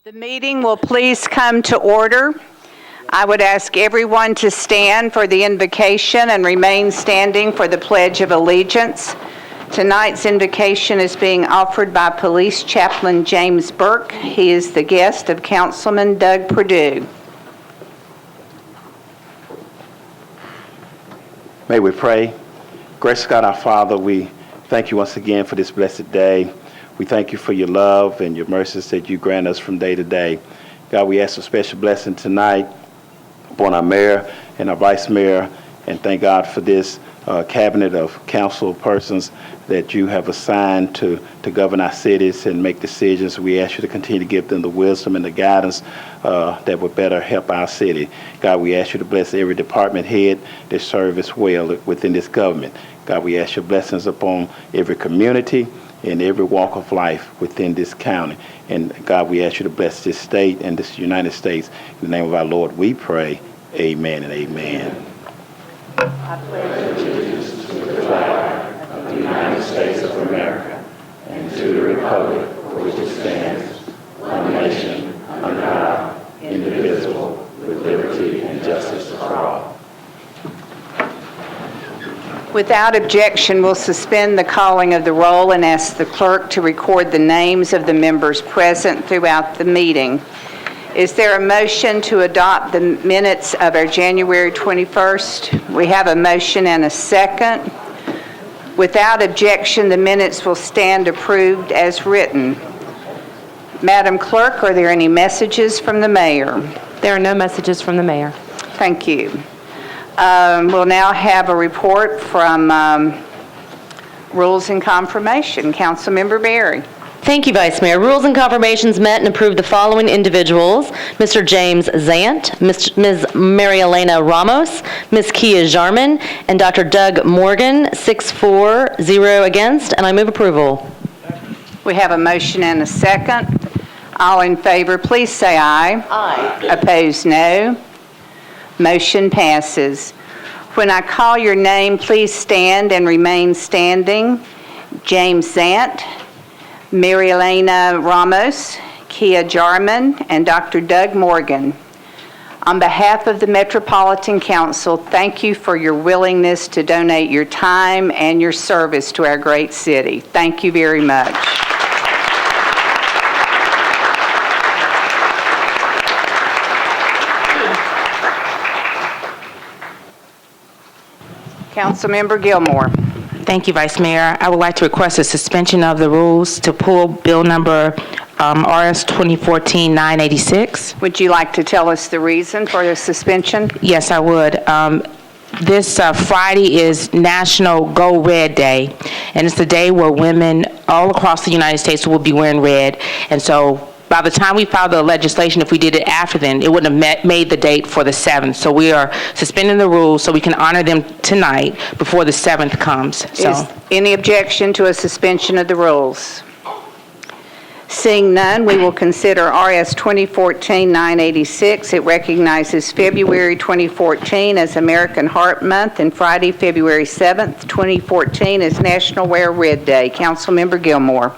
The meeting will please come to order. I would ask everyone to stand for the invocation and remain standing for the Pledge of Allegiance. Tonight's invocation is being offered by Police Chaplain James Burke. He is the guest of Councilman Doug Perdue. May we pray. Gracious God, our Father, we thank you once again for this blessed day. We thank you for your love and your mercies that you grant us from day to day. God, we ask a special blessing tonight upon our mayor and our vice mayor, and thank God for this cabinet of council persons that you have assigned to govern our cities and make decisions. We ask you to continue to give them the wisdom and the guidance that would better help our city. God, we ask you to bless every department head that serve us well within this government. God, we ask your blessings upon every community in every walk of life within this county. And God, we ask you to bless this state and this United States. In the name of our Lord, we pray. Amen and amen. I pledge allegiance to the flag of the United States of America and to the republic for which it stands, one nation, under God, indivisible, with liberty and justice for all. Without objection, we'll suspend the calling of the roll and ask the clerk to record the names of the members present throughout the meeting. Is there a motion to adopt the minutes of our January 21st? We have a motion and a second. Without objection, the minutes will stand approved as written. Madam Clerk, are there any messages from the mayor? There are no messages from the mayor. Thank you. We'll now have a report from Rules and Confirmation. Councilmember Berry. Thank you, Vice Mayor. Rules and Confirmations met and approved the following individuals: Mr. James Zant, Ms. Mary Elena Ramos, Ms. Kia Jarman, and Dr. Doug Morgan. 6-4-0 against, and I move approval. We have a motion and a second. All in favor, please say aye. Aye. Opposed, no. Motion passes. When I call your name, please stand and remain standing. James Zant, Mary Elena Ramos, Kia Jarman, and Dr. Doug Morgan. On behalf of the Metropolitan Council, thank you for your willingness to donate your time and your service to our great city. Thank you very much. Councilmember Gilmore. Thank you, Vice Mayor. I would like to request a suspension of the rules to pull bill number RS 2014-986. Would you like to tell us the reason for the suspension? Yes, I would. This Friday is National Go Red Day, and it's the day where women all across the United States will be wearing red. And so by the time we filed the legislation, if we did it after then, it wouldn't have made the date for the 7th. So we are suspending the rules so we can honor them tonight before the 7th comes. So, is any objection to a suspension of the rules? Seeing none, we will consider RS 2014-986. It recognizes February 2014 as American Heart Month and Friday, February 7th, 2014 as National Wear Red Day. Councilmember Gilmore.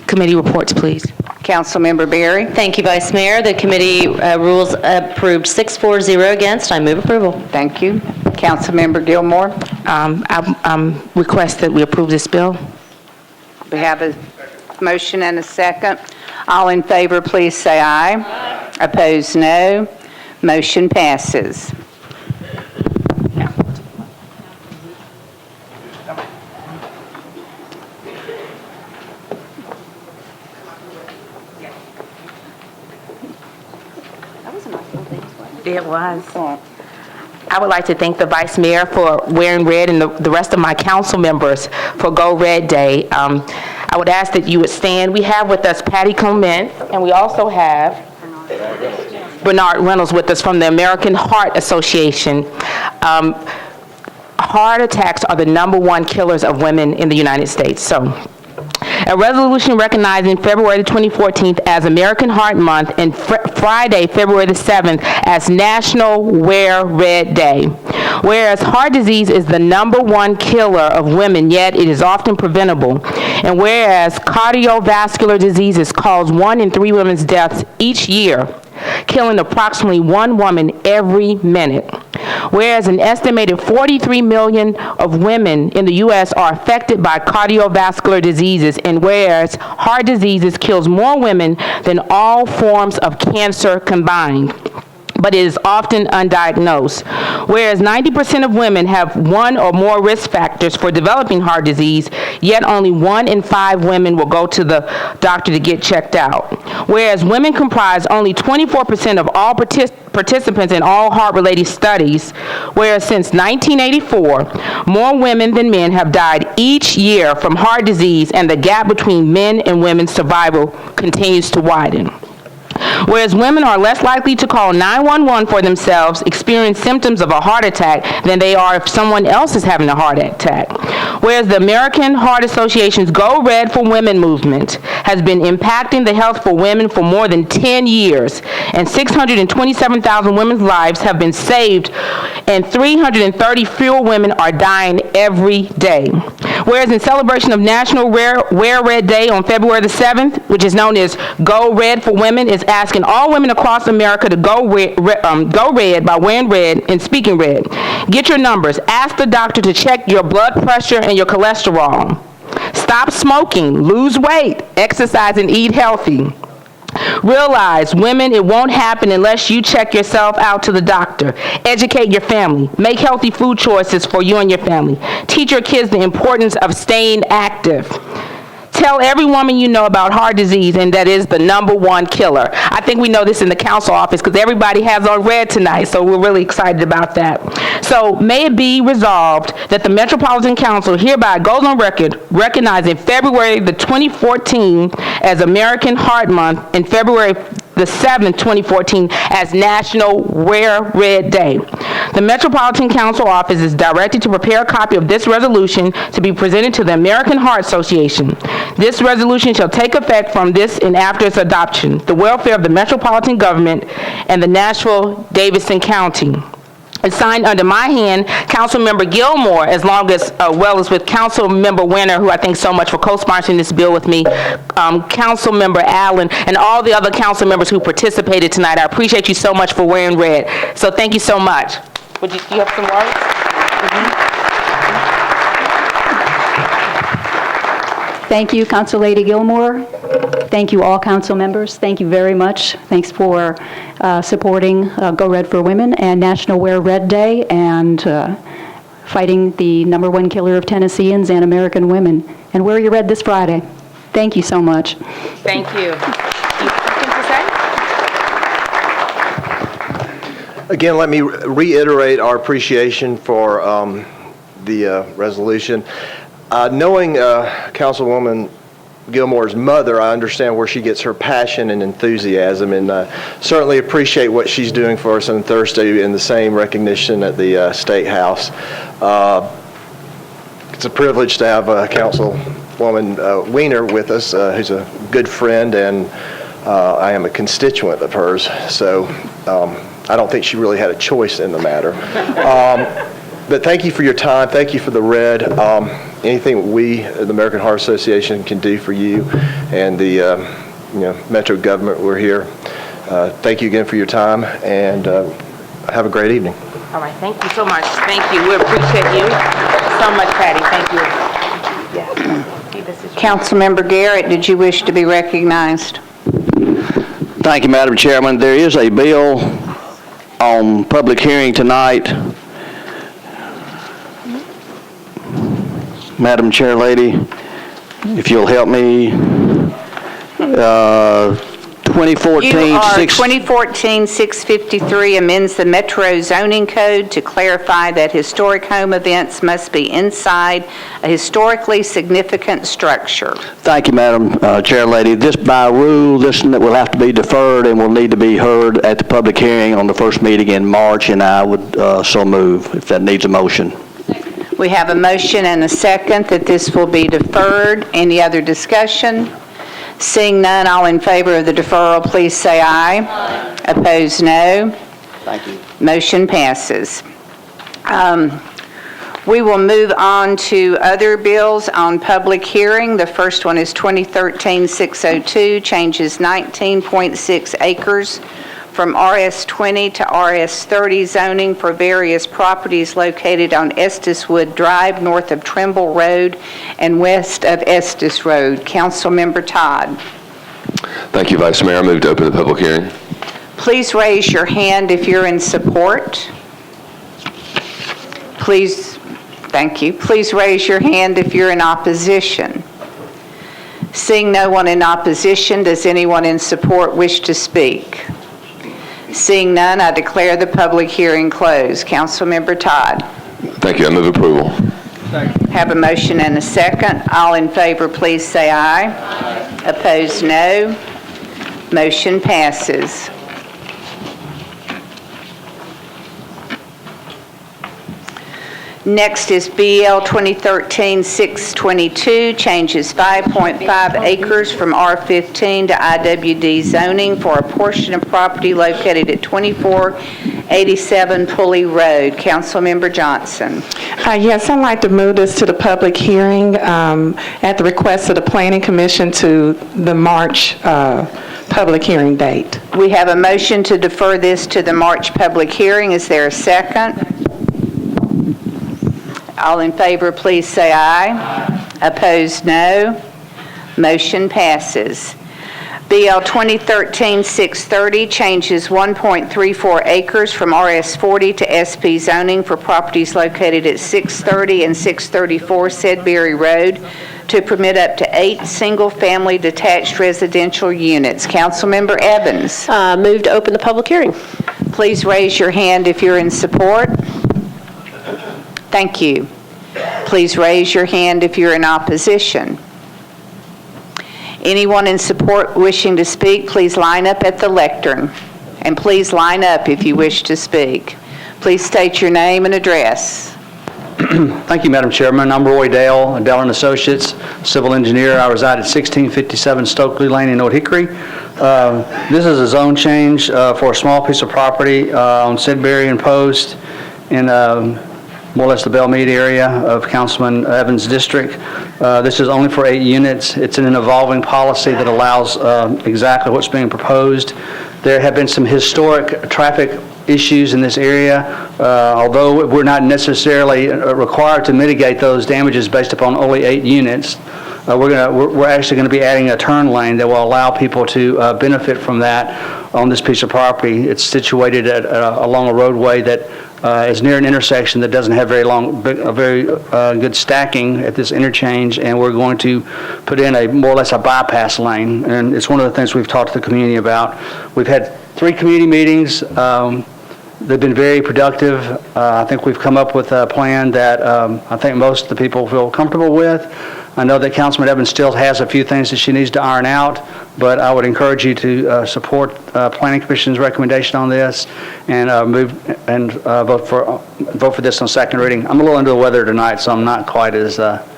committee reports, please. Councilmember Berry. Thank you, Vice Mayor. The committee rules approved 6-4-0 against. I move approval. Thank you. Councilmember Gilmore. I request that we approve this bill. We have a motion and a second. All in favor, please say aye. Aye. Opposed, no. Motion passes. It was. I would like to thank the Vice Mayor for wearing red and the rest of my council members for Go Red Day. I would ask that you would stand. We have with us Patty Clement, and we also have Bernard Reynolds with us from the American Heart Association. Heart attacks are the #1 killers of women in the United States. So, A resolution recognizing February the 2014 as American Heart Month and Friday, February the 7th as National Wear Red Day. Whereas heart disease is the #1 killer of women, yet it is often preventable. And whereas cardiovascular diseases cause 1 in 3 women's deaths each year, killing approximately 1 woman every minute. Whereas an estimated 43 million of women in the U.S. are affected by cardiovascular diseases, and whereas heart diseases kills more women than all forms of cancer combined, but it is often undiagnosed. Whereas 90% of women have 1 or more risk factors for developing heart disease, yet only 1 in 5 women will go to the doctor to get checked out. Whereas women comprise only 24% of all participants in all heart-related studies, whereas since 1984, more women than men have died each year from heart disease, and the gap between men and women's survival continues to widen. Whereas women are less likely to call 911 for themselves, experience symptoms of a heart attack, than they are if someone else is having a heart attack. Whereas the American Heart Association's Go Red for Women movement has been impacting the health for women for more than 10 years, and 627,000 women's lives have been saved, and 330 fewer women are dying every day. Whereas in celebration of National Wear Red Day on February the 7th, which is known as Go Red for Women, is asking all women across America to go red by wearing red and speaking red. Get your numbers. Ask the doctor to check your blood pressure and your cholesterol. Stop smoking. Lose weight. Exercise and eat healthy. Realize, women, it won't happen unless you check yourself out to the doctor. Educate your family. Make healthy food choices for you and your family. Teach your kids the importance of staying active. Tell every woman you know about heart disease, and that is the #1 killer. I think we know this in the council office because everybody has on red tonight, so we're really excited about that. So may it be resolved that the Metropolitan Council hereby goes on record recognizing February the 2014 as American Heart Month and February the 7th, 2014 as National Wear Red Day. The Metropolitan Council Office is directed to prepare a copy of this resolution to be presented to the American Heart Association. This resolution shall take effect from this and after its adoption, the welfare of the metropolitan government and the Nashville-Davidson County. It's signed under my hand, Councilmember Gilmore, as well as with Councilmember Winter, who I thank so much for co-sponsoring this bill with me, Councilmember Allen, and all the other council members who participated tonight. I appreciate you so much for wearing red. So thank you so much. Do you have some words? Thank you, Council Lady Gilmore. Thank you, all council members. Thank you very much. Thanks for supporting Go Red for Women and National Wear Red Day, and fighting the #1 killer of Tennesseans and American women. And wear your red this Friday. Thank you so much. Thank you. You have something to say? Again, let me reiterate our appreciation for the resolution. Knowing Councilwoman Gilmore's mother, I understand where she gets her passion and enthusiasm, and certainly appreciate what she's doing for us on Thursday in the same recognition at the State House. It's a privilege to have Councilwoman Weiner with us, who's a good friend, and I am a constituent of hers, so I don't think she really had a choice in the matter. But thank you for your time. Thank you for the red. Anything we, the American Heart Association, can do for you and the Metro government, we're here. Thank you again for your time, and have a great evening. All right, thank you so much. Thank you. We appreciate you so much, Patty. Thank you. Councilmember Garrett, did you wish to be recognized? Thank you, Madam Chairman. There is a bill on public hearing tonight. Madam Chair Lady, if you'll help me, 2014-653 amends the Metro zoning code to clarify that historic home events must be inside a historically significant structure. Thank you, Madam Chair Lady. This by rule, this will have to be deferred and will need to be heard at the public hearing on the first meeting in March, and I would so move if that needs a motion. We have a motion and a second that this will be deferred. Any other discussion? Seeing none, all in favor of the deferral, please say aye. Aye. Opposed, no. Thank you. Motion passes. We will move on to other bills on public hearing. The first one is 2013-602, changes 19.6 acres from RS-20 to RS-30 zoning for various properties located on Estes Wood Drive, north of Trimble Road and west of Estes Road. Councilmember Todd. Thank you, Vice Mayor. I move to open the public hearing. Please raise your hand if you're in support. Thank you. Please raise your hand if you're in opposition. Seeing no one in opposition, does anyone in support wish to speak? Seeing none, I declare the public hearing closed. Councilmember Todd. Thank you. I move approval. Have a motion and a second. All in favor, please say aye. Aye. Opposed, no. Motion passes. Next is BL 2013-622, changes 5.5 acres from R15 to IWD zoning for a portion of property located at 2487 Pulley Road. Councilmember Johnson. Yes, I'd like to move this to the public hearing at the request of the Planning Commission to the March public hearing date. We have a motion to defer this to the March public hearing. Is there a second? All in favor, please say aye. Aye. Opposed, no. Motion passes. BL 2013-630 changes 1.34 acres from RS-40 to SP zoning for properties located at 630 and 634 Sedbury Road to permit up to 8 single-family detached residential units. Councilmember Evans. Move to open the public hearing. Please raise your hand if you're in support. Thank you. Please raise your hand if you're in opposition. Anyone in support wishing to speak, please line up at the lectern. And please line up if you wish to speak. Please state your name and address. Thank you, Madam Chairman. I'm Roy Dale, Dale & Associates, civil engineer. I reside at 1657 Stokely Lane in Old Hickory. This is a zone change for a small piece of property on Sedbury and Post in more or less the Belmead area of Councilman Evans' district. This is only for 8 units. It's in an evolving policy that allows exactly what's being proposed. There have been some historic traffic issues in this area, although we're not necessarily required to mitigate those damages based upon only 8 units. We're actually going to be adding a turn lane that will allow people to benefit from that on this piece of property. It's situated along a roadway that is near an intersection that doesn't have very good stacking at this interchange, and we're going to put in more or less a bypass lane. And it's one of the things we've talked to the community about. We've had 3 community meetings. They've been very productive. I think we've come up with a plan that I think most of the people feel comfortable with. I know that Councilman Evans still has a few things that she needs to iron out, but I would encourage you to support Planning Commission's recommendation on this and vote for this on second reading. I'm a little under the weather tonight, so I'm not quite as not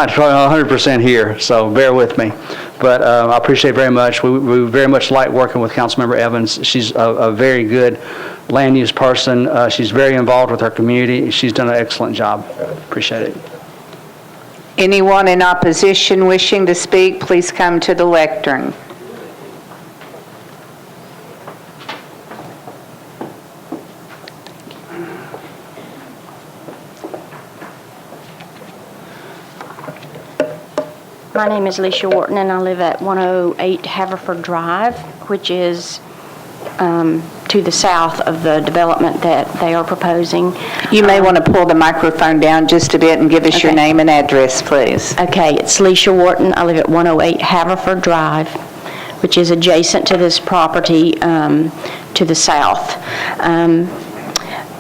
100% here, so bear with me. But I appreciate it very much. We very much like working with Councilmember Evans. She's a very good land use person. She's very involved with her community. She's done an excellent job. Appreciate it. Anyone in opposition wishing to speak, please come to the lectern. My name is Alicia Wharton, and I live at 108 Haverford Drive, which is to the south of the development that they are proposing. You may want to pull the microphone down just a bit and give us your name and address, please. Okay, it's Alicia Wharton. I live at 108 Haverford Drive, which is adjacent to this property to the south.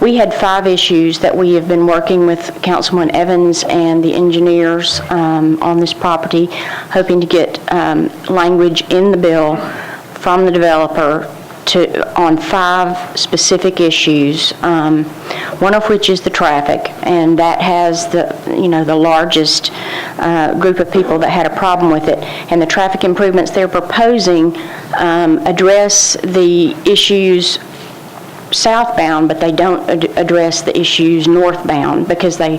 We had 5 issues that we have been working with Councilman Evans and the engineers on this property, hoping to get language in the bill from the developer on 5 specific issues, one of which is the traffic, and that has the largest group of people that had a problem with it. And the traffic improvements they're proposing address the issues southbound, but they don't address the issues northbound because they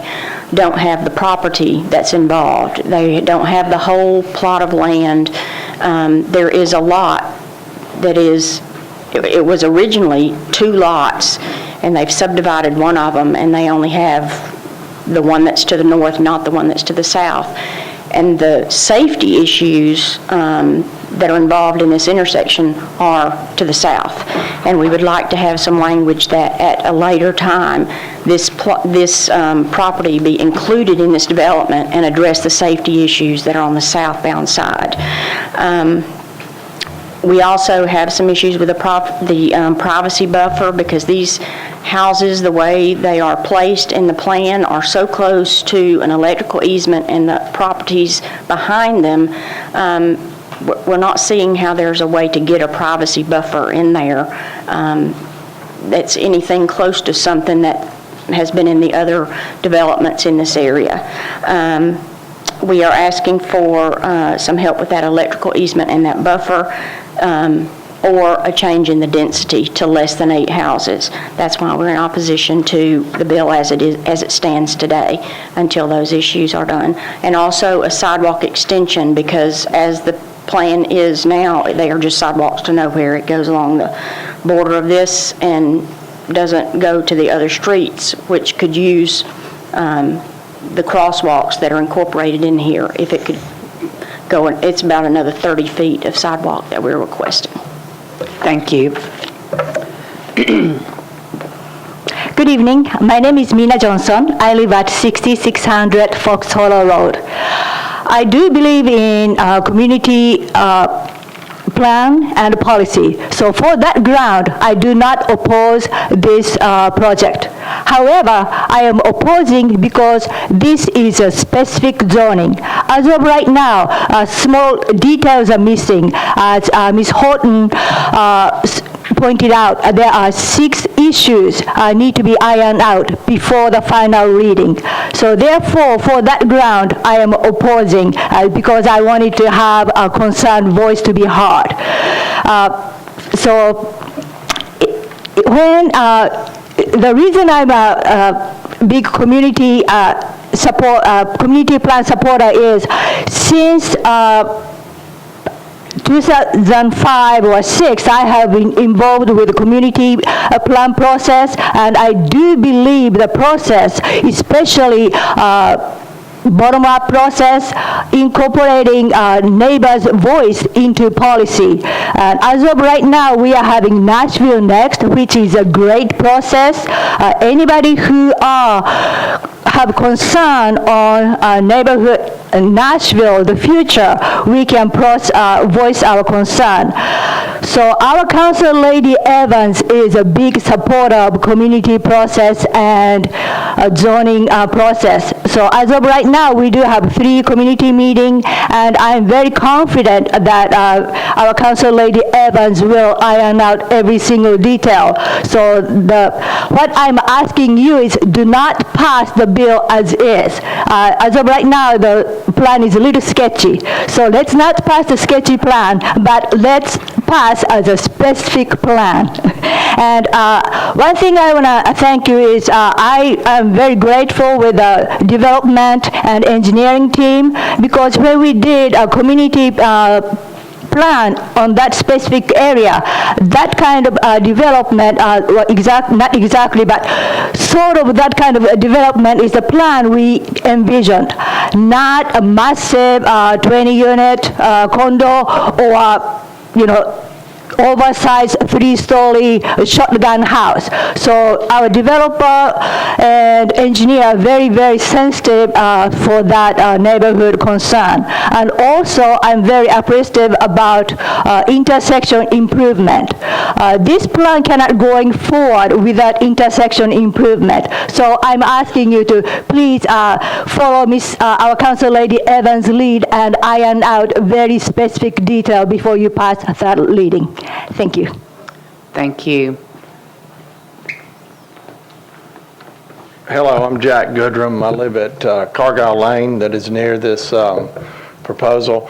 don't have the property that's involved. They don't have the whole plot of land. There is a lot that it was originally 2 lots, and they've subdivided one of them, and they only have the one that's to the north, not the one that's to the south. And the safety issues that are involved in this intersection are to the south. And we would like to have some language that at a later time, this property be included in this development and address the safety issues that are on the southbound side. We also have some issues with the privacy buffer because these houses, the way they are placed in the plan, are so close to an electrical easement and the properties behind them. We're not seeing how there's a way to get a privacy buffer in there that's anything close to something that has been in the other developments in this area. We are asking for some help with that electrical easement and that buffer, or a change in the density to less than 8 houses. That's why we're in opposition to the bill as it stands today until those issues are done. And also a sidewalk extension, because as the plan is now, they are just sidewalks to nowhere. It goes along the border of this and doesn't go to the other streets, which could use the crosswalks that are incorporated in here. If it could go, it's about another 30 feet of sidewalk that we're requesting. Thank you. Good evening. My name is Mina Johnson. I live at 6600 Fox Hollow Road. I do believe in community plan and policy. So for that ground, I do not oppose this project. However, I am opposing because this is a specific zoning. As of right now, small details are missing. As Ms. Horton pointed out, there are 6 issues need to be ironed out before the final reading. So therefore, for that ground, I am opposing because I wanted to have a concerned voice to be heard. So when the reason I'm a big community community plan supporter is since 2005 or 6, I have been involved with the community plan process, and I do believe the process, especially bottom-up process, incorporating neighbors' voice into policy. And as of right now, we are having Nashville Next, which is a great process. Anybody who have concern on neighborhood Nashville, the future, we can voice our concern. So our Council Lady Evans is a big supporter of community process and zoning process. So as of right now, we do have 3 community meetings, and I'm very confident that our Council Lady Evans will iron out every single detail. So what I'm asking you is do not pass the bill as is. As of right now, the plan is a little sketchy. So let's not pass the sketchy plan, but let's pass as a specific plan. And one thing I want to thank you is I am very grateful with the development and engineering team, because when we did a community plan on that specific area, that kind of development, not exactly, but sort of that kind of development is the plan we envisioned. Not a massive 20-unit condo or, oversized 3-story shotgun house. So our developer and engineer are very, very sensitive for that neighborhood concern. And also, I'm very appreciative about intersection improvement. This plan cannot going forward without intersection improvement. So I'm asking you to please follow our Council Lady Evans' lead and iron out very specific detail before you pass a third reading. Thank you. Thank you. Hello, I'm Jack Goodrum. I live at Cargyle Lane that is near this proposal.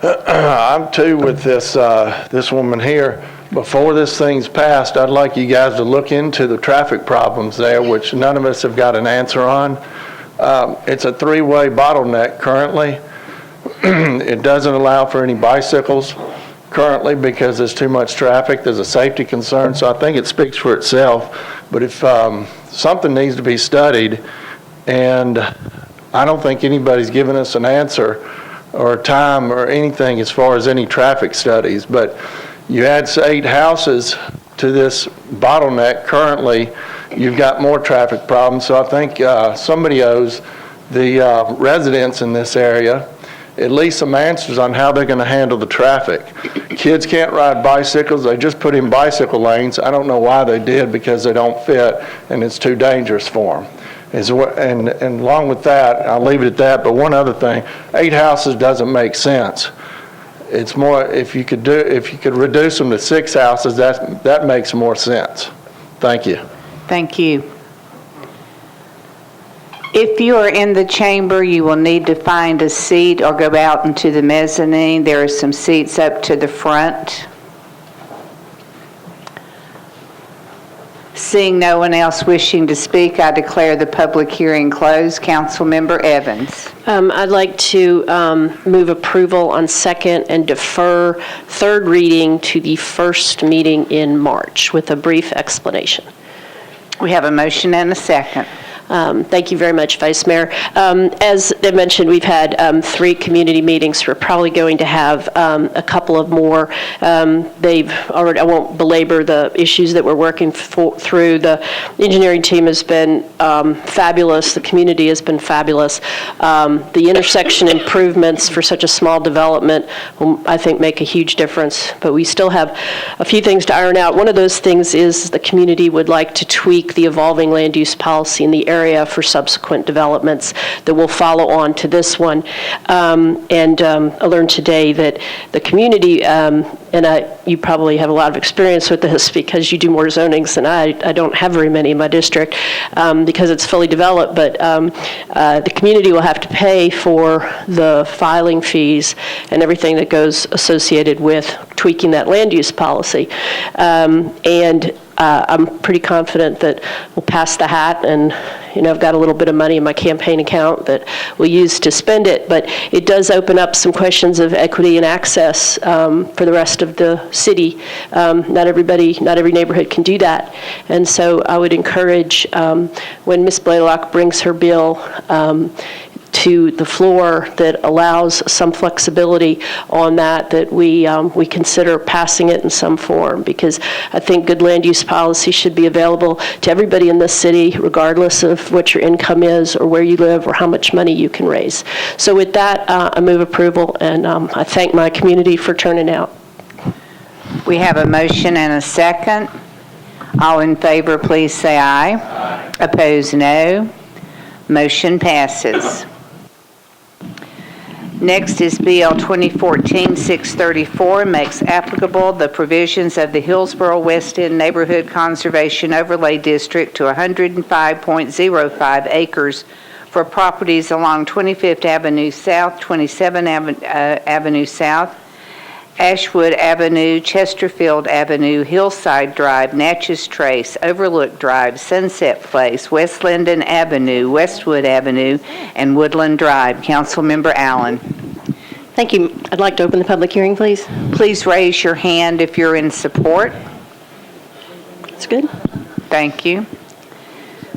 I'm too with this woman here. Before this thing's passed, I'd like you guys to look into the traffic problems there, which none of us have got an answer on. It's a three-way bottleneck currently. It doesn't allow for any bicycles currently because there's too much traffic. There's a safety concern, so I think it speaks for itself. But if something needs to be studied, and I don't think anybody's given us an answer or time or anything as far as any traffic studies, but you add 8 houses to this bottleneck currently, you've got more traffic problems. So I think somebody owes the residents in this area at least some answers on how they're going to handle the traffic. Kids can't ride bicycles. They just put in bicycle lanes. I don't know why they did, because they don't fit and it's too dangerous for them. And along with that, I'll leave it at that, but one other thing, 8 houses doesn't make sense. It's more, if you could reduce them to 6 houses, that makes more sense. Thank you. Thank you. If you are in the chamber, you will need to find a seat or go out into the mezzanine. There are some seats up to the front. Seeing no one else wishing to speak, I declare the public hearing closed. Councilmember Evans. I'd like to move approval on second and defer third reading to the first meeting in March with a brief explanation. We have a motion and a second. Thank you very much, Vice Mayor. As I mentioned, we've had 3 community meetings. We're probably going to have a couple of more. They've already, I won't belabor the issues that we're working through. The engineering team has been fabulous. The community has been fabulous. The intersection improvements for such a small development will, I think, make a huge difference. But we still have a few things to iron out. One of those things is the community would like to tweak the evolving land use policy in the area for subsequent developments that will follow on to this one. I learned today that the community, you probably have a lot of experience with this because you do more zonings than I don't have very many in my district because it's fully developed, but the community will have to pay for the filing fees and everything that goes associated with tweaking that land use policy. I'm pretty confident that we'll pass the hat, and I've got a little bit of money in my campaign account that we'll use to spend it, but it does open up some questions of equity and access for the rest of the city. Not every neighborhood can do that, and so I would encourage when Ms. Blaylock brings her bill to the floor that allows some flexibility on that we consider passing it in some form, because I think good land use policy should be available to everybody in this city, regardless of what your income is or where you live or how much money you can raise. So with that, I move approval, and I thank my community for turning out. We have a motion and a second. All in favor, please say aye. Aye. Opposed, no. Motion passes. Next is BL 2014-634, makes applicable the provisions of the Hillsborough West End Neighborhood Conservation Overlay District to 105.05 acres for properties along 25th Avenue South, 27th Avenue South, Ashwood Avenue, Chesterfield Avenue, Hillside Drive, Natchez Trace, Overlook Drive, Sunset Place, West Linden Avenue, Westwood Avenue, and Woodland Drive. Councilmember Allen. Thank you. I'd like to open the public hearing, please. Please raise your hand if you're in support. That's good. Thank you.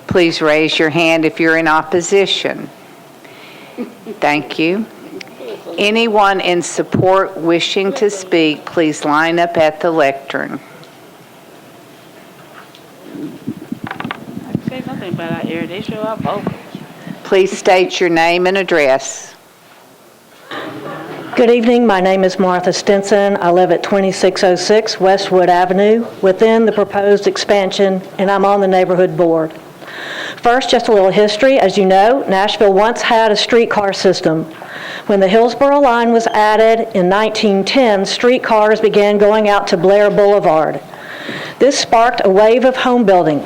Please raise your hand if you're in opposition. Thank you. Anyone in support wishing to speak, please line up at the lectern. I say nothing about our area. They show up vocal. Please state your name and address. Good evening. My name is Martha Stinson. I live at 2606 Westwood Avenue within the proposed expansion, and I'm on the neighborhood board. First, just a little history. As you know, Nashville once had a streetcar system. When the Hillsborough line was added in 1910, streetcars began going out to Blair Boulevard. This sparked a wave of home building.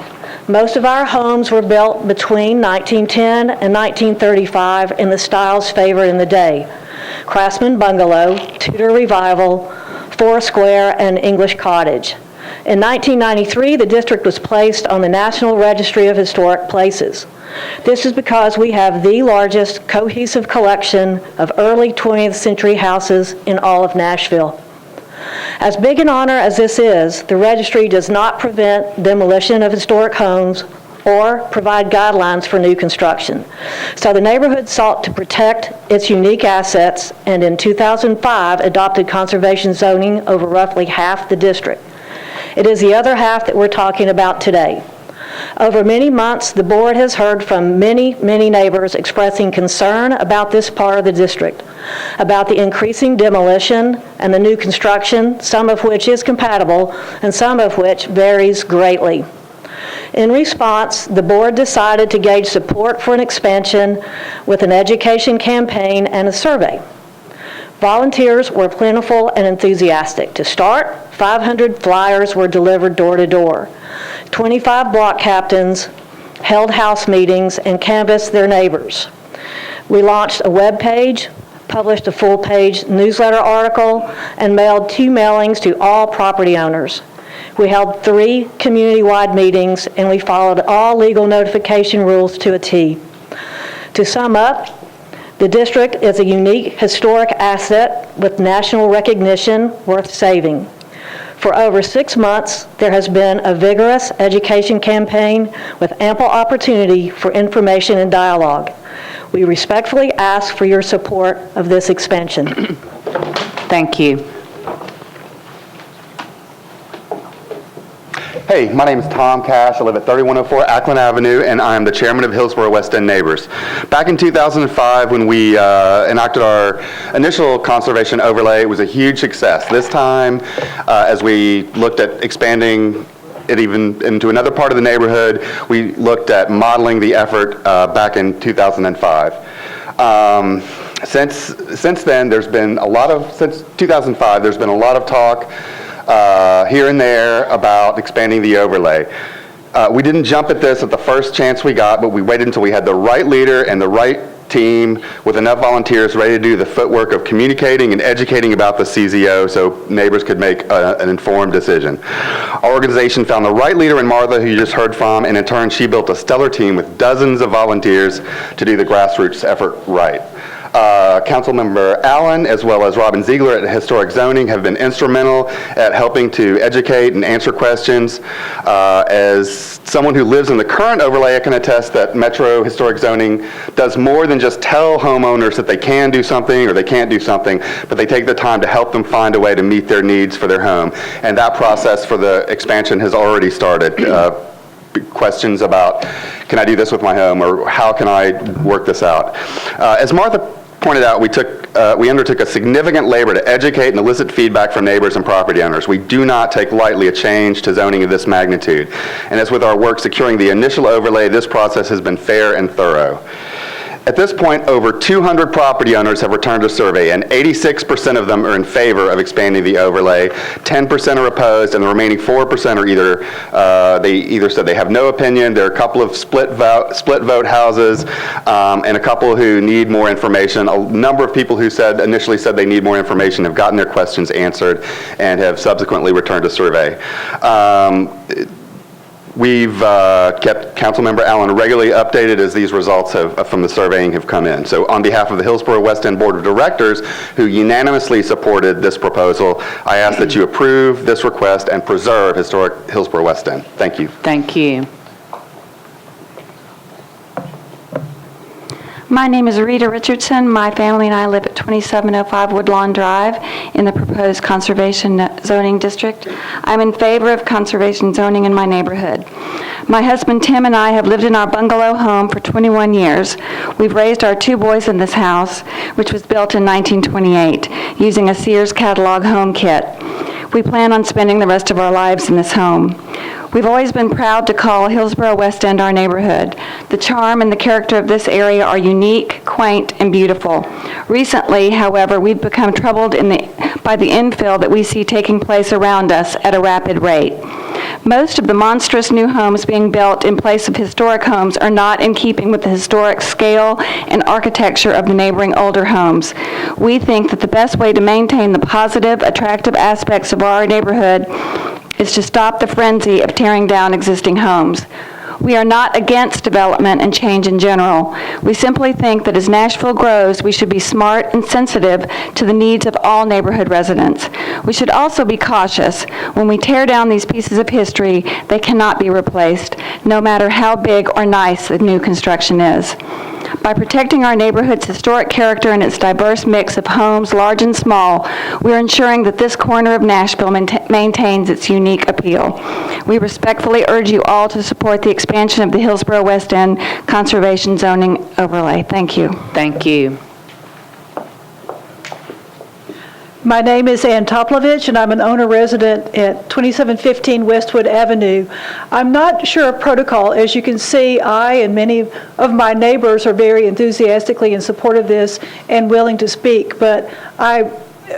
Most of our homes were built between 1910 and 1935 in the styles favored in the day: Craftsman Bungalow, Tudor Revival, Four Square, and English Cottage. In 1993, the district was placed on the National Registry of Historic Places. This is because we have the largest cohesive collection of early 20th century houses in all of Nashville. As big an honor as this is, the registry does not prevent demolition of historic homes or provide guidelines for new construction. So the neighborhood sought to protect its unique assets, and in 2005 adopted conservation zoning over roughly half the district. It is the other half that we're talking about today. Over many months, the board has heard from many neighbors expressing concern about this part of the district, about the increasing demolition and the new construction, some of which is compatible and some of which varies greatly. In response, the board decided to gauge support for an expansion with an education campaign and a survey. Volunteers were plentiful and enthusiastic. To start, 500 flyers were delivered door to door. 25 block captains held house meetings and canvassed their neighbors. We launched a web page, published a full-page newsletter article, and mailed 2 mailings to all property owners. We held 3 community-wide meetings, and we followed all legal notification rules to a T. To sum up, the district is a unique historic asset with national recognition worth saving. For over 6 months, there has been a vigorous education campaign with ample opportunity for information and dialogue. We respectfully ask for your support of this expansion. Thank you. Hey, my name is Tom Cash. I live at 3104 Ackland Avenue, and I am the chairman of Hillsborough West End Neighbors. Back in 2005, when we enacted our initial conservation overlay, it was a huge success. This time, as we looked at expanding it even into another part of the neighborhood, we looked at modeling the effort back in 2005. Since then, there's been a lot of, since 2005, there's been a lot of talk here and there about expanding the overlay. We didn't jump at this at the first chance we got, but we waited until we had the right leader and the right team with enough volunteers ready to do the footwork of communicating and educating about the CZO so neighbors could make an informed decision. Our organization found the right leader in Martha, who you just heard from, and in turn she built a stellar team with dozens of volunteers to do the grassroots effort right. Councilmember Allen, as well as Robin Ziegler at Historic Zoning, have been instrumental at helping to educate and answer questions. As someone who lives in the current overlay, I can attest that Metro Historic Zoning does more than just tell homeowners that they can do something or they can't do something, but they take the time to help them find a way to meet their needs for their home. And that process for the expansion has already started. Questions about, can I do this with my home, or how can I work this out? As Martha pointed out, we undertook a significant labor to educate and elicit feedback from neighbors and property owners. We do not take lightly a change to zoning of this magnitude. And as with our work securing the initial overlay, this process has been fair and thorough. At this point, over 200 property owners have returned a survey, and 86% of them are in favor of expanding the overlay. 10% are opposed, and the remaining 4% are they either said they have no opinion. There are a couple of split vote houses, and a couple who need more information. A number of people who initially said they need more information have gotten their questions answered and have subsequently returned a survey. We've kept Councilmember Allen regularly updated as these results from the surveying have come in. So on behalf of the Hillsborough West End Board of Directors, who unanimously supported this proposal, I ask that you approve this request and preserve historic Hillsborough West End. Thank you. Thank you. My name is Rita Richardson. My family and I live at 2705 Woodlawn Drive in the proposed conservation zoning district. I'm in favor of conservation zoning in my neighborhood. My husband Tim and I have lived in our bungalow home for 21 years. We've raised our 2 boys in this house, which was built in 1928, using a Sears catalog home kit. We plan on spending the rest of our lives in this home. We've always been proud to call Hillsborough West End our neighborhood. The charm and the character of this area are unique, quaint, and beautiful. Recently, however, we've become troubled by the infill that we see taking place around us at a rapid rate. Most of the monstrous new homes being built in place of historic homes are not in keeping with the historic scale and architecture of the neighboring older homes. We think that the best way to maintain the positive, attractive aspects of our neighborhood is to stop the frenzy of tearing down existing homes. We are not against development and change in general. We simply think that as Nashville grows, we should be smart and sensitive to the needs of all neighborhood residents. We should also be cautious. When we tear down these pieces of history, they cannot be replaced, no matter how big or nice the new construction is. By protecting our neighborhood's historic character and its diverse mix of homes, large and small, we are ensuring that this corner of Nashville maintains its unique appeal. We respectfully urge you all to support the expansion of the Hillsborough West End Conservation Zoning Overlay. Thank you. Thank you. My name is Ann Toplovich, and I'm an owner-resident at 2715 Westwood Avenue. I'm not sure of protocol. As you can see, I and many of my neighbors are very enthusiastically in support of this and willing to speak, but I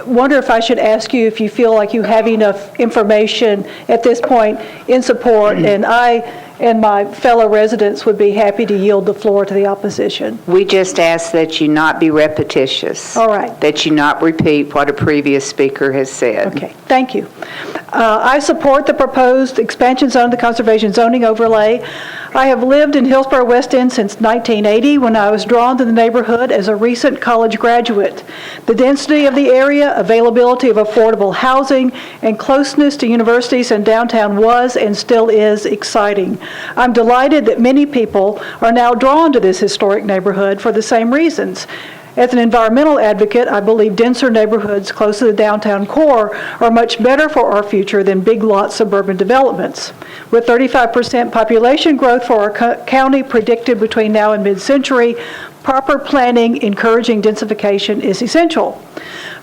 wonder if I should ask you if you feel like you have enough information at this point in support, and I and my fellow residents would be happy to yield the floor to the opposition. We just ask that you not be repetitious. All right. That you not repeat what a previous speaker has said. Okay, thank you. I support the proposed expansion zone of the conservation zoning overlay. I have lived in Hillsborough West End since 1980 when I was drawn to the neighborhood as a recent college graduate. The density of the area, availability of affordable housing, and closeness to universities and downtown was and still is exciting. I'm delighted that many people are now drawn to this historic neighborhood for the same reasons. As an environmental advocate, I believe denser neighborhoods close to the downtown core are much better for our future than big lot suburban developments. With 35% population growth for our county predicted between now and mid-century, proper planning encouraging densification is essential.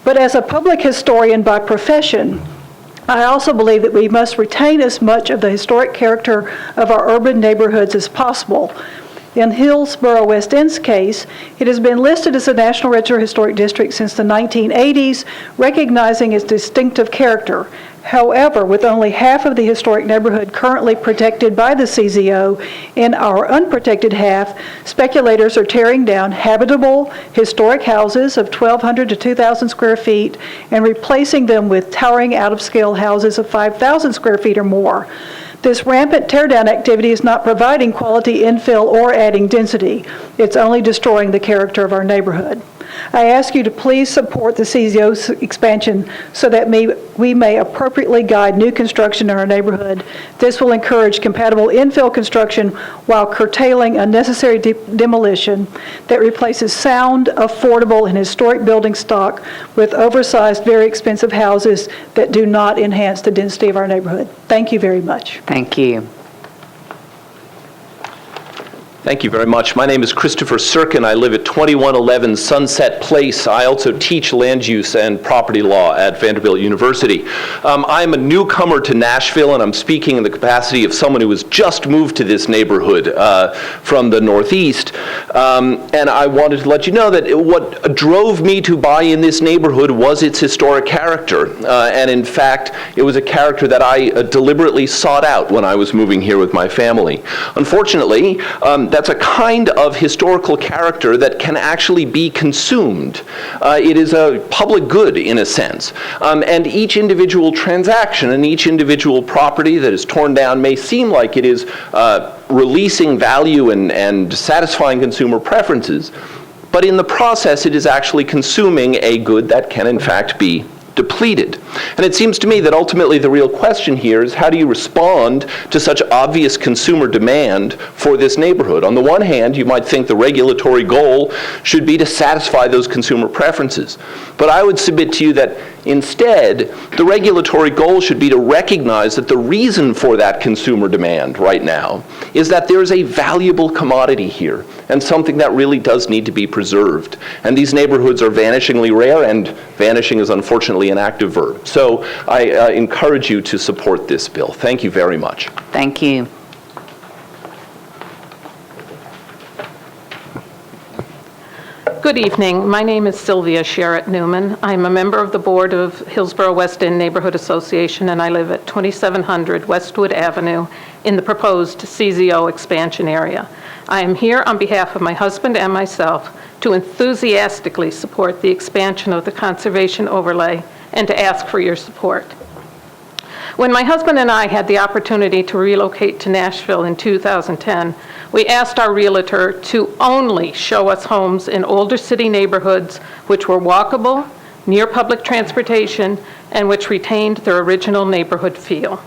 But as a public historian by profession, I also believe that we must retain as much of the historic character of our urban neighborhoods as possible. In Hillsborough West End's case, it has been listed as a National Register Historic District since the 1980s, recognizing its distinctive character. However, with only half of the historic neighborhood currently protected by the CZO, in our unprotected half, speculators are tearing down habitable historic houses of 1,200 to 2,000 square feet and replacing them with towering out-of-scale houses of 5,000 square feet or more. This rampant teardown activity is not providing quality infill or adding density. It's only destroying the character of our neighborhood. I ask you to please support the CZO's expansion so that we may appropriately guide new construction in our neighborhood. This will encourage compatible infill construction while curtailing unnecessary demolition that replaces sound, affordable, and historic building stock with oversized, very expensive houses that do not enhance the density of our neighborhood. Thank you very much. Thank you. Thank you very much. My name is Christopher Sirkin. I live at 2111 Sunset Place. I also teach land use and property law at Vanderbilt University. I'm a newcomer to Nashville, and I'm speaking in the capacity of someone who has just moved to this neighborhood from the Northeast. And I wanted to let you know that what drove me to buy in this neighborhood was its historic character. And in fact, it was a character that I deliberately sought out when I was moving here with my family. Unfortunately, that's a kind of historical character that can actually be consumed. It is a public good in a sense. And each individual transaction and each individual property that is torn down may seem like it is releasing value and satisfying consumer preferences, but in the process it is actually consuming a good that can in fact be depleted. And it seems to me that ultimately the real question here is how do you respond to such obvious consumer demand for this neighborhood? On the one hand, you might think the regulatory goal should be to satisfy those consumer preferences. But I would submit to you that instead, the regulatory goal should be to recognize that the reason for that consumer demand right now is that there is a valuable commodity here and something that really does need to be preserved. And these neighborhoods are vanishingly rare, and vanishing is unfortunately an active verb. So I encourage you to support this bill. Thank you very much. Thank you. Good evening. My name is Sylvia Sherritt Newman. I'm a member of the board of Hillsborough West End Neighborhood Association, and I live at 2700 Westwood Avenue in the proposed CZO expansion area. I am here on behalf of my husband and myself to enthusiastically support the expansion of the conservation overlay and to ask for your support. When my husband and I had the opportunity to relocate to Nashville in 2010, we asked our realtor to only show us homes in older city neighborhoods which were walkable, near public transportation, and which retained their original neighborhood feel.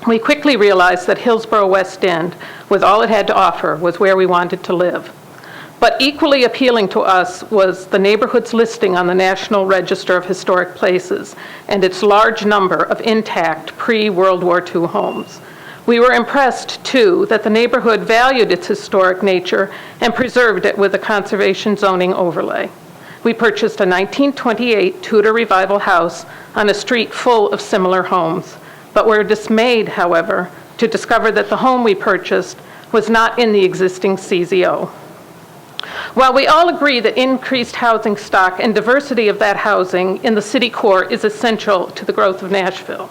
We quickly realized that Hillsborough West End, with all it had to offer, was where we wanted to live. But equally appealing to us was the neighborhood's listing on the National Register of Historic Places and its large number of intact pre-World War II homes. We were impressed, too, that the neighborhood valued its historic nature and preserved it with a conservation zoning overlay. We purchased a 1928 Tudor Revival house on a street full of similar homes, but were dismayed, however, to discover that the home we purchased was not in the existing CZO. While we all agree that increased housing stock and diversity of that housing in the city core is essential to the growth of Nashville,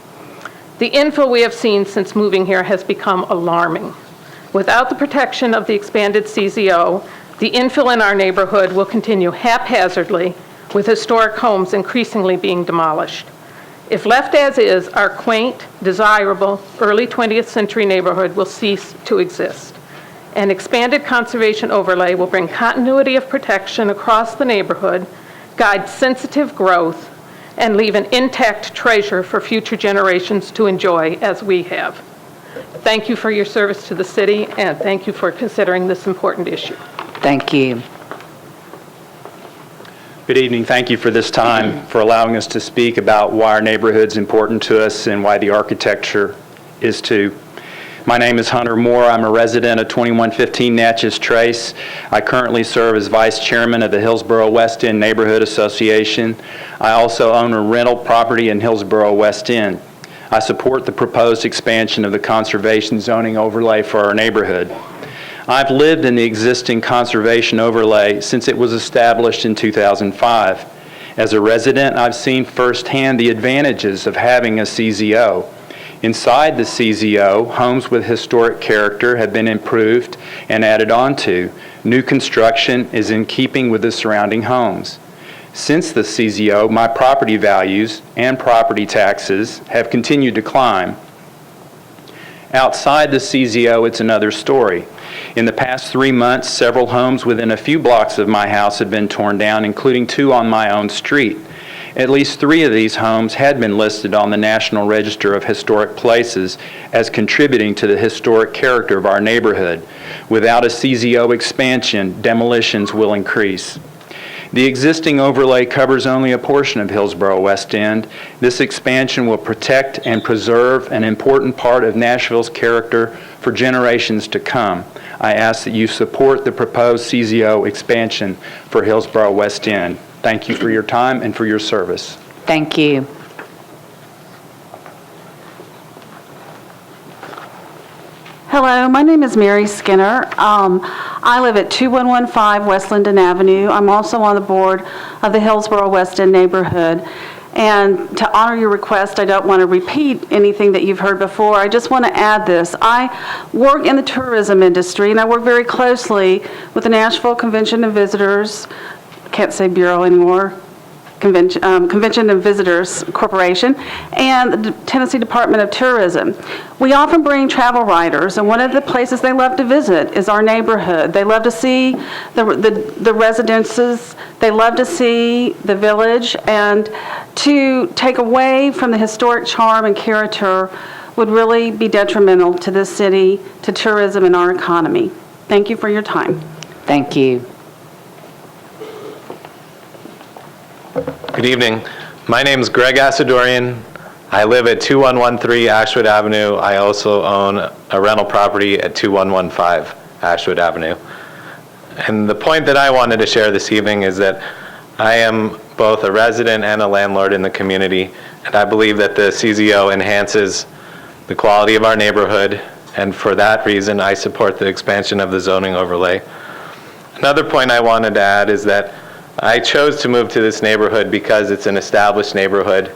the infill we have seen since moving here has become alarming. Without the protection of the expanded CZO, the infill in our neighborhood will continue haphazardly, with historic homes increasingly being demolished. If left as is, our quaint, desirable, early 20th century neighborhood will cease to exist. An expanded conservation overlay will bring continuity of protection across the neighborhood, guide sensitive growth, and leave an intact treasure for future generations to enjoy as we have. Thank you for your service to the city, and thank you for considering this important issue. Thank you. Good evening. Thank you for this time, for allowing us to speak about why our neighborhood's important to us and why the architecture is too. My name is Hunter Moore. I'm a resident of 2115 Natchez Trace. I currently serve as Vice Chairman of the Hillsborough West End Neighborhood Association. I also own a rental property in Hillsborough West End. I support the proposed expansion of the conservation zoning overlay for our neighborhood. I've lived in the existing conservation overlay since it was established in 2005. As a resident, I've seen firsthand the advantages of having a CZO. Inside the CZO, homes with historic character have been improved and added onto. New construction is in keeping with the surrounding homes. Since the CZO, my property values and property taxes have continued to climb. Outside the CZO, it's another story. In the past 3 months, several homes within a few blocks of my house have been torn down, including 2 on my own street. At least 3 of these homes had been listed on the National Register of Historic Places as contributing to the historic character of our neighborhood. Without a CZO expansion, demolitions will increase. The existing overlay covers only a portion of Hillsborough West End. This expansion will protect and preserve an important part of Nashville's character for generations to come. I ask that you support the proposed CZO expansion for Hillsborough West End. Thank you for your time and for your service. Thank you. Hello, my name is Mary Skinner. I live at 2115 West Linden Avenue. I'm also on the board of the Hillsborough West End neighborhood. And to honor your request, I don't want to repeat anything that you've heard before. I just want to add this. I work in the tourism industry, and I work very closely with the Nashville Convention and Visitors, can't say Bureau anymore, Convention and Visitors Corporation, and the Tennessee Department of Tourism. We often bring travel writers, and one of the places they love to visit is our neighborhood. They love to see the residences, they love to see the village, and to take away from the historic charm and character would really be detrimental to this city, to tourism and our economy. Thank you for your time. Thank you. Good evening. My name is Greg Asadorian. I live at 2113 Ashwood Avenue. I also own a rental property at 2115 Ashwood Avenue. And the point that I wanted to share this evening is that I am both a resident and a landlord in the community, and I believe that the CZO enhances the quality of our neighborhood, and for that reason I support the expansion of the zoning overlay. Another point I wanted to add is that I chose to move to this neighborhood because it's an established neighborhood,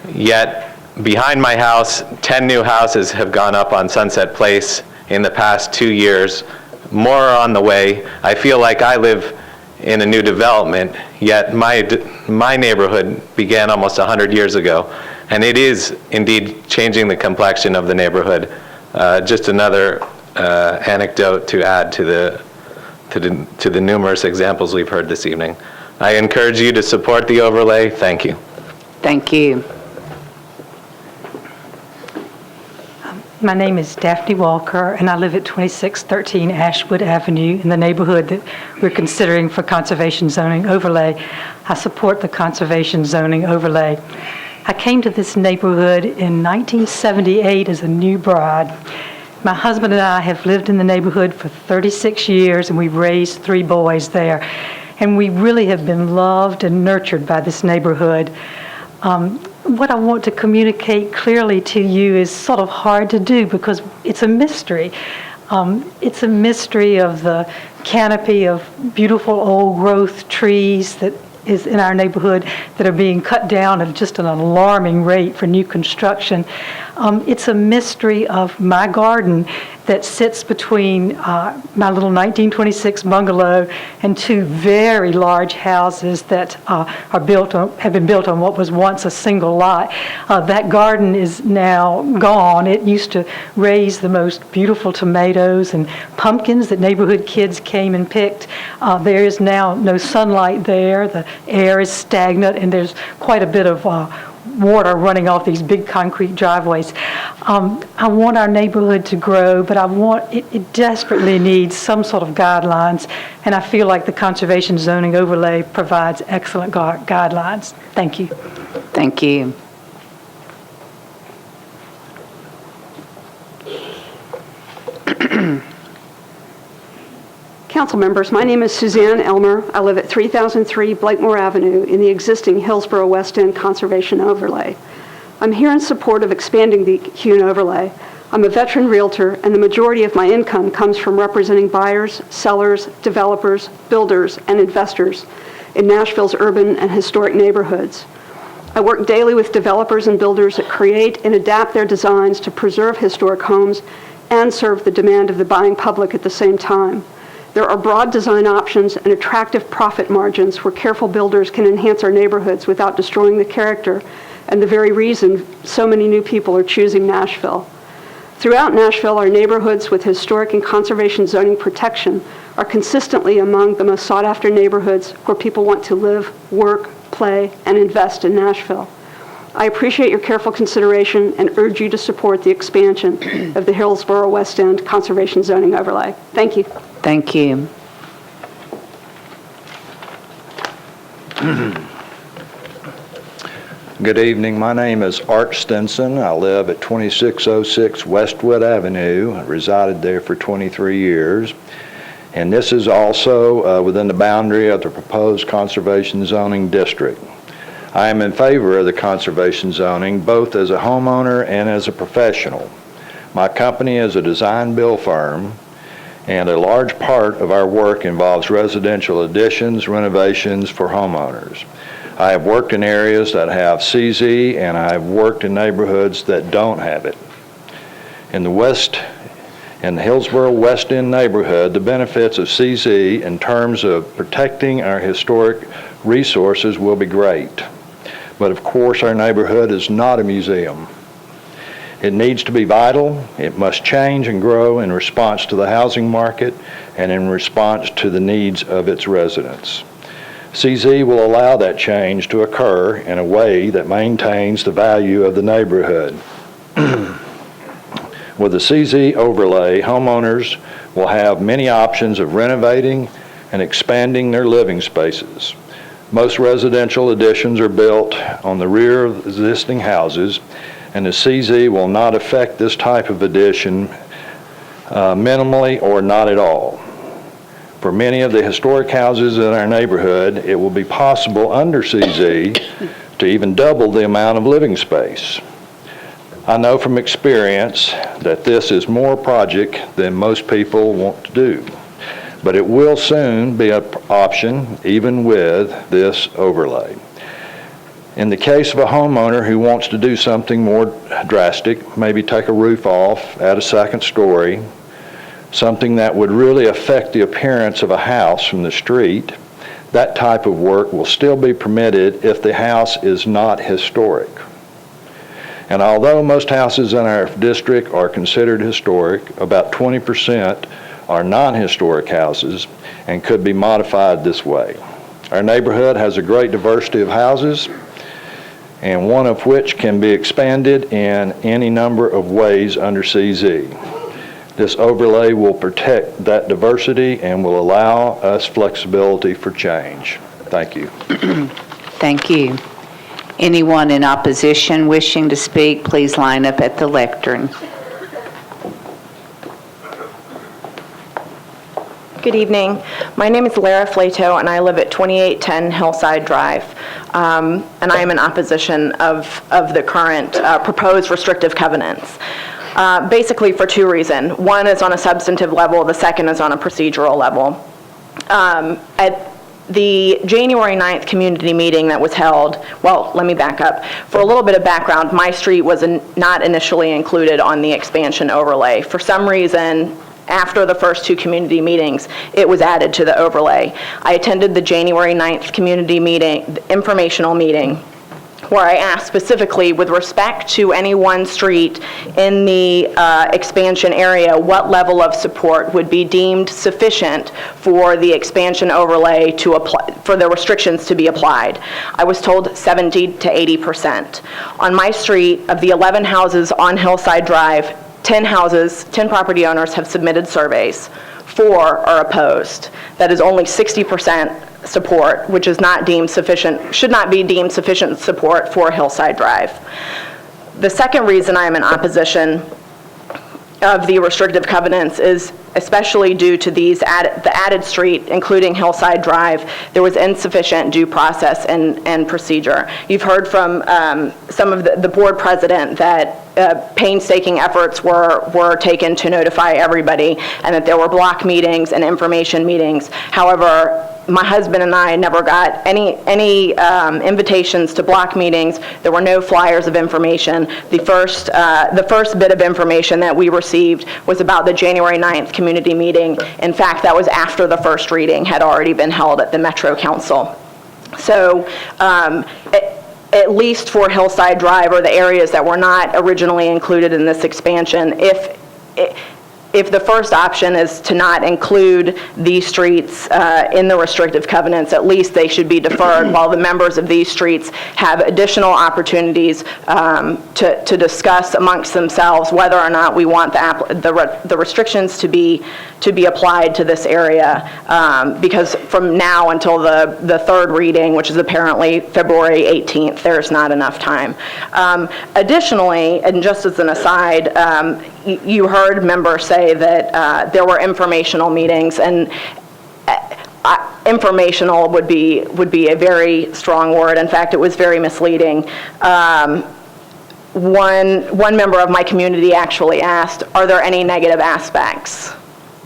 yet behind my house, 10 new houses have gone up on Sunset Place in the past 2 years. More are on the way. I feel like I live in a new development, yet my neighborhood began almost 100 years ago, and it is indeed changing the complexion of the neighborhood. Just another anecdote to add to the numerous examples we've heard this evening. I encourage you to support the overlay. Thank you. Thank you. My name is Daphne Walker, and I live at 2613 Ashwood Avenue in the neighborhood that we're considering for conservation zoning overlay. I support the conservation zoning overlay. I came to this neighborhood in 1978 as a new bride. My husband and I have lived in the neighborhood for 36 years, and we've raised 3 boys there. And we really have been loved and nurtured by this neighborhood. What I want to communicate clearly to you is sort of hard to do because it's a mystery. It's a mystery of the canopy of beautiful old growth trees that is in our neighborhood that are being cut down at just an alarming rate for new construction. It's a mystery of my garden that sits between my little 1926 bungalow and 2 very large houses that have been built on what was once a single lot. That garden is now gone. It used to raise the most beautiful tomatoes and pumpkins that neighborhood kids came and picked. There is now no sunlight there. The air is stagnant, and there's quite a bit of water running off these big concrete driveways. I want our neighborhood to grow, but it desperately needs some sort of guidelines, and I feel like the conservation zoning overlay provides excellent guidelines. Thank you. Thank you. Council members, my name is Suzanne Elmer. I live at 3003 Blakemore Avenue in the existing Hillsborough West End Conservation Overlay. I'm here in support of expanding the Hune Overlay. I'm a veteran realtor, and the majority of my income comes from representing buyers, sellers, developers, builders, and investors in Nashville's urban and historic neighborhoods. I work daily with developers and builders that create and adapt their designs to preserve historic homes and serve the demand of the buying public at the same time. There are broad design options and attractive profit margins where careful builders can enhance our neighborhoods without destroying the character and the very reason so many new people are choosing Nashville. Throughout Nashville, our neighborhoods with historic and conservation zoning protection are consistently among the most sought-after neighborhoods where people want to live, work, play, and invest in Nashville. I appreciate your careful consideration and urge you to support the expansion of the Hillsborough West End Conservation Zoning Overlay. Thank you. Thank you. Good evening. My name is Art Stinson. I live at 2606 Westwood Avenue. I resided there for 23 years. And this is also within the boundary of the proposed conservation zoning district. I am in favor of the conservation zoning both as a homeowner and as a professional. My company is a design build firm, and a large part of our work involves residential additions, renovations for homeowners. I have worked in areas that have CZ, and I have worked in neighborhoods that don't have it. In the Hillsborough West End neighborhood, the benefits of CZ in terms of protecting our historic resources will be great. But of course, our neighborhood is not a museum. It needs to be vital. It must change and grow in response to the housing market and in response to the needs of its residents. CZ will allow that change to occur in a way that maintains the value of the neighborhood. With the CZ overlay, homeowners will have many options of renovating and expanding their living spaces. Most residential additions are built on the rear of existing houses, and the CZ will not affect this type of addition minimally or not at all. For many of the historic houses in our neighborhood, it will be possible under CZ to even double the amount of living space. I know from experience that this is more project than most people want to do. but it will soon be an option even with this overlay. In the case of a homeowner who wants to do something more drastic, maybe take a roof off, add a second story, something that would really affect the appearance of a house from the street, that type of work will still be permitted if the house is not historic. And although most houses in our district are considered historic, about 20% are non-historic houses and could be modified this way. Our neighborhood has a great diversity of houses, and one of which can be expanded in any number of ways under CZ. This overlay will protect that diversity and will allow us flexibility for change. Thank you. Thank you. Anyone in opposition wishing to speak, please line up at the lectern. Good evening. My name is Lara Flato, and I live at 2810 Hillside Drive. And I am in opposition of the current proposed restrictive covenants. Basically for two reasons. One is on a substantive level, the second is on a procedural level. At the January 9th community meeting that was held, well, let me back up. For a little bit of background, my street was not initially included on the expansion overlay. For some reason, after the first two community meetings, it was added to the overlay. I attended the January 9th community meeting, informational meeting, where I asked specifically with respect to any one street in the expansion area, what level of support would be deemed sufficient for the expansion overlay to apply, for the restrictions to be applied. I was told 70 to 80%. On my street, of the 11 houses on Hillside Drive, 10 property owners have submitted surveys. 4 are opposed. That is only 60% support, which is not deemed sufficient, should not be deemed sufficient support for Hillside Drive. The second reason I am in opposition of the restrictive covenants is especially due to the added street, including Hillside Drive, there was insufficient due process and procedure. You've heard from some of the board president that painstaking efforts were taken to notify everybody and that there were block meetings and information meetings. However, my husband and I never got any invitations to block meetings. There were no flyers of information. The first bit of information that we received was about the January 9th community meeting. In fact, that was after the first reading had already been held at the Metro Council. So at least for Hillside Drive or the areas that were not originally included in this expansion, if the first option is to not include these streets in the restrictive covenants, at least they should be deferred while the members of these streets have additional opportunities to discuss amongst themselves whether or not we want the restrictions to be applied to this area, because from now until the third reading, which is apparently February 18th, there's not enough time. Additionally, and just as an aside, you heard members say that there were informational meetings, and informational would be a very strong word. In fact, it was very misleading. One member of my community actually asked, "Are there any negative aspects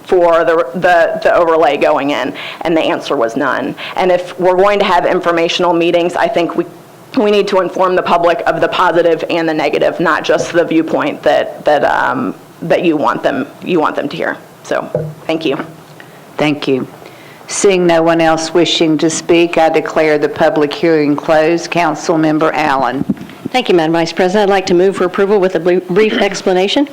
for the overlay going in?" And the answer was none. And if we're going to have informational meetings, I think we need to inform the public of the positive and the negative, not just the viewpoint that you want them to hear. So, thank you. Thank you. Seeing no one else wishing to speak, I declare the public hearing closed. Councilmember Allen. Thank you, Madam Vice President. I'd like to move for approval with a brief explanation.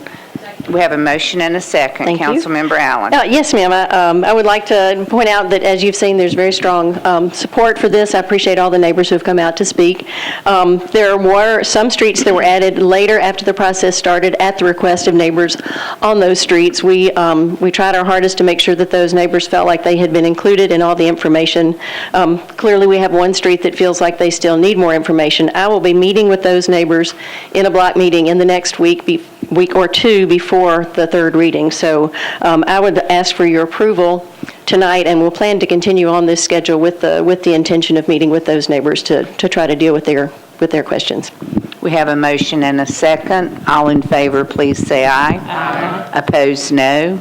We have a motion and a second. Thank you. Councilmember Allen. Yes, ma'am. I would like to point out that, as you've seen, there's very strong support for this. I appreciate all the neighbors who have come out to speak. There were some streets that were added later after the process started at the request of neighbors on those streets. We tried our hardest to make sure that those neighbors felt like they had been included in all the information. Clearly, we have one street that feels like they still need more information. I will be meeting with those neighbors in a block meeting in the next week or two before the third reading. So I would ask for your approval tonight, and we'll plan to continue on this schedule with the intention of meeting with those neighbors to try to deal with their questions. We have a motion and a second. All in favor, please say aye. Aye. Opposed, no.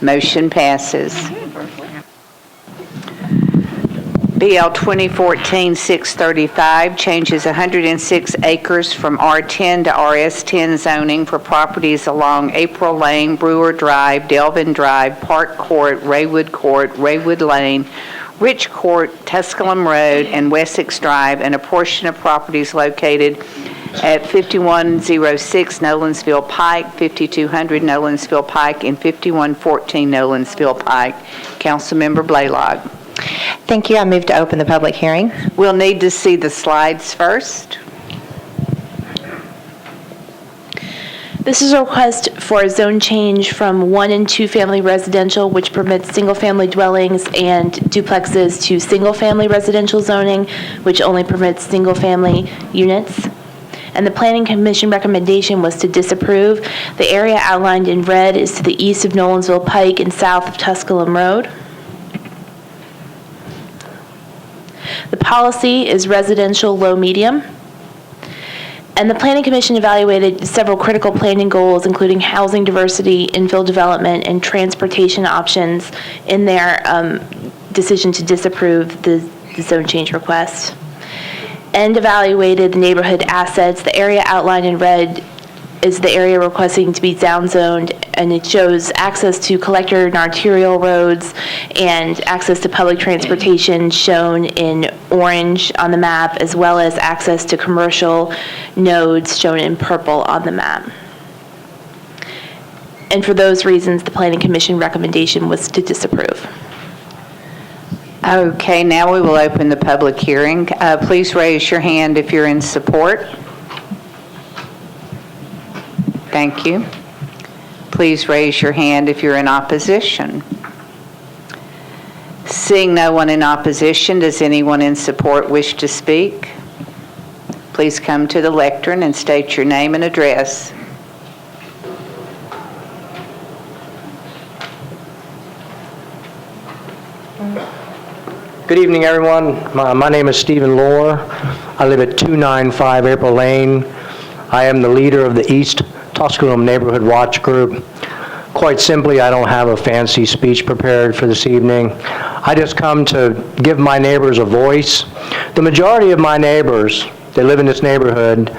Motion passes. BL 2014-635 changes 106 acres from R10 to RS10 zoning for properties along April Lane, Brewer Drive, Delvin Drive, Park Court, Raywood Lane, Rich Court, Tusculum Road, and Wessex Drive, and a portion of properties located at 5106 Nolensville Pike, 5200 Nolensville Pike, and 5114 Nolensville Pike. Councilmember Blaylock. Thank you. I move to open the public hearing. We'll need to see the slides first. This is a request for a zone change from 1 and 2 family residential, which permits single-family dwellings and duplexes, to single-family residential zoning, which only permits single-family units. And the Planning Commission recommendation was to disapprove. The area outlined in red is to the east of Nolensville Pike and south of Tusculum Road. The policy is residential low-medium. And the Planning Commission evaluated several critical planning goals, including housing diversity, infill development, and transportation options in their decision to disapprove the zone change request. And evaluated the neighborhood assets. The area outlined in red is the area requesting to be downzoned, and it shows access to collector and arterial roads and access to public transportation shown in orange on the map, as well as access to commercial nodes shown in purple on the map. And for those reasons, the Planning Commission recommendation was to disapprove. Okay, now we will open the public hearing. Please raise your hand if you're in support. Thank you. Please raise your hand if you're in opposition. Seeing no one in opposition, does anyone in support wish to speak? Please come to the lectern and state your name and address. Good evening, everyone. My name is Stephen Lohr. I live at 295 April Lane. I am the leader of the East Tusculum Neighborhood Watch Group. Quite simply, I don't have a fancy speech prepared for this evening. I just come to give my neighbors a voice. The majority of my neighbors that live in this neighborhood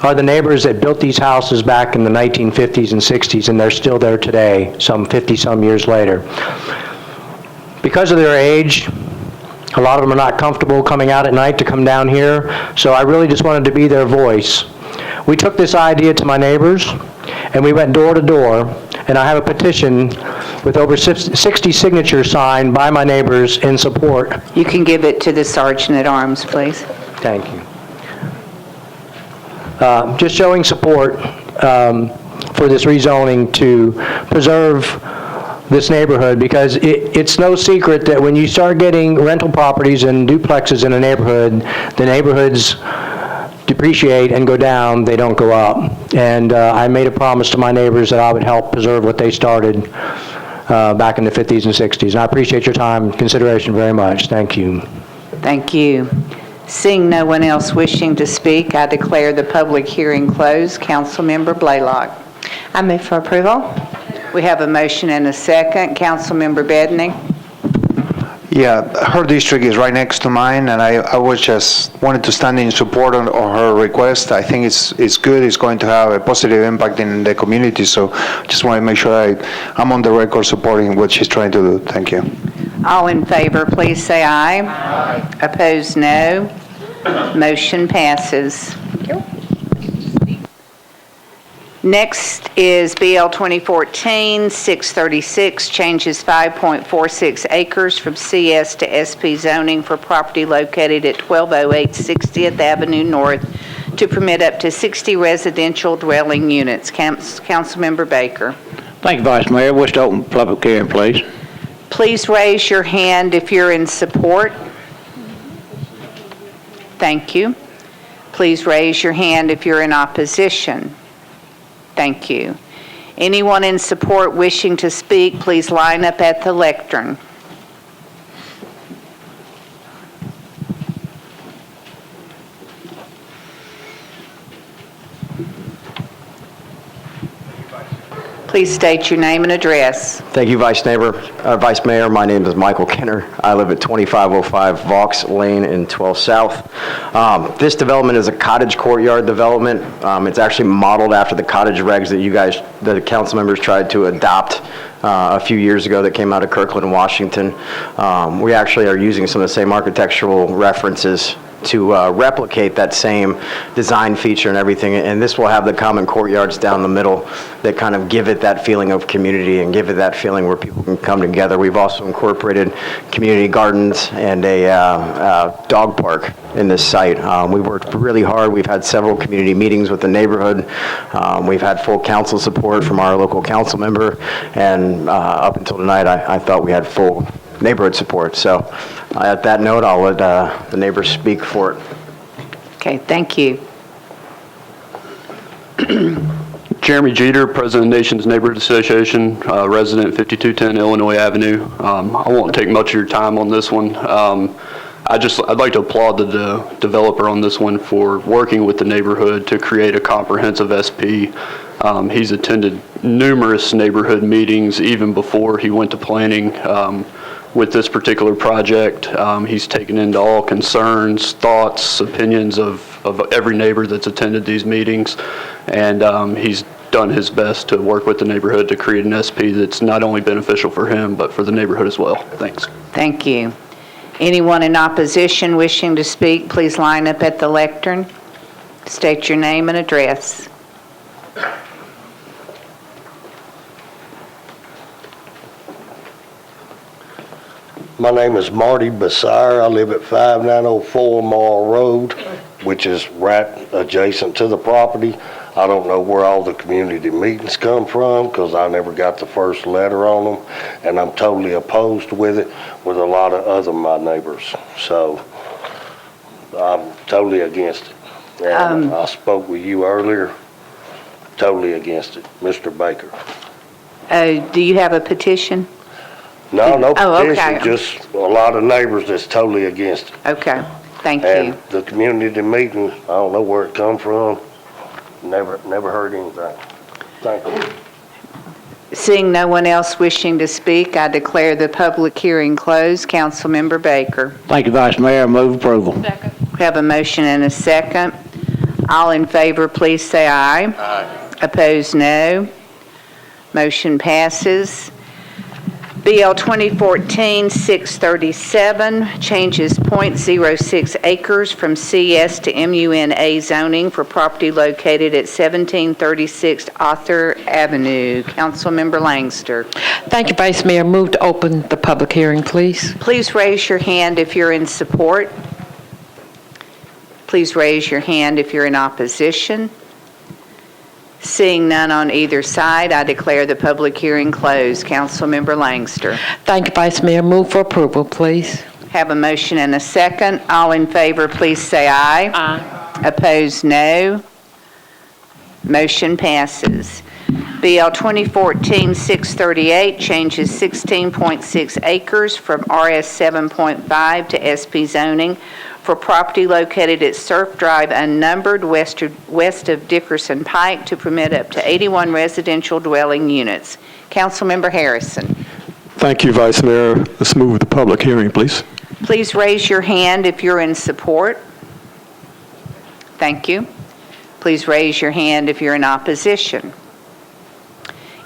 are the neighbors that built these houses back in the 1950s and 60s, and they're still there today, some 50-some years later. Because of their age, a lot of them are not comfortable coming out at night to come down here, so I really just wanted to be their voice. We took this idea to my neighbors, and we went door to door, and I have a petition with over 60 signatures signed by my neighbors in support. You can give it to the Sergeant at Arms, please. Thank you. Just showing support for this rezoning to preserve this neighborhood, because it's no secret that when you start getting rental properties and duplexes in a neighborhood, the neighborhoods depreciate and go down, they don't go up. And I made a promise to my neighbors that I would help preserve what they started back in the 50s and 60s. And I appreciate your time and consideration very much. Thank you. Thank you. Seeing no one else wishing to speak, I declare the public hearing closed. Councilmember Blaylock. I move for approval. We have a motion and a second. Councilmember Bedney. Yeah, her district is right next to mine, and I was just wanted to stand in support on her request. I think it's good. It's going to have a positive impact in the community, so just want to make sure I'm on the record supporting what she's trying to do. Thank you. All in favor, please say aye. Aye. Opposed, no. Motion passes. Thank you. Next is BL 2014-636, changes 5.46 acres from CS to SP zoning for property located at 1208 60th Avenue North to permit up to 60 residential dwelling units. Councilmember Baker. Thank you, Vice Mayor. Wish to open public hearing, please. Please raise your hand if you're in support. Thank you. Please raise your hand if you're in opposition. Thank you. Anyone in support wishing to speak, please line up at the lectern. Please state your name and address. Thank you, Vice Mayor. My name is Michael Kenner. I live at 2505 Vaux Lane in 12 South. This development is a cottage courtyard development. It's actually modeled after the cottage regs that you guys, the council members, tried to adopt a few years ago that came out of Kirkland, Washington. We actually are using some of the same architectural references to replicate that same design feature and everything, and this will have the common courtyards down the middle that kind of give it that feeling of community and give it that feeling where people can come together. We've also incorporated community gardens and a dog park in this site. We worked really hard. We've had several community meetings with the neighborhood. We've had full council support from our local council member, and up until tonight, I thought we had full neighborhood support. So at that note, I'll let the neighbors speak for it. Okay, thank you. Jeremy Jeter, President of Nations Neighborhood Association, resident 5210 Illinois Avenue. I won't take much of your time on this one. I'd like to applaud the developer on this one for working with the neighborhood to create a comprehensive SP. He's attended numerous neighborhood meetings even before he went to planning. With this particular project, he's taken into all concerns, thoughts, opinions of every neighbor that's attended these meetings, and he's done his best to work with the neighborhood to create an SP that's not only beneficial for him, but for the neighborhood as well. Thanks. Thank you. Anyone in opposition wishing to speak, please line up at the lectern. State your name and address. My name is Marty Basire. I live at 5904 Mall Road, which is right adjacent to the property. I don't know where all the community meetings come from because I never got the first letter on them, and I'm totally opposed with it with a lot of other my neighbors. So I'm totally against it. And I spoke with you earlier, totally against it, Mr. Baker. Do you have a petition? No petition, okay. Just a lot of neighbors that's totally against it. Okay, thank And you. the community meeting, I don't know where it come from, never heard anything. Thank you. Seeing no one else wishing to speak, I declare the public hearing closed. Councilmember Baker. Thank you, Vice Mayor. I move approval. Second. We have a motion and a second. All in favor, please say aye. Aye. Opposed, no. Motion passes. BL 2014-637 changes .06 acres from CS to MUNA zoning for property located at 1736 Arthur Avenue. Councilmember Langster. Thank you, Vice Mayor. Move to open the public hearing, please. Please raise your hand if you're in support. Please raise your hand if you're in opposition. Seeing none on either side, I declare the public hearing closed. Councilmember Langster. Thank you, Vice Mayor. Move for approval, please. Have a motion and a second. All in favor, please say aye. Aye. Opposed, no. Motion passes. BL 2014-638 changes 16.6 acres from RS 7.5 to SP zoning for property located at Surf Drive unnumbered west of Dickerson Pike to permit up to 81 residential dwelling units. Councilmember Harrison. Thank you, Vice Mayor. Let's move the public hearing, please. Please raise your hand if you're in support. Thank you. Please raise your hand if you're in opposition.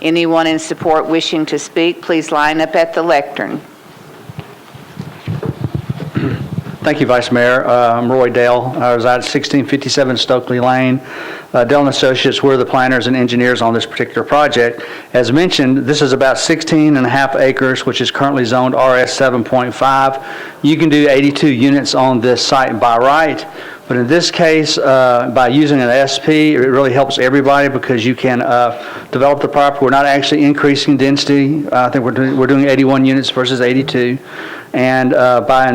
Anyone in support wishing to speak, please line up at the lectern. Thank you, Vice Mayor. I'm Roy Dale. I reside at 1657 Stokely Lane. Dale & Associates, we're the planners and engineers on this particular project. As mentioned, this is about 16.5 acres, which is currently zoned RS 7.5. You can do 82 units on this site by right. But in this case, by using an SP, it really helps everybody because you can develop the property. We're not actually increasing density. I think we're doing 81 units versus 82. And by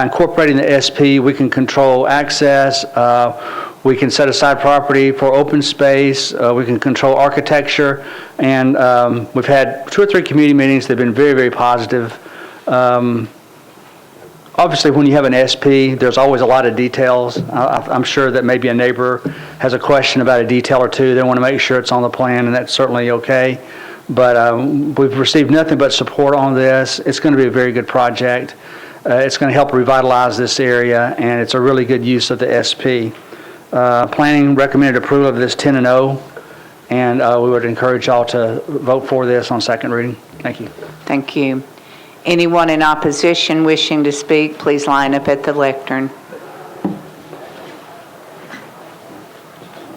incorporating the SP, we can control access. We can set aside property for open space. We can control architecture. And we've had 2 or 3 community meetings that have been very, very positive. Obviously, when you have an SP, there's always a lot of details. I'm sure that maybe a neighbor has a question about a detail or two. They want to make sure it's on the plan, and that's certainly okay. but we've received nothing but support on this. It's going to be a very good project. It's going to help revitalize this area, and it's a really good use of the SP. Planning recommended approval of this 10-0, and we would encourage y'all to vote for this on second reading. Thank you. Thank you. Anyone in opposition wishing to speak, please line up at the lectern.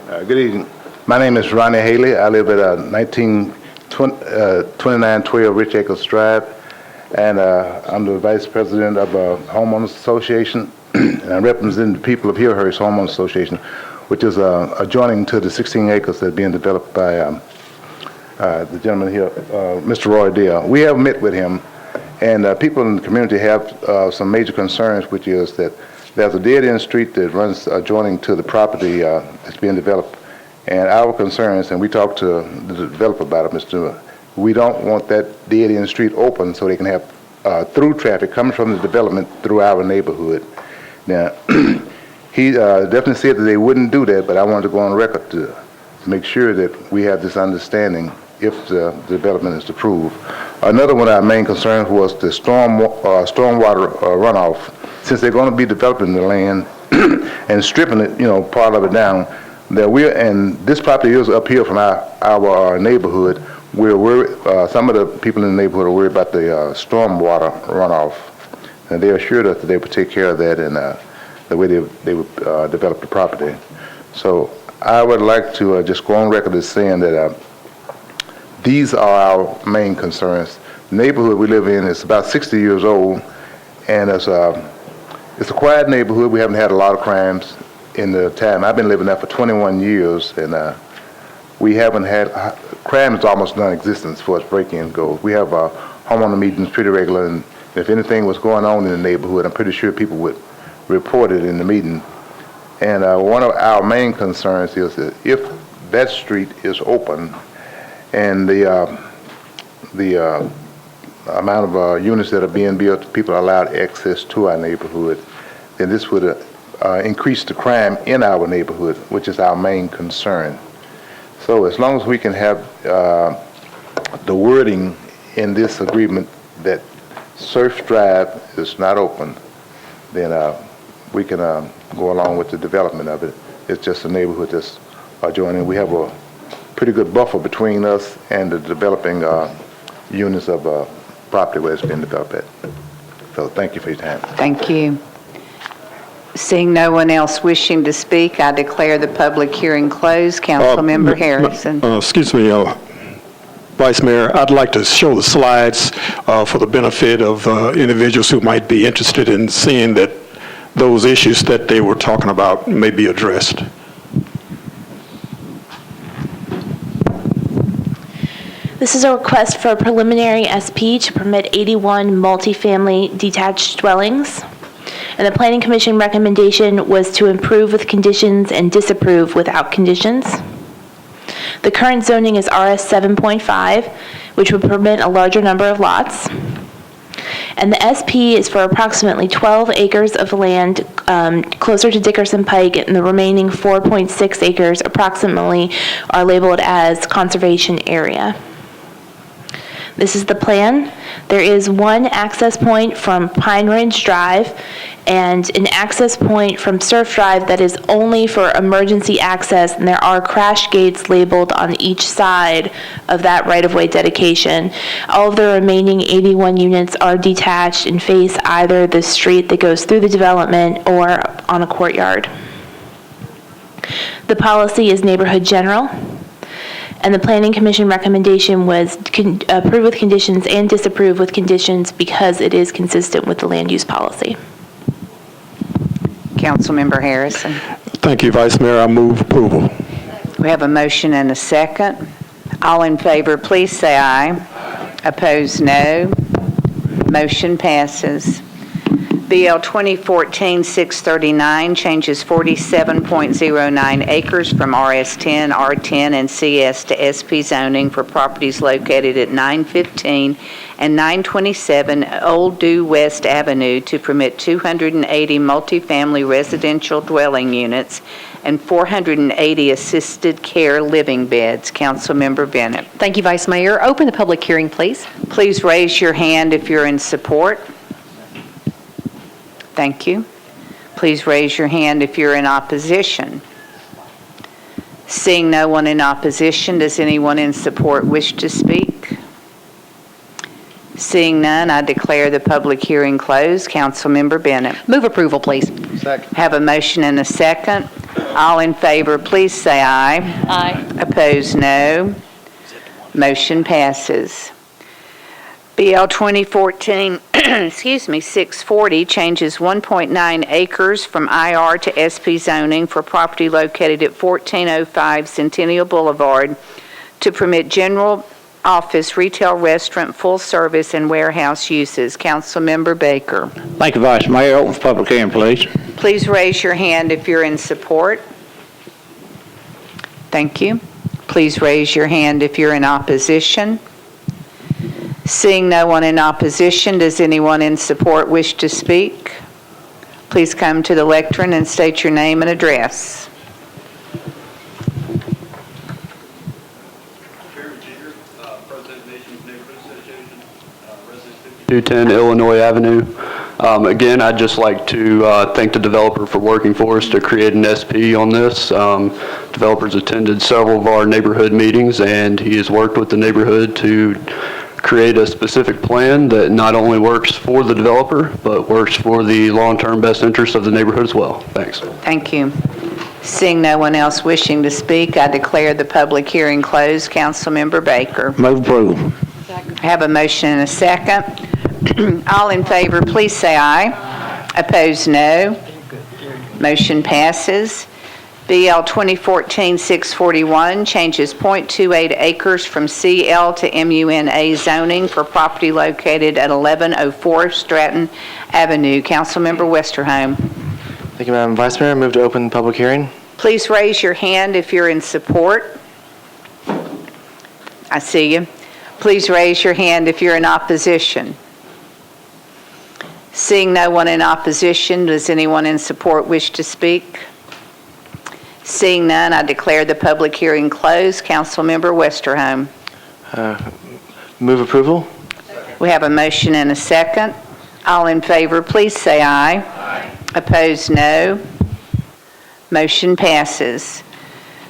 Good evening. My name is Ronnie Haley. I live at 2912 Rich Acres Drive, and I'm the Vice President of Homeowners Association, and I represent the people of Hillhurst Homeowners Association, which is adjoining to the 16 acres that are being developed by the gentleman here, Mr. Roy Dale. We have met with him, and people in the community have some major concerns, which is that there's a dead-end street that runs adjoining to the property that's being developed. And our concerns, and we talked to the developer about it, we don't want that dead-end street open so they can have through traffic coming from the development through our neighborhood. Now, he definitely said that they wouldn't do that, but I wanted to go on record to make sure that we have this understanding if the development is approved. Another one of our main concerns was the stormwater runoff. Since they're going to be developing the land and stripping it, part of it down, and this property is uphill from our neighborhood. We're worried, some of the people in the neighborhood are worried about the stormwater runoff, and they assured us that they would take care of that in the way they would develop the property. So I would like to just go on record as saying that these are our main concerns. The neighborhood we live in is about 60 years old, and it's a quiet neighborhood. We haven't had a lot of crimes in the time. I've been living there for 21 years, and we haven't had, crime is almost non-existent as far as break-in goes. We have homeowner meetings pretty regular, and if anything was going on in the neighborhood, I'm pretty sure people would report it in the meeting. And one of our main concerns is that if that street is open and the amount of units that are being built, people are allowed access to our neighborhood, then this would increase the crime in our neighborhood, which is our main concern. So as long as we can have the wording in this agreement that Surf Drive is not open, then we can go along with the development of it. It's just a neighborhood that's adjoining. We have a pretty good buffer between us and the developing units of property where it's been developed at. So thank you for your time. Thank you. Seeing no one else wishing to speak, I declare the public hearing closed. Councilmember Harrison. Excuse me, Vice Mayor, I'd like to show the slides for the benefit of individuals who might be interested in seeing that those issues that they were talking about may be addressed. This is a request for a preliminary SP to permit 81 multifamily detached dwellings. And the Planning Commission recommendation was to approve with conditions and disapprove without conditions. The current zoning is RS 7.5, which would permit a larger number of lots. And the SP is for approximately 12 acres of land closer to Dickerson Pike, and the remaining 4.6 acres approximately are labeled as conservation area. This is the plan. There is one access point from Pine Ridge Drive and an access point from Surf Drive that is only for emergency access, and there are crash gates labeled on each side of that right-of-way dedication. All of the remaining 81 units are detached and face either the street that goes through the development or on a courtyard. The policy is neighborhood general. And the Planning Commission recommendation was approve with conditions and disapprove with conditions because it is consistent with the land use policy. Councilmember Harrison. Thank you, Vice Mayor. I move approval. We have a motion and a second. All in favor, please say aye. Opposed, no. Motion passes. BL 2014-639 changes 47.09 acres from RS10, R10, and CS to SP zoning for properties located at 915 and 927 Old Due West Avenue to permit 280 multifamily residential dwelling units and 480 assisted care living beds. Councilmember Bennett. Thank you, Vice Mayor. Open the public hearing, please. Please raise your hand if you're in support. Thank you. Please raise your hand if you're in opposition. Seeing no one in opposition, does anyone in support wish to speak? Seeing none, I declare the public hearing closed. Councilmember Bennett. Move approval, please. Second. Have a motion and a second. All in favor, please say aye. Aye. Opposed, no. Motion passes. BL 2014, 640 changes 1.9 acres from IR to SP zoning for property located at 1405 Centennial Boulevard to permit general office, retail, restaurant, full service, and warehouse uses. Councilmember Baker. Thank you, Vice Mayor. Open for public hearing, please. Please raise your hand if you're in support. Thank you. Please raise your hand if you're in opposition. Seeing no one in opposition, does anyone in support wish to speak? Please come to the lectern and state your name and address. 210 Illinois Avenue. Again, I'd just like to thank the developer for working for us to create an SP on this. Developers attended several of our neighborhood meetings, and he has worked with the neighborhood to create a specific plan that not only works for the developer, but works for the long-term best interest of the neighborhood as well. Thanks. Thank you. Seeing no one else wishing to speak, I declare the public hearing closed. Councilmember Baker. Move approval. I have a motion and a second. All in favor, please say aye. Opposed, no. Motion passes. BL 2014-641 changes .28 acres from CL to MUNA zoning for property located at 1104 Stratton Avenue. Councilmember Westerholm. Thank you, Madam Vice Mayor. I move to open the public hearing. Please raise your hand if you're in support. I see you. Please raise your hand if you're in opposition. Seeing no one in opposition, does anyone in support wish to speak? Seeing none, I declare the public hearing closed. Councilmember Westerholm. Move approval. We have a motion and a second. All in favor, please say aye. Aye. Opposed, no. Motion passes.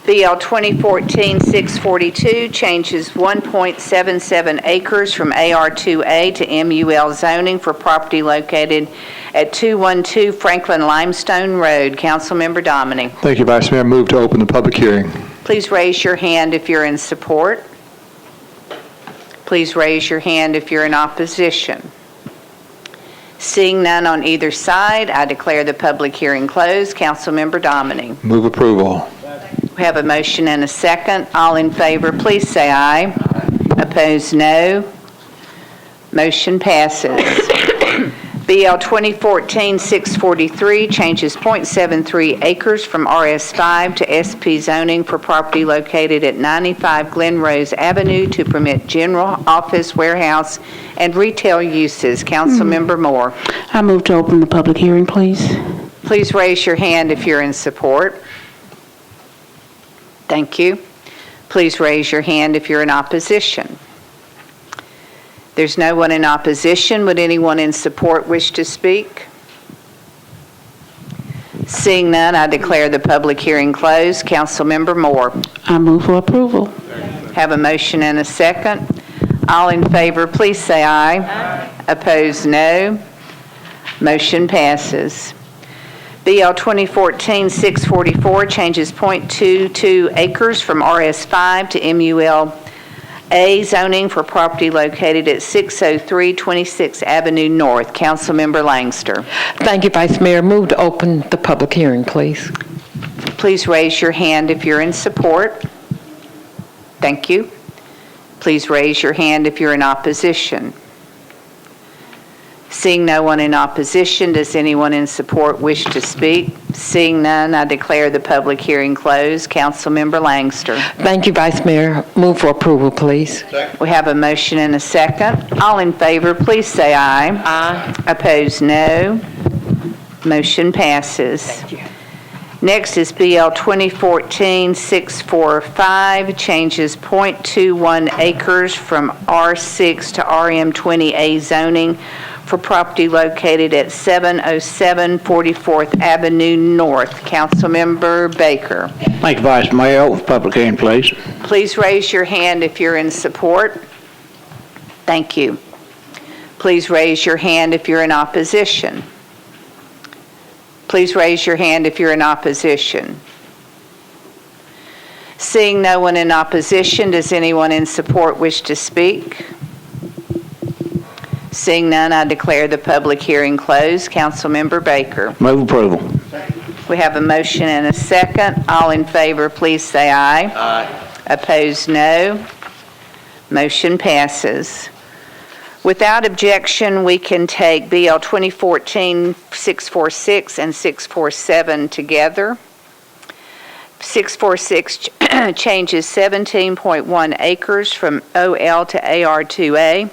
BL 2014-642 changes 1.77 acres from AR2A to MUL zoning for property located at 212 Franklin Limestone Road. Councilmember Dominy. Thank you, Vice Mayor. Move to open the public hearing. Please raise your hand if you're in support. Please raise your hand if you're in opposition. Seeing none on either side, I declare the public hearing closed. Councilmember Dominy. Move approval. We have a motion and a second. All in favor, please say aye. Opposed, no. Motion passes. BL 2014-643 changes .73 acres from RS5 to SP zoning for property located at 95 Glen Rose Avenue to permit general office, warehouse, and retail uses. Councilmember Moore. I move to open the public hearing, please. Please raise your hand if you're in support. Thank you. Please raise your hand if you're in opposition. There's no one in opposition. Would anyone in support wish to speak? Seeing none, I declare the public hearing closed. Councilmember Moore. I move for approval. Have a motion and a second. All in favor, please say aye. Aye. Opposed, no. Motion passes. BL 2014-644 changes .22 acres from RS5 to MUL A zoning for property located at 603 26th Avenue North. Councilmember Langster. Thank you, Vice Mayor. Move to open the public hearing, please. Please raise your hand if you're in support. Thank you. Please raise your hand if you're in opposition. Seeing no one in opposition, does anyone in support wish to speak? Seeing none, I declare the public hearing closed. Councilmember Langster. Thank you, Vice Mayor. Move for approval, please. We have a motion and a second. All in favor, please say aye. Aye. Opposed, no. Motion passes. Thank you. Next is BL 2014-645, changes .21 acres from R6 to RM20A zoning for property located at 707 44th Avenue North. Councilmember Baker. Thank you, Vice Mayor. Open public hearing, please. Please raise your hand if you're in support. Thank you. Please raise your hand if you're in opposition. Please raise your hand if you're in opposition. Seeing no one in opposition, does anyone in support wish to speak? Seeing none, I declare the public hearing closed. Councilmember Baker. Move approval. We have a motion and a second. All in favor, please say aye. Aye. Opposed, no. Motion passes. Without objection, we can take BL 2014-646 and 647 together. 646 changes 17.1 acres from OL to AR2A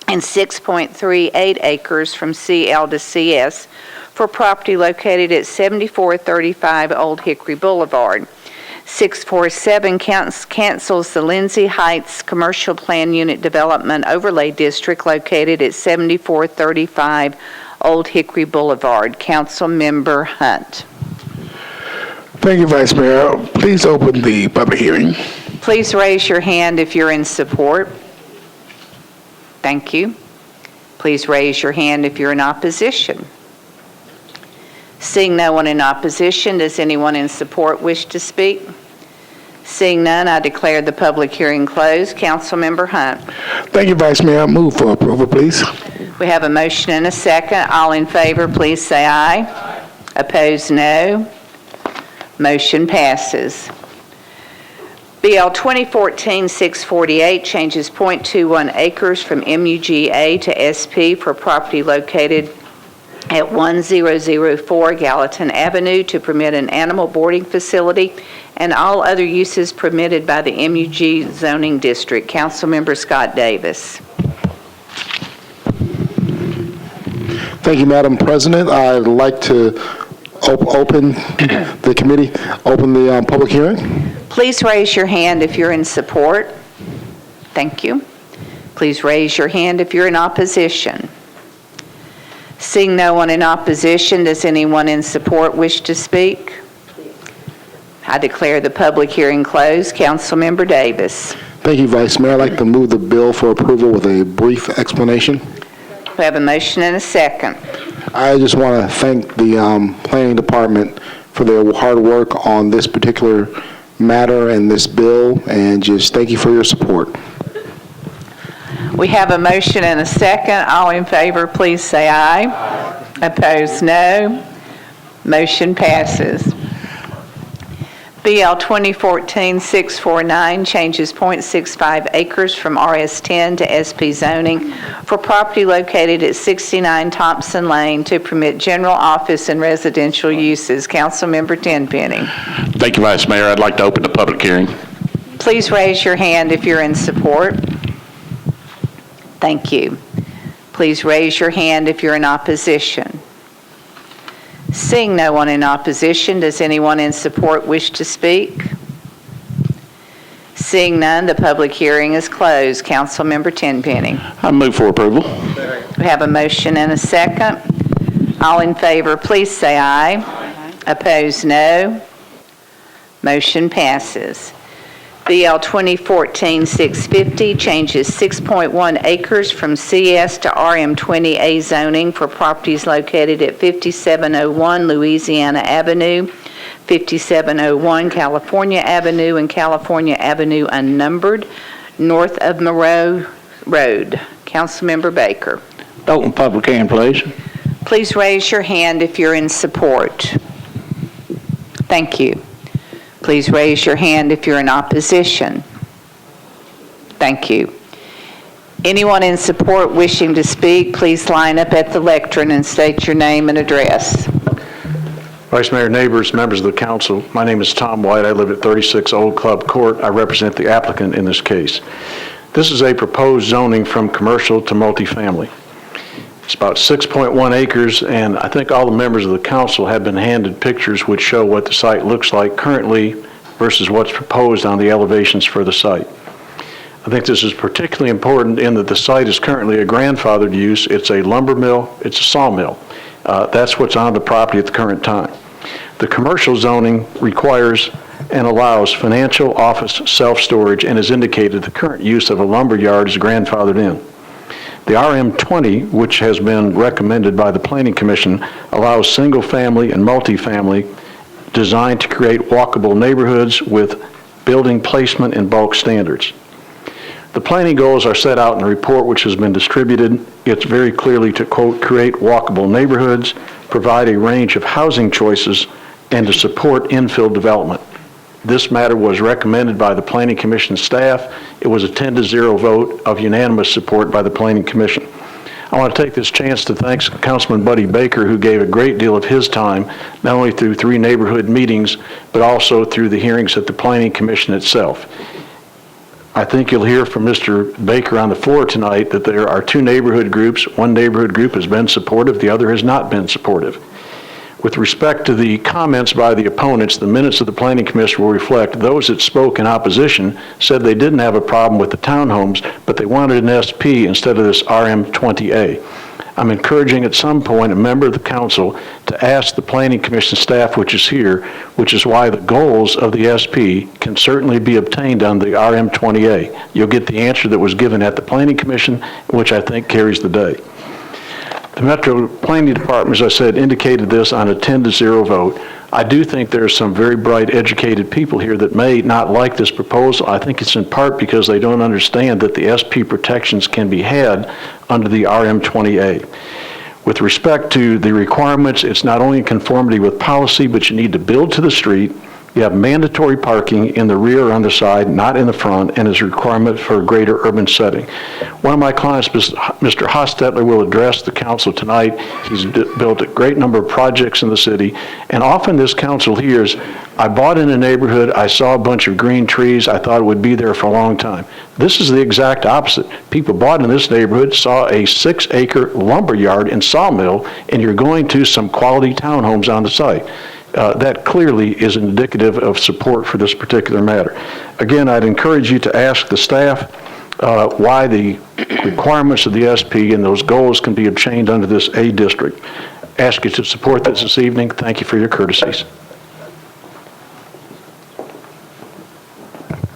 and 6.38 acres from CL to CS for property located at 7435 Old Hickory Boulevard. 647 cancels the Lindsay Heights Commercial Plan Unit Development Overlay District located at 7435 Old Hickory Boulevard. Councilmember Hunt. Thank you, Vice Mayor. Please open the public hearing. Please raise your hand if you're in support. Thank you. Please raise your hand if you're in opposition. Seeing no one in opposition, does anyone in support wish to speak? Seeing none, I declare the public hearing closed. Councilmember Hunt. Thank you, Vice Mayor. Move for approval, please. We have a motion and a second. All in favor, please say aye. Aye. Opposed, no. Motion passes. BL 2014-648 changes .21 acres from MUGA to SP for property located at 1004 Gallatin Avenue to permit an animal boarding facility and all other uses permitted by the MUG zoning district. Councilmember Scott Davis. Thank you, Madam President. I'd like to open the committee, open the public hearing. Please raise your hand if you're in support. Thank you. Please raise your hand if you're in opposition. Seeing no one in opposition, does anyone in support wish to speak? I declare the public hearing closed. Councilmember Davis. Thank you, Vice Mayor. I'd like to move the bill for approval with a brief explanation. We have a motion and a second. I just want to thank the Planning Department for their hard work on this particular matter and this bill, and just thank you for your support. We have a motion and a second. All in favor, please say aye. Aye. Opposed, no. Motion passes. BL 2014-649 changes .65 acres from RS10 to SP zoning for property located at 69 Thompson Lane to permit general office and residential uses. Councilmember Tenpenny. Thank you, Vice Mayor. I'd like to open the public hearing. Please raise your hand if you're in support. Thank you. Please raise your hand if you're in opposition. Seeing no one in opposition, does anyone in support wish to speak? Seeing none, the public hearing is closed. Councilmember Tenpenny. I move for approval. We have a motion and a second. All in favor, please say aye. Aye. Opposed, no. Motion passes. BL 2014-650 changes 6.1 acres from CS to RM20A zoning for properties located at 5701 Louisiana Avenue, 5701 California Avenue, and California Avenue unnumbered, north of Moreau Road. Councilmember Baker. Open public hearing, please. Please raise your hand if you're in support. Thank you. Please raise your hand if you're in opposition. Thank you. Anyone in support wishing to speak, please line up at the lectern and state your name and address. Vice Mayor, neighbors, members of the council, my name is Tom White. I live at 36 Old Club Court. I represent the applicant in this case. This is a proposed zoning from commercial to multifamily. It's about 6.1 acres, and I think all the members of the council have been handed pictures which show what the site looks like currently versus what's proposed on the elevations for the site. I think this is particularly important in that the site is currently a grandfathered use. It's a lumber mill, it's a sawmill. That's what's on the property at the current time. The commercial zoning requires and allows financial office self-storage and has indicated the current use of a lumber yard is grandfathered in. The RM20, which has been recommended by the Planning Commission, allows single-family and multifamily designed to create walkable neighborhoods with building placement and bulk standards. The planning goals are set out in the report which has been distributed. It's very clearly to, quote, create walkable neighborhoods, provide a range of housing choices, and to support infill development. This matter was recommended by the Planning Commission staff. It was a 10-0 vote of unanimous support by the Planning Commission. I want to take this chance to thank Councilman Buddy Baker, who gave a great deal of his time, not only through 3 neighborhood meetings, but also through the hearings at the Planning Commission itself. I think you'll hear from Mr. Baker on the floor tonight that there are 2 neighborhood groups. One neighborhood group has been supportive, the other has not been supportive. With respect to the comments by the opponents, the minutes of the Planning Commission will reflect those that spoke in opposition said they didn't have a problem with the townhomes, but they wanted an SP instead of this RM20A. I'm encouraging at some point a member of the council to ask the Planning Commission staff, which is here, which is why the goals of the SP can certainly be obtained on the RM20A. You'll get the answer that was given at the Planning Commission, which I think carries the day. The Metro Planning Department, as I said, indicated this on a 10-0 vote. I do think there are some very bright, educated people here that may not like this proposal. I think it's in part because they don't understand that the SP protections can be had under the RM20A. With respect to the requirements, it's not only in conformity with policy, but you need to build to the street. You have mandatory parking in the rear or on the side, not in the front, and is a requirement for a greater urban setting. One of my clients, Mr. Hostetler, will address the council tonight. He's built a great number of projects in the city, and often this council hears, I bought in a neighborhood, I saw a bunch of green trees, I thought it would be there for a long time. This is the exact opposite. People bought in this neighborhood, saw a 6-acre lumber yard and sawmill, and you're going to some quality townhomes on the site. That clearly is indicative of support for this particular matter. Again, I'd encourage you to ask the staff why the requirements of the SP and those goals can be obtained under this A district. Ask you to support this evening. Thank you for your courtesies.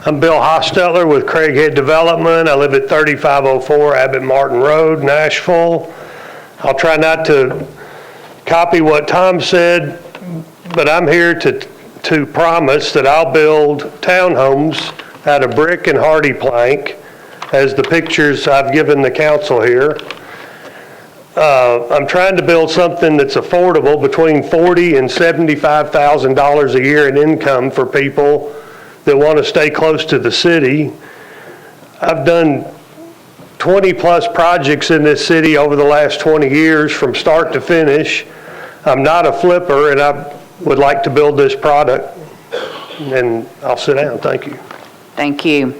I'm Bill Hostetler with Craighead Development. I live at 3504 Abbott Martin Road, Nashville. I'll try not to copy what Tom said, but I'm here to promise that I'll build townhomes out of brick and hardy plank, as the pictures I've given the council here. I'm trying to build something that's affordable, between $40,000 and $75,000 a year in income for people that want to stay close to the city. I've done 20-plus projects in this city over the last 20 years from start to finish. I'm not a flipper, and I would like to build this product. And I'll sit down. Thank you. Thank you.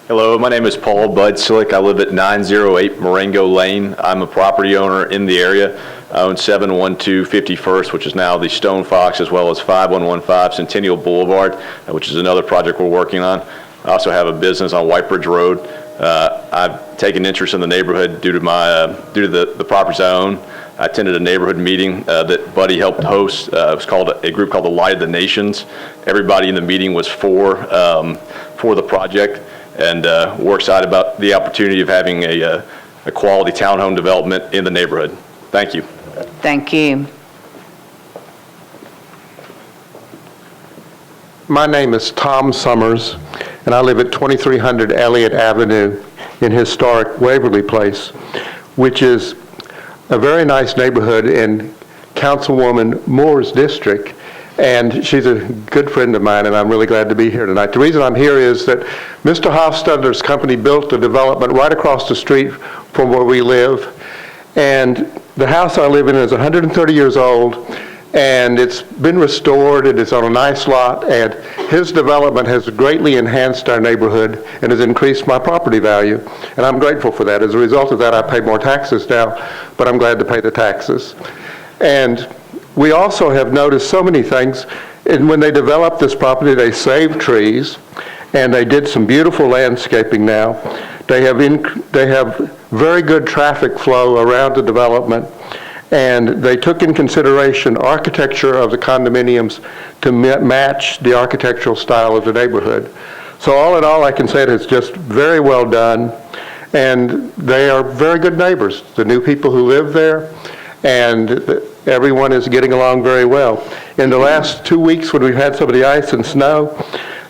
Hello, my name is Paul Budslick. I live at 908 Marengo Lane. I'm a property owner in the area. I own 712 51st, which is now the Stone Fox, as well as 5115 Centennial Boulevard, which is another project we're working on. I also have a business on White Bridge Road. I've taken interest in the neighborhood due to the properties I own. I attended a neighborhood meeting that Buddy helped host. It was called a group called the Light of the Nations. Everybody in the meeting was for the project, and we're excited about the opportunity of having a quality townhome development in the neighborhood. Thank you. Thank you. My name is Tom Summers, and I live at 2300 Elliott Avenue in historic Waverly Place, which is a very nice neighborhood in Councilwoman Moore's district, and she's a good friend of mine, and I'm really glad to be here tonight. The reason I'm here is that Mr. Hofstadler's company built a development right across the street from where we live, and the house I live in is 130 years old, and it's been restored, and it's on a nice lot, and his development has greatly enhanced our neighborhood and has increased my property value, and I'm grateful for that. As a result of that, I pay more taxes now, but I'm glad to pay the taxes. And we also have noticed so many things, and when they developed this property, they saved trees, and they did some beautiful landscaping now. They have very good traffic flow around the development, and they took in consideration architecture of the condominiums to match the architectural style of the neighborhood. So all in all, I can say it is just very well done, and they are very good neighbors, the new people who live there, and everyone is getting along very well. In the last 2 weeks when we've had some of the ice and snow,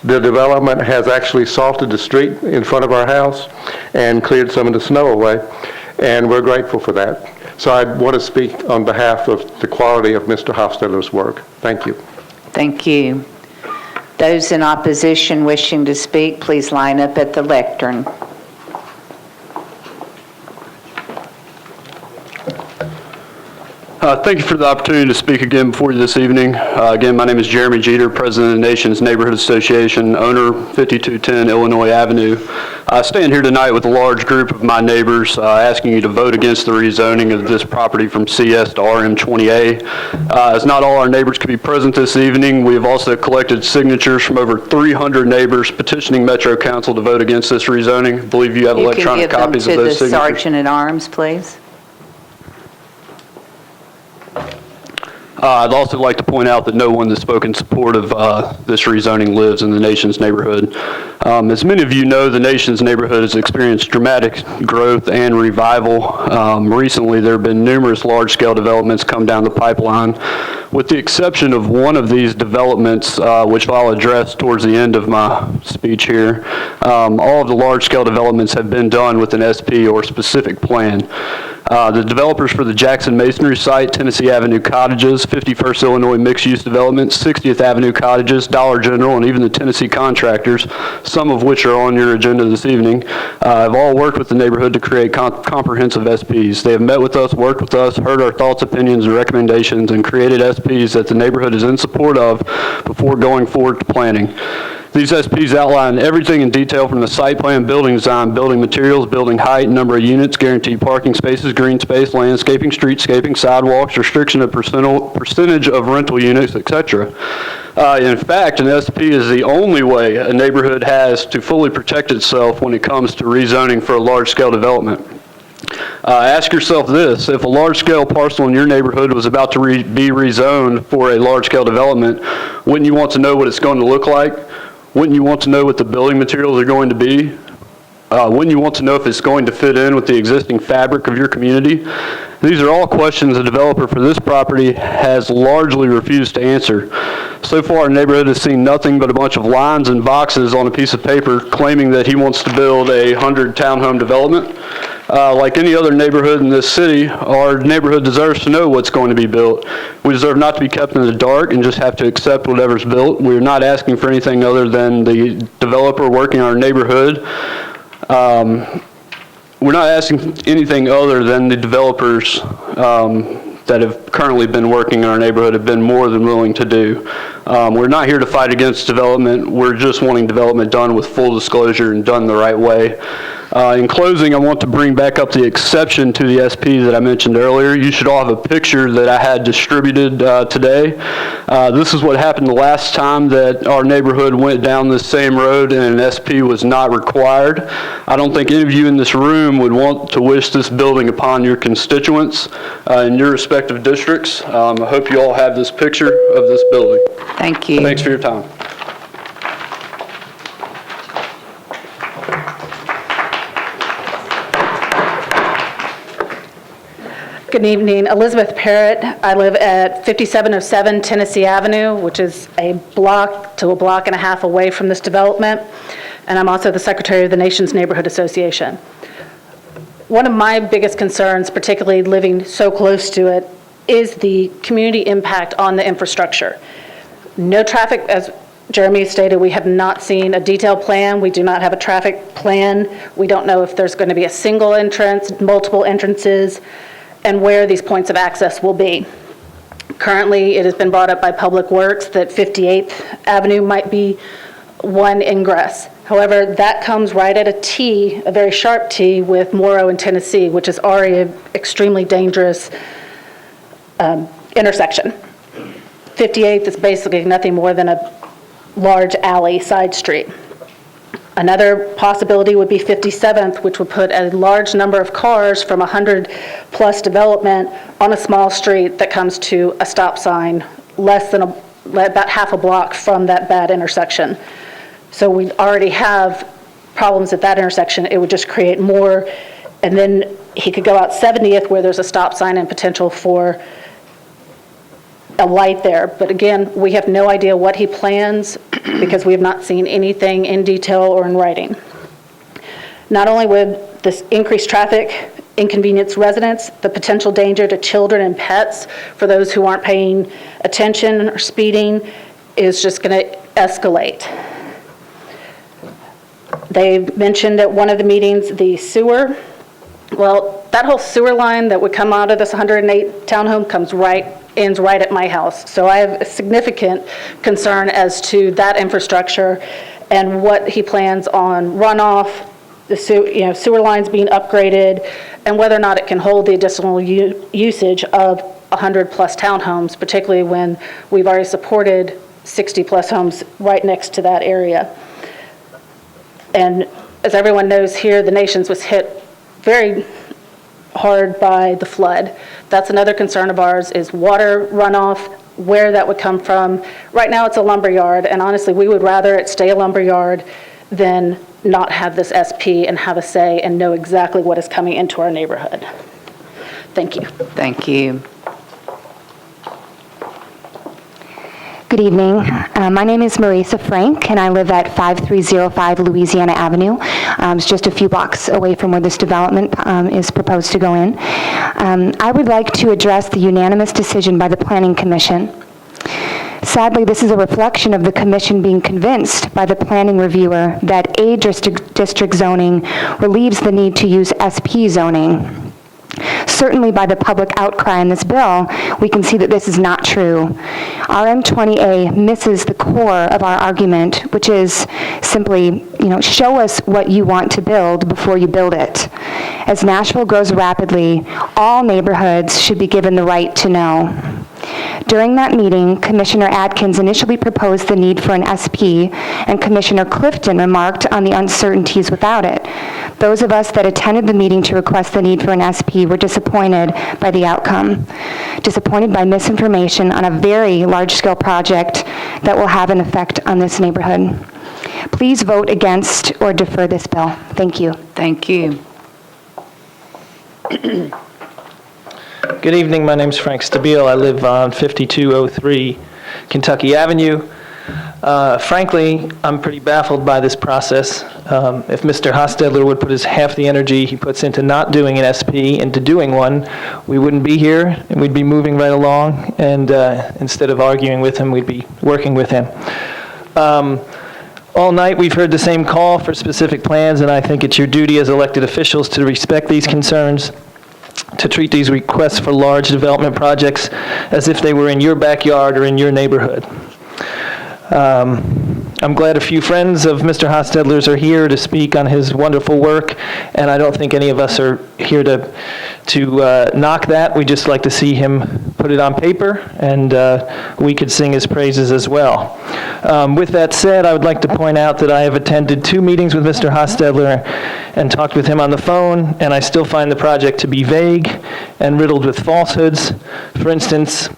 the development has actually salted the street in front of our house and cleared some of the snow away, and we're grateful for that. So I want to speak on behalf of the quality of Mr. Hofstadler's work. Thank you. Thank you. Those in opposition wishing to speak, please line up at the lectern. Thank you for the opportunity to speak again before you this evening. Again, my name is Jeremy Jeter, President of the Nation's Neighborhood Association, owner 5210 Illinois Avenue. I stand here tonight with a large group of my neighbors asking you to vote against the rezoning of this property from CS to RM20A. As not all our neighbors could be present this evening, we have also collected signatures from over 300 neighbors petitioning Metro Council to vote against this rezoning. I believe you have electronic copies of those signatures. You can give them to the Sergeant at Arms, please. I'd also like to point out that no one that spoke in support of this rezoning lives in the Nation's neighborhood. As many of you know, the Nation's neighborhood has experienced dramatic growth and revival. Recently, there have been numerous large-scale developments come down the pipeline, with the exception of one of these developments, which I'll address towards the end of my speech here. All of the large-scale developments have been done with an SP or specific plan. The developers for the Jackson Masonry site, Tennessee Avenue Cottages, 51st Illinois Mixed-Use Development, 60th Avenue Cottages, Dollar General, and even the Tennessee Contractors, some of which are on your agenda this evening, have all worked with the neighborhood to create comprehensive SPs. They have met with us, worked with us, heard our thoughts, opinions, and recommendations, and created SPs that the neighborhood is in support of before going forward to planning. These SPs outline everything in detail from the site plan, building design, building materials, building height, number of units, guaranteed parking spaces, green space, landscaping, streetscaping, sidewalks, restriction of percentage of rental units, etc. In fact, an SP is the only way a neighborhood has to fully protect itself when it comes to rezoning for a large-scale development. Ask yourself this: if a large-scale parcel in your neighborhood was about to be rezoned for a large-scale development, wouldn't you want to know what it's going to look like? Wouldn't you want to know what the building materials are going to be? Wouldn't you want to know if it's going to fit in with the existing fabric of your community? These are all questions the developer for this property has largely refused to answer. So far, our neighborhood has seen nothing but a bunch of lines and boxes on a piece of paper claiming that he wants to build a 100 townhome development. Like any other neighborhood in this city, our neighborhood deserves to know what's going to be built. We deserve not to be kept in the dark and just have to accept whatever's built. We're not asking for anything other than the developer working in our neighborhood. We're not asking anything other than the developers that have currently been working in our neighborhood have been more than willing to do. We're not here to fight against development. We're just wanting development done with full disclosure and done the right way. In closing, I want to bring back up the exception to the SP that I mentioned earlier. You should all have a picture that I had distributed today. This is what happened the last time that our neighborhood went down this same road and an SP was not required. I don't think any of you in this room would want to wish this building upon your constituents in your respective districts. I hope you all have this picture of this building. Thank you. Thanks for your time. Good evening, Elizabeth Parrott. I live at 5707 Tennessee Avenue, which is a block to a block and a half away from this development, and I'm also the secretary of the Nation's Neighborhood Association. One of my biggest concerns, particularly living so close to it, is the community impact on the infrastructure. No traffic, as Jeremy stated, we have not seen a detailed plan. We do not have a traffic plan. We don't know if there's going to be a single entrance, multiple entrances, and where these points of access will be. Currently, it has been brought up by Public Works that 58th Avenue might be one ingress. However, that comes right at a T, a very sharp T, with Morrow and Tennessee, which is already an extremely dangerous intersection. 58th is basically nothing more than a large alley side street. Another possibility would be 57th, which would put a large number of cars from 100-plus development on a small street that comes to a stop sign less than about half a block from that bad intersection. So we already have problems at that intersection. It would just create more, and then he could go out 70th where there's a stop sign and potential for a light there. But again, we have no idea what he plans because we have not seen anything in detail or in writing. Not only would this increase traffic inconvenience residents, the potential danger to children and pets for those who aren't paying attention or speeding is just going to escalate. They mentioned at one of the meetings the sewer. Well, that whole sewer line that would come out of this 108 townhome ends right at my house. So I have a significant concern as to that infrastructure and what he plans on runoff, the sewer lines being upgraded, and whether or not it can hold the additional usage of 100-plus townhomes, particularly when we've already supported 60-plus homes right next to that area. And as everyone knows here, the Nations was hit very hard by the flood. That's another concern of ours is water runoff, where that would come from. Right now it's a lumber yard, and honestly we would rather it stay a lumber yard than not have this SP and have a say and know exactly what is coming into our neighborhood. Thank you. Thank you. Good evening. My name is Marisa Frank, and I live at 5305 Louisiana Avenue. It's just a few blocks away from where this development is proposed to go in. I would like to address the unanimous decision by the Planning Commission. Sadly, this is a reflection of the Commission being convinced by the planning reviewer that A district zoning relieves the need to use SP zoning. Certainly by the public outcry in this bill, we can see that this is not true. RM20A misses the core of our argument, which is simply, show us what you want to build before you build it. As Nashville grows rapidly, all neighborhoods should be given the right to know. During that meeting, Commissioner Atkins initially proposed the need for an SP, and Commissioner Clifton remarked on the uncertainties without it. Those of us that attended the meeting to request the need for an SP were disappointed by the outcome, disappointed by misinformation on a very large-scale project that will have an effect on this neighborhood. Please vote against or defer this bill. Thank you. Thank you. Good evening. My name is Frank Stabile. I live on 5203 Kentucky Avenue. Frankly, I'm pretty baffled by this process. If Mr. Hostetler would put half the energy he puts into not doing an SP into doing one, we wouldn't be here, and we'd be moving right along, and instead of arguing with him, we'd be working with him. All night we've heard the same call for specific plans, and I think it's your duty as elected officials to respect these concerns, to treat these requests for large development projects as if they were in your backyard or in your neighborhood. I'm glad a few friends of Mr. Hostetler's are here to speak on his wonderful work, and I don't think any of us are here to knock that. We just like to see him put it on paper, and we could sing his praises as well. With that said, I would like to point out that I have attended 2 meetings with Mr. Hostetler and talked with him on the phone, and I still find the project to be vague and riddled with falsehoods. For instance,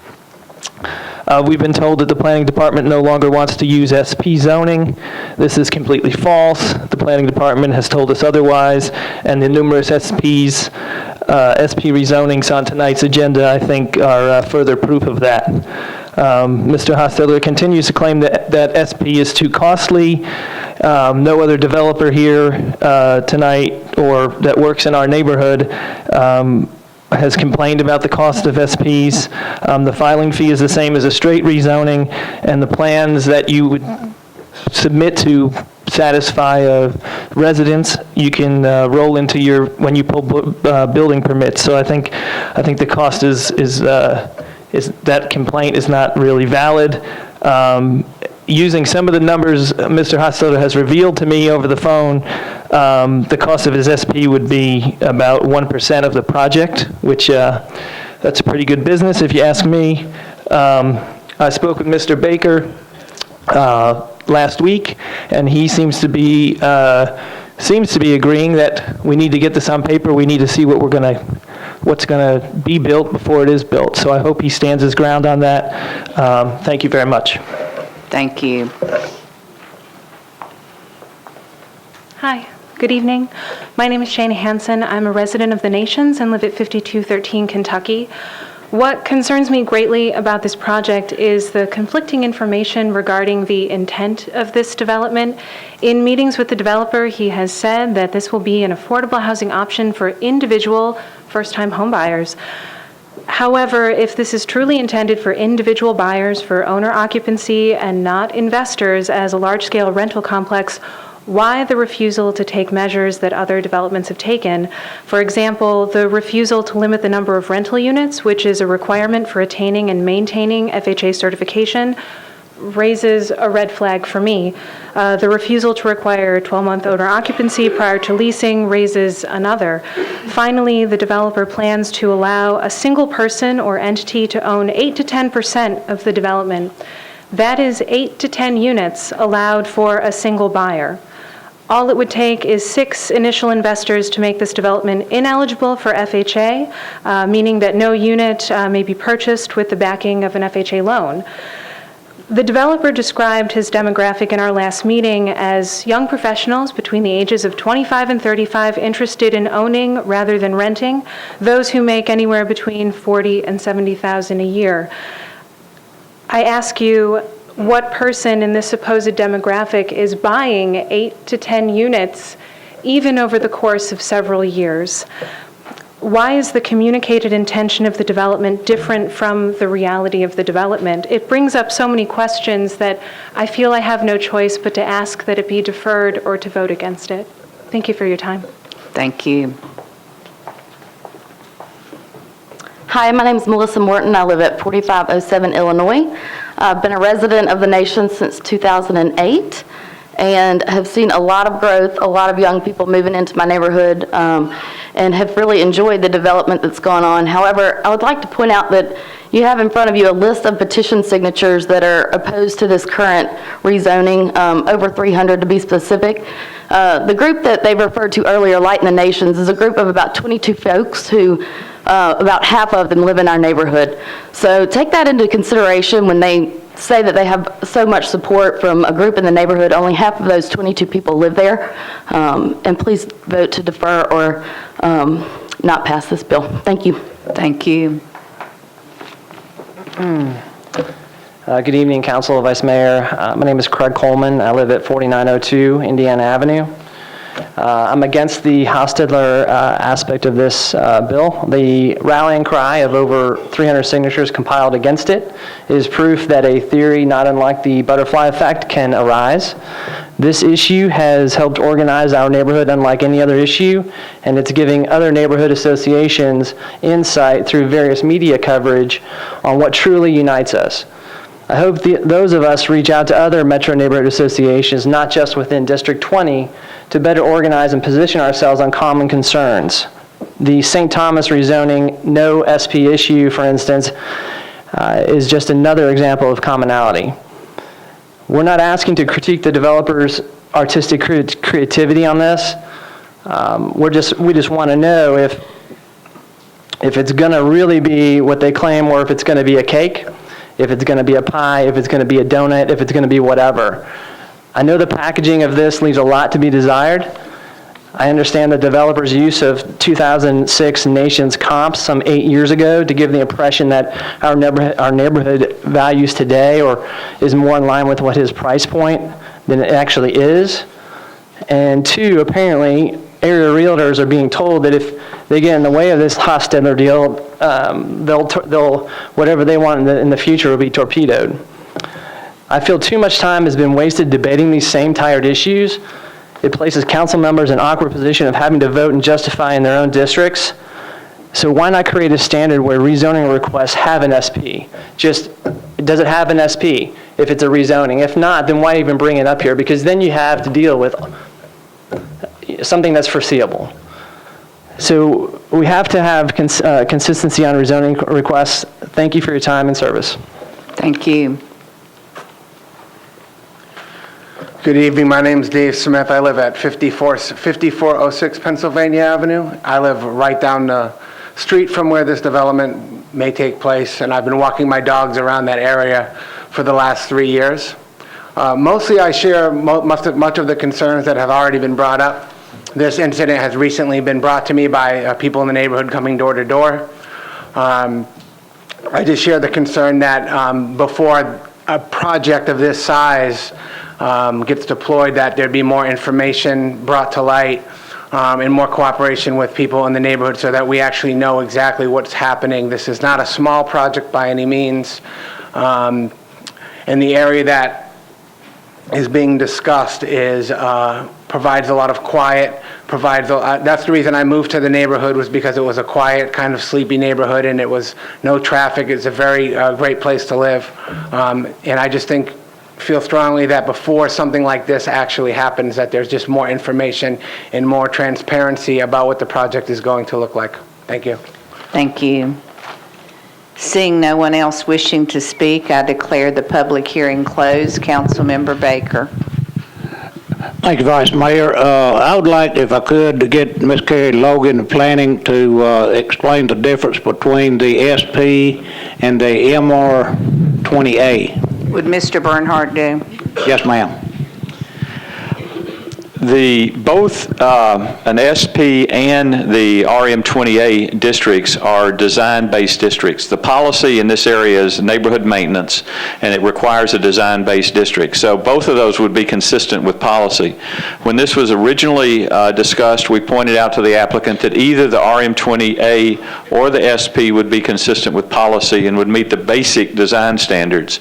we've been told that the planning department no longer wants to use SP zoning. This is completely false. The planning department has told us otherwise, and the numerous SP rezonings on tonight's agenda, I think, are further proof of that. Mr. Hostetler continues to claim that SP is too costly. No other developer here tonight or that works in our neighborhood has complained about the cost of SPs. The filing fee is the same as a straight rezoning, and the plans that you would submit to satisfy residents, you can roll into when you pull building permits. So I think the cost is that complaint is not really valid. Using some of the numbers Mr. Hostetler has revealed to me over the phone, the cost of his SP would be about 1% of the project, which that's a pretty good business if you ask me. I spoke with Mr. Baker last week, and he seems to be agreeing that we need to get this on paper. We need to see what's gonna be built before it is built. So I hope he stands his ground on that. Thank you very much. Thank you. Hi, good evening. My name is Shane Hansen. I'm a resident of the Nations and live at 5213 Kentucky. What concerns me greatly about this project is the conflicting information regarding the intent of this development. In meetings with the developer, he has said that this will be an affordable housing option for individual first-time homebuyers. However, if this is truly intended for individual buyers for owner occupancy and not investors as a large-scale rental complex, why the refusal to take measures that other developments have taken? For example, the refusal to limit the number of rental units, which is a requirement for attaining and maintaining FHA certification, raises a red flag for me. The refusal to require 12-month owner occupancy prior to leasing raises another. Finally, the developer plans to allow a single person or entity to own 8 to 10% of the development. That is 8 to 10 units allowed for a single buyer. All it would take is 6 initial investors to make this development ineligible for FHA, meaning that no unit may be purchased with the backing of an FHA loan. The developer described his demographic in our last meeting as young professionals between the ages of 25 and 35 interested in owning rather than renting, those who make anywhere between $40,000 and $70,000 a year. I ask you, what person in this supposed demographic is buying 8 to 10 units even over the course of several years? Why is the communicated intention of the development different from the reality of the development? It brings up so many questions that I feel I have no choice but to ask that it be deferred or to vote against it. Thank you for your time. Thank you. Hi, my name is Melissa Morton. I live at 4507 Illinois. I've been a resident of the nation since 2008 and have seen a lot of growth, a lot of young people moving into my neighborhood, and have really enjoyed the development that's gone on. However, I would like to point out that you have in front of you a list of petition signatures that are opposed to this current rezoning, over 300 to be specific. The group that they referred to earlier, Light in the Nations, is a group of about 22 folks who about half of them live in our neighborhood. So take that into consideration when they say that they have so much support from a group in the neighborhood. Only half of those 22 people live there. And please vote to defer or not pass this bill. Thank you. Thank you. Good evening, Council, Vice Mayor. My name is Craig Coleman. I live at 4902 Indiana Avenue. I'm against the Hostetler aspect of this bill. The rallying cry of over 300 signatures compiled against it is proof that a theory not unlike the butterfly effect can arise. This issue has helped organize our neighborhood unlike any other issue, and it's giving other neighborhood associations insight through various media coverage on what truly unites us. I hope those of us reach out to other Metro neighborhood associations, not just within District 20, to better organize and position ourselves on common concerns. The St. Thomas rezoning no SP issue, for instance, is just another example of commonality. We're not asking to critique the developer's artistic creativity on this. We just want to know if it's going to really be what they claim, or if it's going to be a cake, if it's going to be a pie, if it's going to be a donut, if it's going to be whatever. I know the packaging of this leaves a lot to be desired. I understand the developer's use of 2006 Nations comps some 8 years ago to give the impression that our neighborhood values today or is more in line with what his price point than it actually is. And 2, apparently, area realtors are being told that if they get in the way of this Hostetler deal, they'll whatever they want in the future will be torpedoed. I feel too much time has been wasted debating these same tired issues. It places council members in an awkward position of having to vote and justify in their own districts. So why not create a standard where rezoning requests have an SP? Just, does it have an SP if it's a rezoning? If not, then why even bring it up here? Because then you have to deal with something that's foreseeable. So we have to have consistency on rezoning requests. Thank you for your time and service. Thank you. Good evening. My name is Dave Smith. I live at 5406 Pennsylvania Avenue. I live right down the street from where this development may take place, and I've been walking my dogs around that area for the last 3 years. Mostly I share much of the concerns that have already been brought up. This incident has recently been brought to me by people in the neighborhood coming door to door. I just share the concern that before a project of this size gets deployed, that there'd be more information brought to light and more cooperation with people in the neighborhood so that we actually know exactly what's happening. This is not a small project by any means. And the area that is being discussed is provides a lot of quiet, that's the reason I moved to the neighborhood, was because it was a quiet, kind of sleepy neighborhood, and it was no traffic. It's a very great place to live. And I just feel strongly that before something like this actually happens, that there's just more information and more transparency about what the project is going to look like. Thank you. Thank you. Seeing no one else wishing to speak, I declare the public hearing closed. Councilmember Baker. Thank you, Vice Mayor. I would like, if I could, to get Ms. Carrie Logan of Planning to explain the difference between the SP and the MR20A. Would Mr. Bernhardt do? Yes, ma'am. Both an SP and the RM20A districts are design-based districts. The policy in this area is neighborhood maintenance, and it requires a design-based district. So both of those would be consistent with policy. When this was originally discussed, we pointed out to the applicant that either the RM20A or the SP would be consistent with policy and would meet the basic design standards.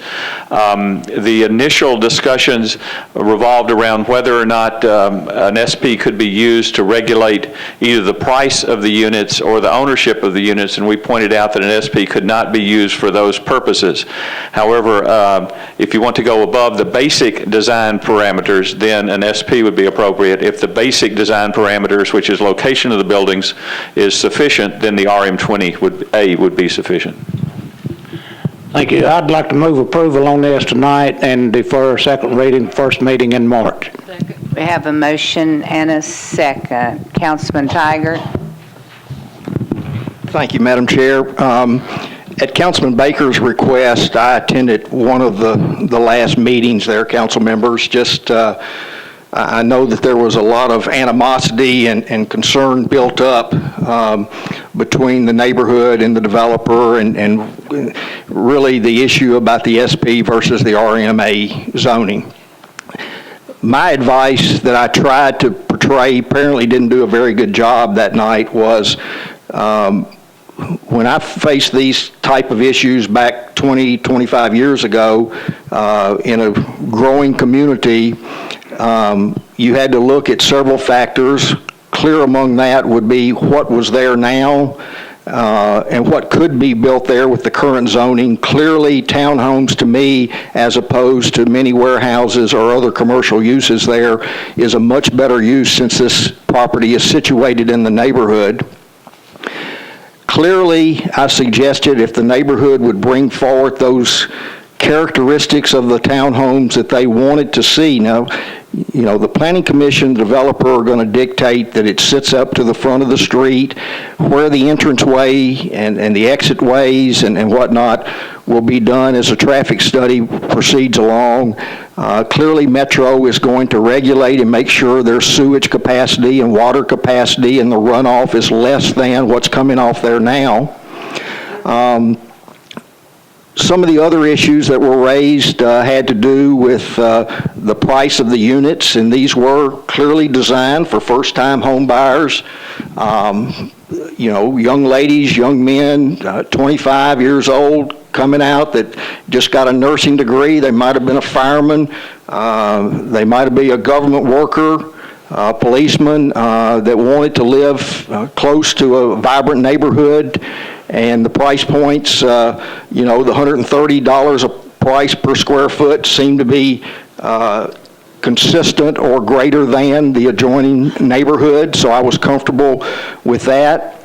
The initial discussions revolved around whether or not an SP could be used to regulate either the price of the units or the ownership of the units, and we pointed out that an SP could not be used for those purposes. However, if you want to go above the basic design parameters, then an SP would be appropriate. If the basic design parameters, which is location of the buildings, is sufficient, then the RM20A would be sufficient. Thank you. I'd like to move approval on this tonight and defer second reading, first meeting in March. We have a motion and a second. Councilman Tiger. Thank you, Madam Chair. At Councilman Baker's request, I attended one of the last meetings there, council members. I know that there was a lot of animosity and concern built up between the neighborhood and the developer, and really the issue about the SP versus the RMA zoning. My advice that I tried to portray, apparently didn't do a very good job that night, was when I faced these type of issues back 20, 25 years ago in a growing community, you had to look at several factors. Clear among that would be what was there now and what could be built there with the current zoning. Clearly, townhomes to me, as opposed to many warehouses or other commercial uses there, is a much better use since this property is situated in the neighborhood. Clearly, I suggested if the neighborhood would bring forward those characteristics of the townhomes that they wanted to see. Now, you know, the planning commission, developer are going to dictate that it sits up to the front of the street, where the entranceway and the exit ways and whatnot will be done as a traffic study proceeds along. Clearly, Metro is going to regulate and make sure there's sewage capacity and water capacity and the runoff is less than what's coming off there now. Some of the other issues that were raised had to do with the price of the units, and these were clearly designed for first-time home buyers. You know, young ladies, young men, 25 years old, coming out that just got a nursing degree. They might have been a fireman. They might have been a government worker. policemen that wanted to live close to a vibrant neighborhood, and the price points, the $130 a price per square foot seemed to be consistent or greater than the adjoining neighborhood, so I was comfortable with that.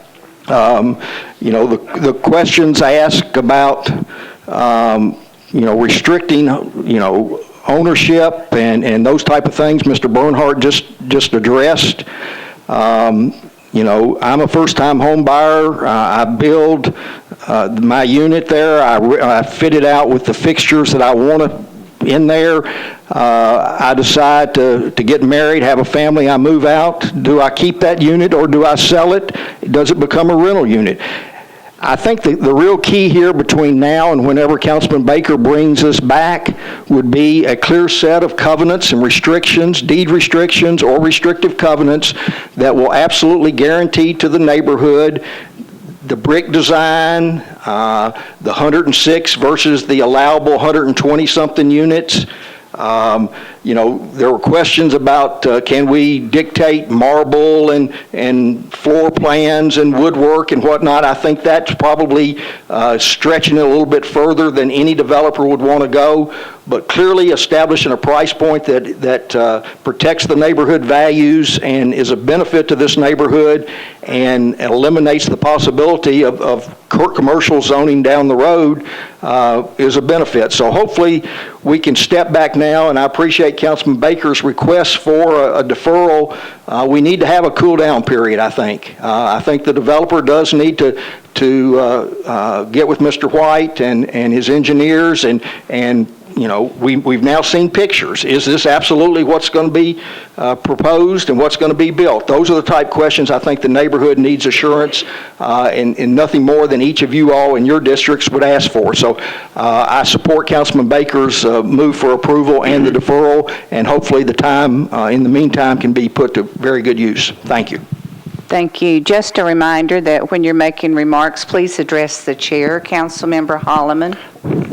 The questions asked about, restricting, ownership and those type of things, Mr. Bernhardt just addressed. I'm a first-time home buyer. I build my unit there. I fit it out with the fixtures that I want in there. I decide to get married, have a family, I move out. Do I keep that unit or do I sell it? Does it become a rental unit? I think the real key here between now and whenever Councilman Baker brings us back would be a clear set of covenants and restrictions, deed restrictions or restrictive covenants that will absolutely guarantee to the neighborhood the brick design, the 106 versus the allowable 120-something units. There were questions about can we dictate marble and floor plans and woodwork and whatnot. I think that's probably stretching it a little bit further than any developer would want to go, but clearly establishing a price point that protects the neighborhood values and is a benefit to this neighborhood and eliminates the possibility of commercial zoning down the road is a benefit. So hopefully we can step back now, and I appreciate Councilman Baker's request for a deferral. We need to have a cool down period, I think. I think the developer does need to get with Mr. White and his engineers and we've now seen pictures. Is this absolutely what's going to be proposed and what's going to be built? Those are the type questions I think the neighborhood needs assurance and nothing more than each of you all in your districts would ask for. So I support Councilman Baker's move for approval and the deferral, and hopefully the time in the meantime can be put to very good use. Thank you. Thank you. Just a reminder that when you're making remarks, please address the chair. Councilmember Holloman.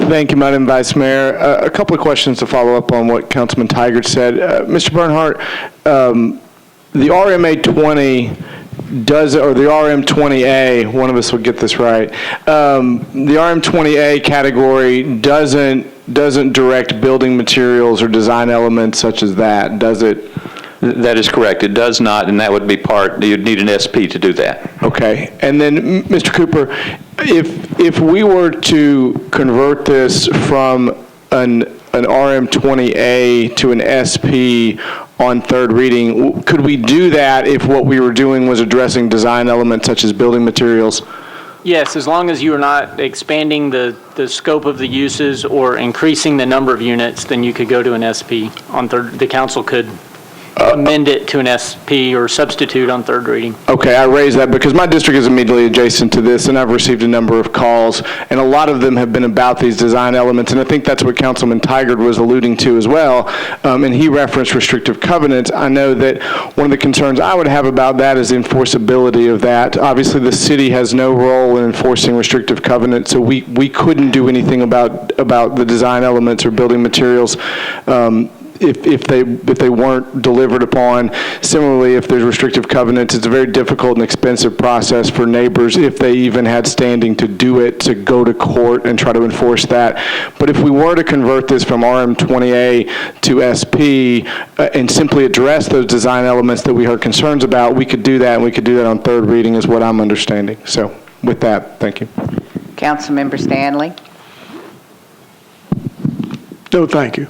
Thank you, Madam Vice Mayor. A couple of questions to follow up on what Councilman Tigert said. Mr. Bernhardt, the RMA 20 or the RM20A, one of us will get this right. The RM20A category doesn't direct building materials or design elements such as that, does it? That is correct. It does not, and that would be you'd need an SP to do that. Okay. And then, Mr. Cooper, if we were to convert this from an RM20A to an SP on third reading, could we do that if what we were doing was addressing design elements such as building materials? Yes, as long as you are not expanding the scope of the uses or increasing the number of units, then you could go to an SP on third. The council could amend it to an SP or substitute on third reading. Okay, I raise that because my district is immediately adjacent to this, and I've received a number of calls, and a lot of them have been about these design elements, and I think that's what Councilman Tigert was alluding to as well, and he referenced restrictive covenants. I know that one of the concerns I would have about that is the enforceability of that. Obviously, the city has no role in enforcing restrictive covenants, so we couldn't do anything about the design elements or building materials if they weren't delivered upon. Similarly, if there's restrictive covenants, it's a very difficult and expensive process for neighbors, if they even had standing to do it, to go to court and try to enforce that. But if we were to convert this from RM20A to SP and simply address those design elements that we heard concerns about, we could do that, and we could do that on third reading is what I'm understanding. So with that, thank you. Councilmember Stanley. No, thank you.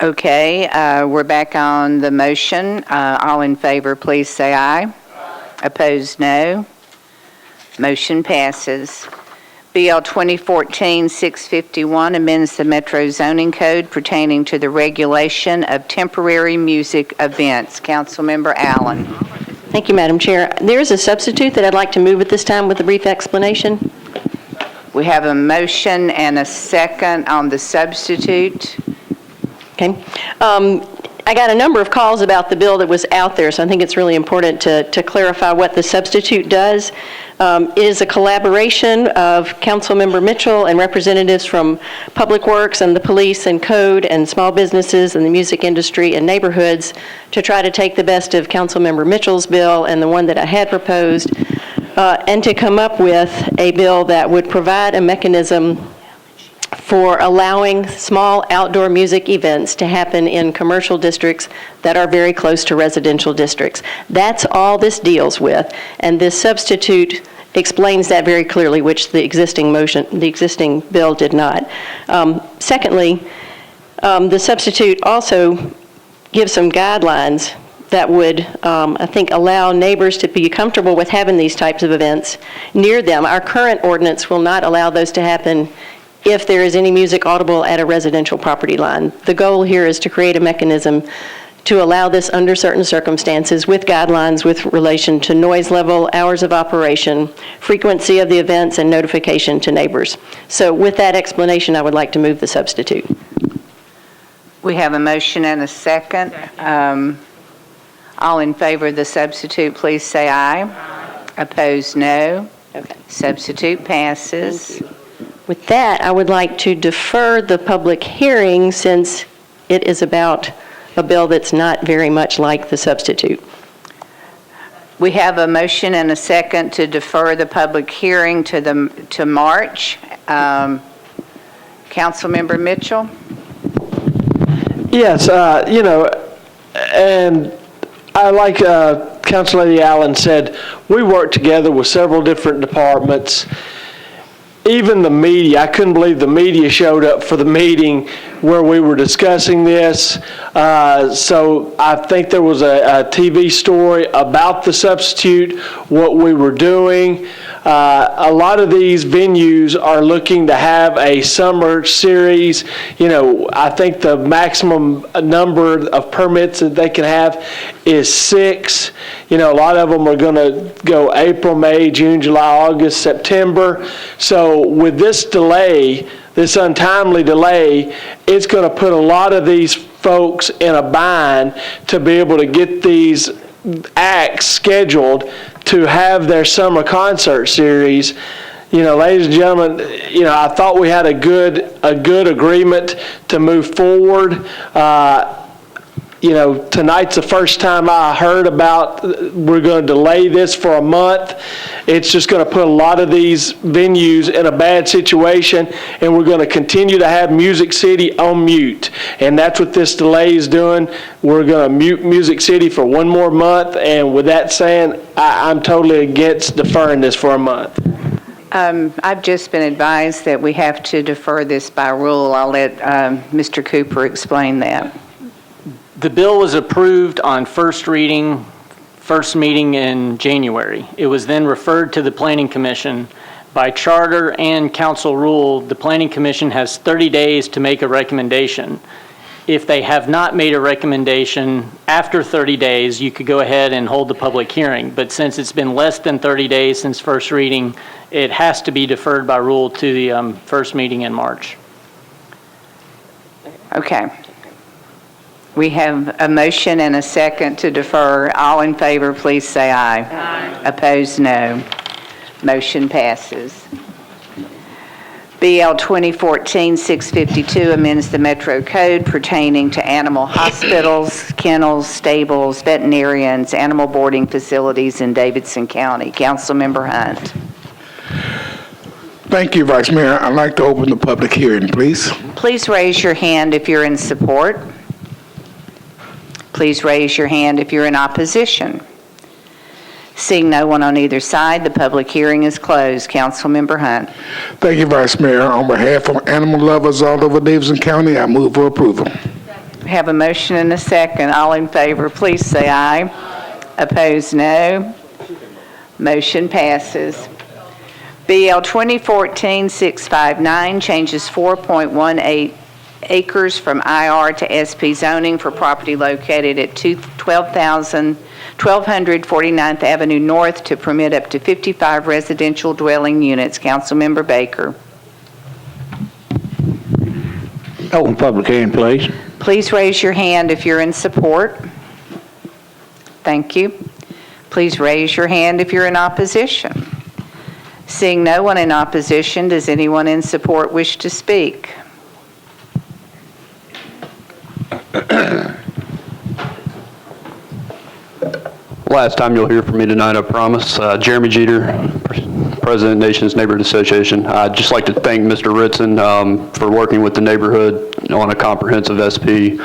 Okay, we're back on the motion. All in favor, please say aye. Opposed, no. Motion passes. BL 2014-651 amends the Metro Zoning Code pertaining to the regulation of temporary music events. Councilmember Allen. Thank you, Madam Chair. There is a substitute that I'd like to move at this time with a brief explanation. We have a motion and a second on the substitute. Okay. I got a number of calls about the bill that was out there, so I think it's really important to clarify what the substitute does. It is a collaboration of Councilmember Mitchell and representatives from Public Works and the police and code and small businesses and the music industry and neighborhoods to try to take the best of Councilmember Mitchell's bill and the one that I had proposed, and to come up with a bill that would provide a mechanism for allowing small outdoor music events to happen in commercial districts that are very close to residential districts. That's all this deals with, and this substitute explains that very clearly, which the existing bill did not. Secondly, the substitute also gives some guidelines that would, I think, allow neighbors to be comfortable with having these types of events near them. Our current ordinance will not allow those to happen if there is any music audible at a residential property line. The goal here is to create a mechanism to allow this under certain circumstances with guidelines with relation to noise level, hours of operation, frequency of the events, and notification to neighbors. So with that explanation, I would like to move the substitute. We have a motion and a second. All in favor of the substitute, please say aye. Opposed, no. Okay. Substitute passes. With that, I would like to defer the public hearing since it is about a bill that's not very much like the substitute. We have a motion and a second to defer the public hearing to March. Councilmember Mitchell? Yes, and I like Council Lady Allen said, we work together with several different departments. Even the media, I couldn't believe the media showed up for the meeting where we were discussing this. So I think there was a TV story about the substitute, what we were doing. A lot of these venues are looking to have a summer series. I think the maximum number of permits that they can have is 6. A lot of them are going to go April, May, June, July, August, September. So with this delay, this untimely delay, it's going to put a lot of these folks in a bind to be able to get these acts scheduled to have their summer concert series. Ladies and gentlemen, I thought we had a good agreement to move forward. Tonight's the first time I heard about we're going to delay this for a month. It's just going to put a lot of these venues in a bad situation, and we're going to continue to have Music City on mute. And that's what this delay is doing. We're going to mute Music City for one more month, and with that saying, I'm totally against deferring this for a month. I've just been advised that we have to defer this by rule. I'll let Mr. Cooper explain that. The bill was approved on first reading, first meeting in January. It was then referred to the Planning Commission. By charter and council rule, the Planning Commission has 30 days to make a recommendation. If they have not made a recommendation after 30 days, you could go ahead and hold the public hearing. But since it's been less than 30 days since first reading, it has to be deferred by rule to the first meeting in March. Okay. We have a motion and a second to defer. All in favor, please say aye. Aye. Opposed, no. Motion passes. BL 2014-652 amends the Metro Code pertaining to animal hospitals, kennels, stables, veterinarians, animal boarding facilities in Davidson County. Councilmember Hunt. Thank you, Vice Mayor. I'd like to open the public hearing, please. Please raise your hand if you're in support. Please raise your hand if you're in opposition. Seeing no one on either side, the public hearing is closed. Councilmember Hunt. Thank you, Vice Mayor. On behalf of animal lovers all over Davidson County, I move for approval. We have a motion and a second. All in favor, please say aye. Opposed, no. Motion passes. BL 2014-659 changes 4.18 acres from IR to SP zoning for property located at 1249th Avenue North to permit up to 55 residential dwelling units. Councilmember Baker. Open public hearing, please. Please raise your hand if you're in support. Thank you. Please raise your hand if you're in opposition. Seeing no one in opposition, does anyone in support wish to speak? Last time you'll hear from me tonight, I promise. Jeremy Jeter, President, Nations Neighborhood Association. I'd just like to thank Mr. Ritson for working with the neighborhood on a comprehensive SP.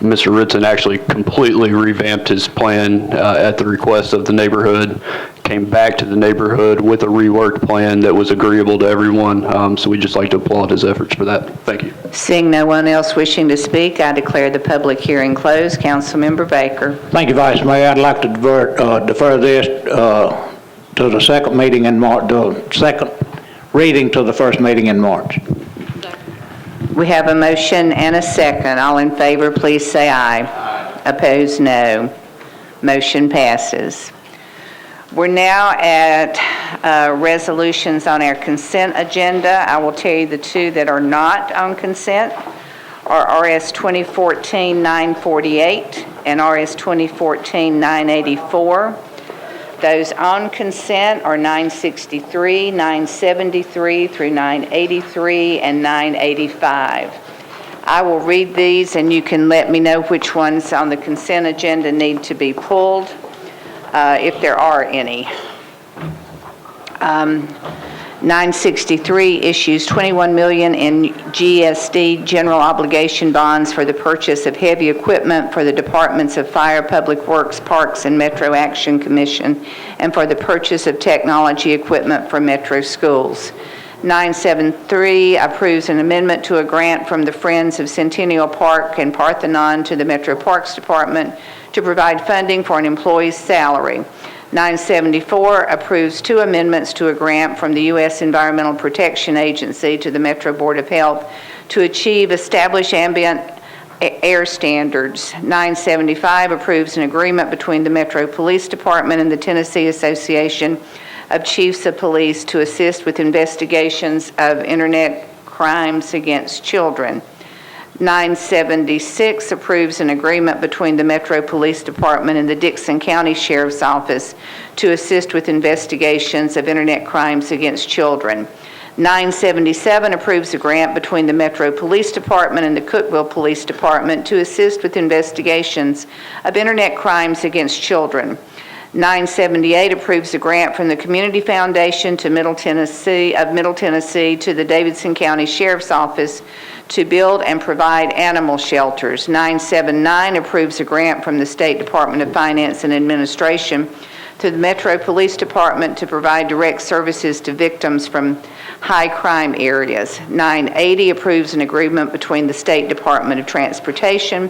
Mr. Ritson actually completely revamped his plan at the request of the neighborhood, came back to the neighborhood with a reworked plan that was agreeable to everyone. So we'd just like to applaud his efforts for that. Thank you. Seeing no one else wishing to speak, I declare the public hearing closed. Councilmember Baker. Thank you, Vice Mayor. I'd like to defer this to the second meeting in March, the second reading to the first meeting in March. We have a motion and a second. All in favor, please say aye. Aye. Opposed, no. Motion passes. We're now at resolutions on our consent agenda. I will tell you the two that are not on consent are RS 2014-948 and RS 2014-984. Those on consent are 963, 973 through 983, and 985. I will read these and you can let me know which ones on the consent agenda need to be pulled, if there are any. 963 issues $21 million in GSD general obligation bonds for the purchase of heavy equipment for the Departments of Fire, Public Works, Parks, and Metro Action Commission, and for the purchase of technology equipment for Metro schools. 973 approves an amendment to a grant from the Friends of Centennial Park and Parthenon to the Metro Parks Department to provide funding for an employee's salary. 974 approves two amendments to a grant from the U.S. Environmental Protection Agency to the Metro Board of Health to achieve established ambient air standards. 975 approves an agreement between the Metro Police Department and the Tennessee Association of Chiefs of Police to assist with investigations of internet crimes against children. 976 approves an agreement between the Metro Police Department and the Dixon County Sheriff's Office to assist with investigations of internet crimes against children. 977 approves a grant between the Metro Police Department and the Cookeville Police Department to assist with investigations of internet crimes against children. 978 approves a grant from the Community Foundation to Middle Tennessee to the Davidson County Sheriff's Office to build and provide animal shelters. 979 approves a grant from the State Department of Finance and Administration to the Metro Police Department to provide direct services to victims from high crime areas. 980 approves an agreement between the State Department of Transportation,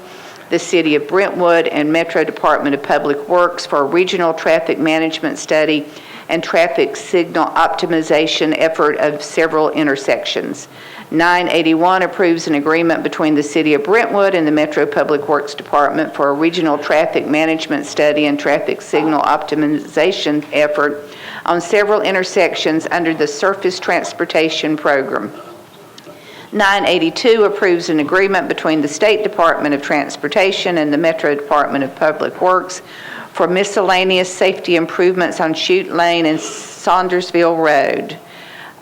the City of Brentwood, and Metro Department of Public Works for a regional traffic management study and traffic signal optimization effort of several intersections. 981 approves an agreement between the City of Brentwood and the Metro Public Works Department for a regional traffic management study and traffic signal optimization effort on several intersections under the Surface Transportation Program. 982 approves an agreement between the State Department of Transportation and the Metro Department of Public Works for miscellaneous safety improvements on Chute Lane and Saundersville Road.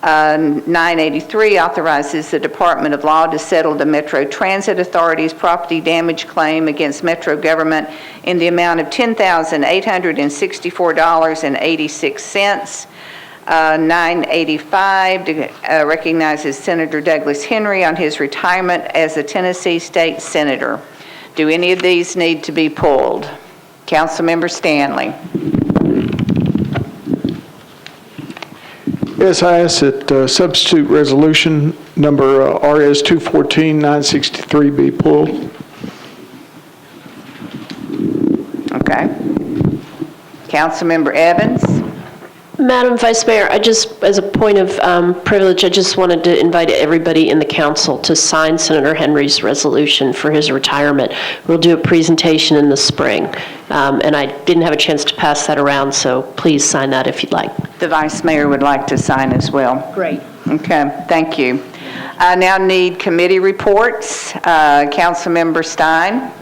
983 authorizes the Department of Law to settle the Metro Transit Authority's property damage claim against Metro government in the amount of $10,864.86. 985 recognizes Senator Douglas Henry on his retirement as a Tennessee State Senator. Do any of these need to be pulled? Councilmember Stanley. Yes, I ask that substitute resolution number RS 214-963 be pulled. Okay. Councilmember Evans. Madam Vice Mayor, I just, as a point of privilege, I just wanted to invite everybody in the council to sign Senator Henry's resolution for his retirement. We'll do a presentation in the spring, and I didn't have a chance to pass that around, so please sign that if you'd like. The Vice Mayor would like to sign as well. Great. Okay, thank you. I now need committee reports. Councilmember Stein.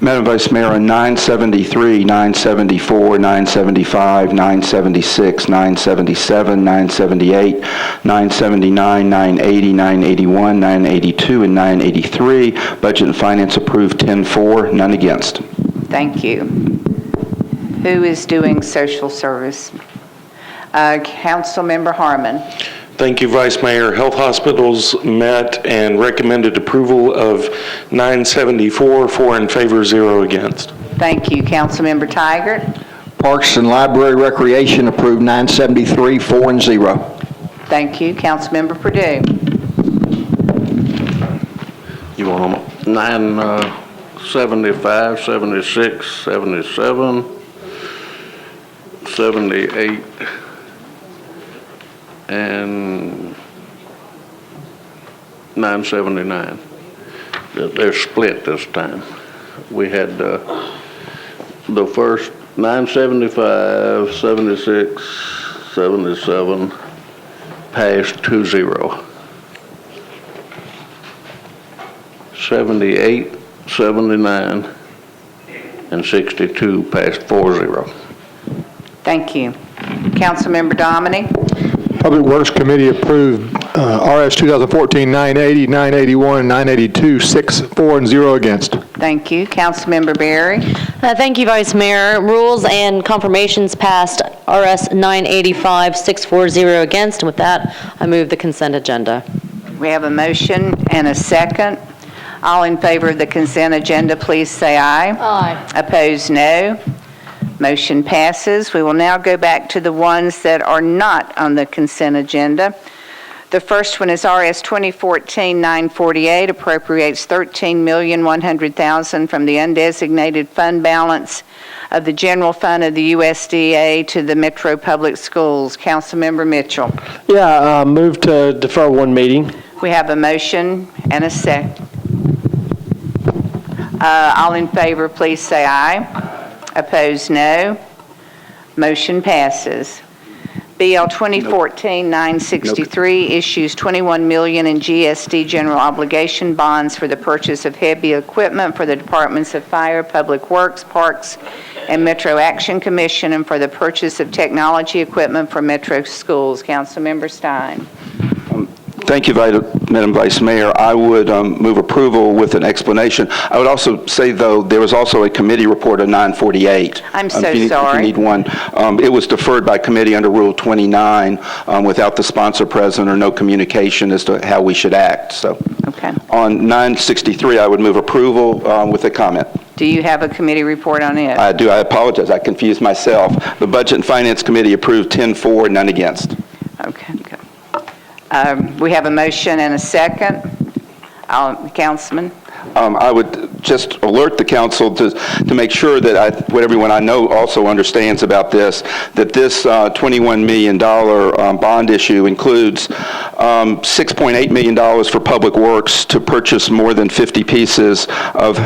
Madam Vice Mayor, on 973, 974, 975, 976, 977, 978, 979, 980, 981, 982, and 983, Budget and Finance approved 10-4, none against. Thank you. Who is doing social service? Councilmember Harmon. Thank you, Vice Mayor. Health hospitals met and recommended approval of 974, 4 in favor, 0 against. Thank you. Councilmember Tigert. Parks and Library Recreation approved 973, 4 and 0. Thank you. Councilmember Purdue. You want them 975, 76, 77, 78, and 979. They're split this time. We had the first 975, 76, 77 passed 2-0. 78, 79, and 62 passed 4-0. Thank you. Councilmember Dominic. Public Works Committee approved RS 2014-980, 981, 982, 6, 4, and 0 against. Thank you. Councilmember Berry. Thank you, Vice Mayor. Rules and confirmations passed RS 985, 640 against. And with that, I move the consent agenda. We have a motion and a second. All in favor of the consent agenda, please say aye. Aye. Opposed, no. Motion passes. We will now go back to the ones that are not on the consent agenda. The first one is RS 2014-948, appropriates $13,100,000 from the undesignated fund balance of the general fund of the USDA to the Metro Public Schools. Councilmember Mitchell. Yeah, move to defer one meeting. We have a motion and a second. All in favor, please say aye. Opposed, no. Motion passes. BL 2014-963 issues $21 million in GSD general obligation bonds for the purchase of heavy equipment for the Departments of Fire, Public Works, Parks, and Metro Action Commission, and for the purchase of technology equipment for Metro schools. Councilmember Stein. Thank you, Madam Vice Mayor. I would move approval with an explanation. I would also say, though, there was also a committee report of 948. I'm so if you sorry. need one. It was deferred by committee under Rule 29 without the sponsor present or no communication as to how we should act. So, okay. On 963, I would move approval with a comment. Do you have a committee report on it? I do. I apologize. I confused myself. The Budget and Finance Committee approved 10-4, none against. Okay, good. We have a motion and a second. Councilman? I would just alert the council to make sure that what everyone I know also understands about this, that this $21 million bond issue includes $6.8 million for Public Works to purchase more than 50 pieces of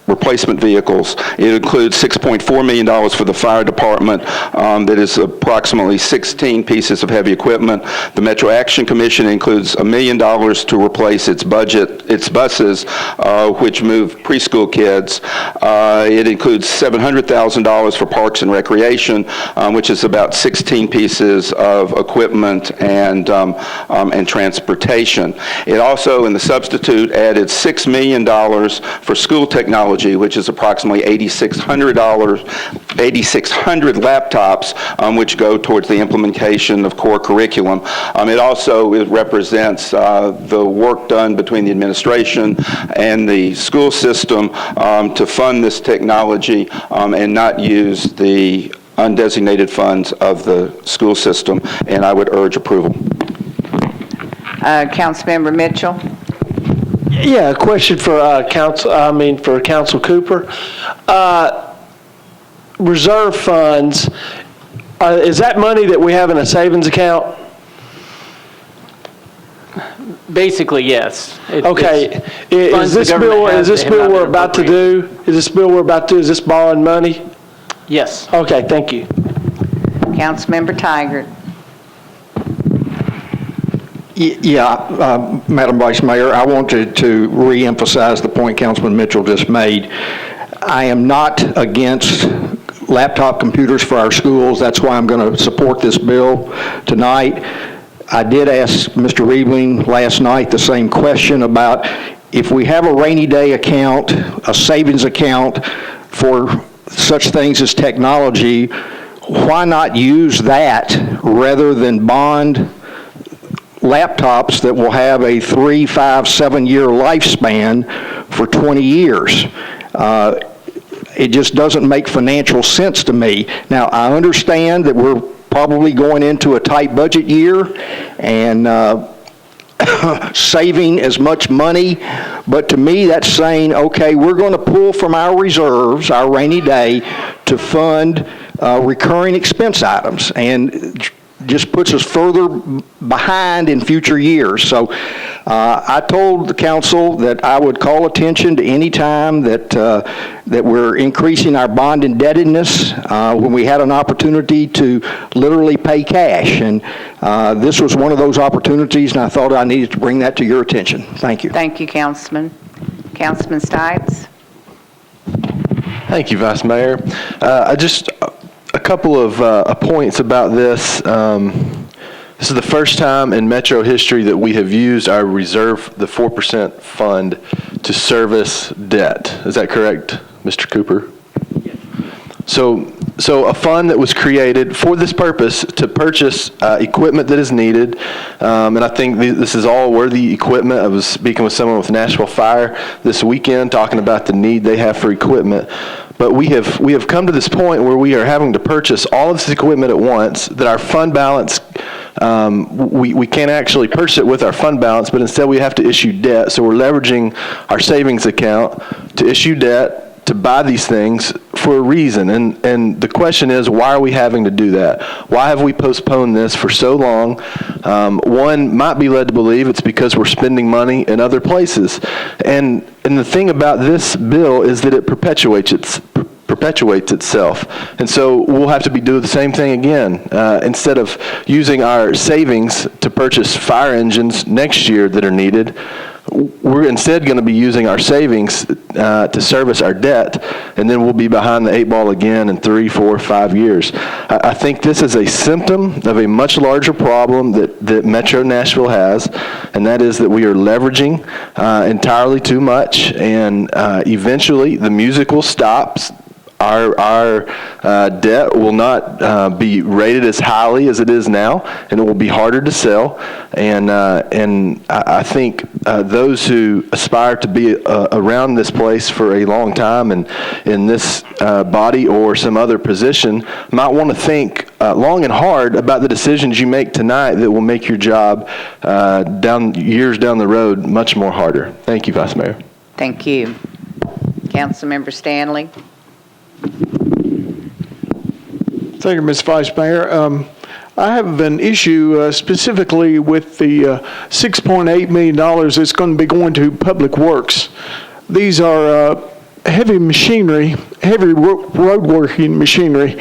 replacement vehicles. It includes $6.4 million for the fire department, that is approximately 16 pieces of heavy equipment. The Metro Action Commission includes $1 million to replace its buses, which move preschool kids. It includes $700,000 for Parks and Recreation, which is about 16 pieces of equipment and transportation. It also, in the substitute, added $6 million for school technology, which is approximately $8,600 laptops, which go towards the implementation of core curriculum. It also represents the work done between the administration and the school system to fund this technology and not use the undesignated funds of the school system, and I would urge approval. Councilmember Mitchell. Yeah, a question for Council Cooper. Reserve funds, is that money that we have in a savings account? Basically, yes. Okay. Is this bill we're about to do? Is this borrowing money? Yes. Okay, thank you. Councilmember Tigert. Madam Vice Mayor, I wanted to reemphasize the point Councilman Mitchell just made. I am not against laptop computers for our schools. That's why I'm going to support this bill tonight. I did ask Mr. Riebling last night the same question about if we have a rainy day account, a savings account for such things as technology, why not use that rather than bond laptops that will have a 3, 5, 7-year lifespan for 20 years? It just doesn't make financial sense to me. Now, I understand that we're probably going into a tight budget year and saving as much money, but to me that's saying, okay, we're going to pull from our reserves, our rainy day, to fund recurring expense items, and just puts us further behind in future years. So I told the council that I would call attention to any time that we're increasing our bond indebtedness when we had an opportunity to literally pay cash. And this was one of those opportunities, and I thought I needed to bring that to your attention. Thank you. Thank you, Councilman. Councilman Stites? Thank you, Vice Mayor. A couple of points about this. This is the first time in Metro history that we have used our reserve, the 4% fund, to service debt. Is that correct, Mr. Cooper? Yes. So a fund that was created for this purpose to purchase equipment that is needed, and I think this is all worthy equipment. I was speaking with someone with Nashville Fire this weekend talking about the need they have for equipment. But we have come to this point where we are having to purchase all of this equipment at once, that our fund balance, we can't actually purchase it with our fund balance, but instead we have to issue debt. So we're leveraging our savings account to issue debt to buy these things for a reason. And the question is, why are we having to do that? Why have we postponed this for so long? One might be led to believe it's because we're spending money in other places. And the thing about this bill is that it perpetuates itself. And so we'll have to be doing the same thing again. Instead of using our savings to purchase fire engines next year that are needed, we're instead going to be using our savings to service our debt, and then we'll be behind the 8 ball again in 3, 4, 5 years. I think this is a symptom of a much larger problem that Metro Nashville has, and that is that we are leveraging entirely too much, and eventually the music will stop. Our debt will not be rated as highly as it is now, and it will be harder to sell. And I think those who aspire to be around this place for a long time and in this body or some other position might want to think long and hard about the decisions you make tonight that will make your job years down the road much more harder. Thank you, Vice Mayor. Thank you. Councilmember Stanley? Thank you, Ms. Vice Mayor. I have an issue specifically with the $6.8 million that's going to be going to Public Works. These are heavy machinery, heavy road working machinery.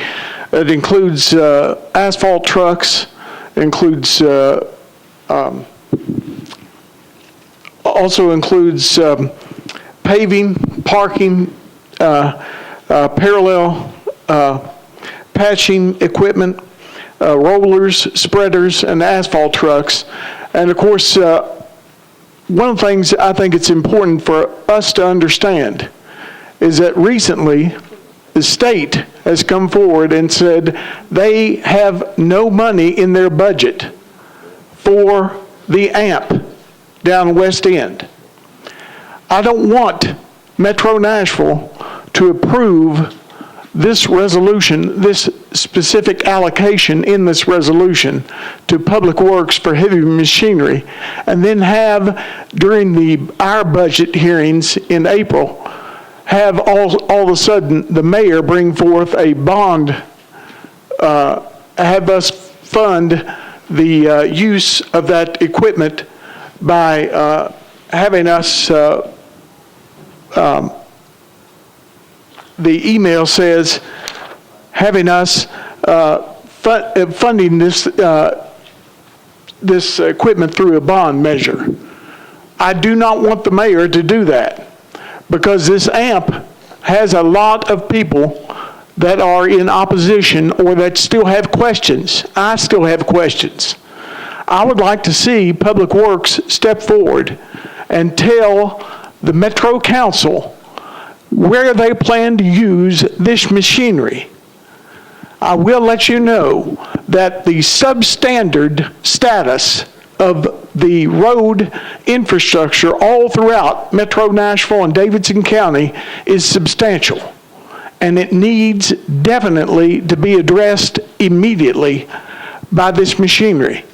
It includes asphalt trucks, includes also includes paving, parking, parallel patching equipment, rollers, spreaders, and asphalt trucks. And of course, one of the things I think it's important for us to understand is that recently the state has come forward and said they have no money in their budget for the AMP down West End. I don't want Metro Nashville to approve this resolution, this specific allocation in this resolution to Public Works for heavy machinery, and then have, during our budget hearings in April, have all of a sudden the mayor bring forth a bond, have us fund the use of that equipment by having us the email says, having us funding this this equipment through a bond measure. I do not want the mayor to do that, because this AMP has a lot of people that are in opposition or that still have questions. I still have questions. I would like to see Public Works step forward and tell the Metro Council where they plan to use this machinery. I will let you know that the substandard status of the road infrastructure all throughout Metro Nashville and Davidson County is substantial, and it needs definitely to be addressed immediately by this machinery.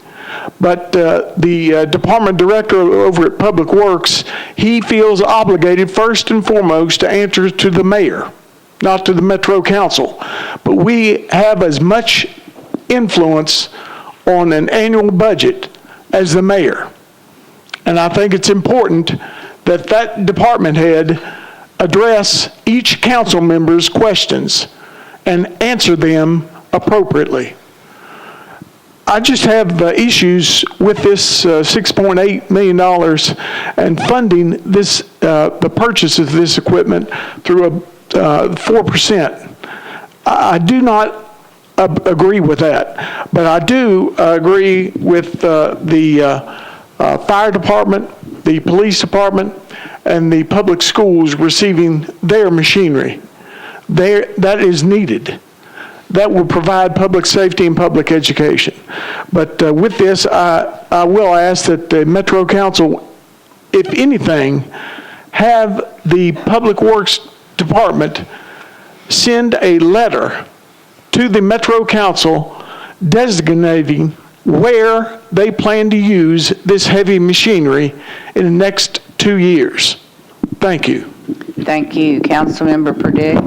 But the department director over at Public Works, he feels obligated first and foremost to answer to the mayor, not to the Metro Council. But we have as much influence on an annual budget as the mayor. And I think it's important that that department head address each council member's questions and answer them appropriately. I just have issues with this $6.8 million and funding this, the purchase of this equipment through a 4%. I do not agree with that, but I do agree with the fire department, the police department, and the public schools receiving their machinery. That is needed. That will provide public safety and public education. But with this, I will ask that the Metro Council, if anything, have the Public Works Department send a letter to the Metro Council designating where they plan to use this heavy machinery in the next 2 years. Thank you. Thank you. Councilmember Purdue.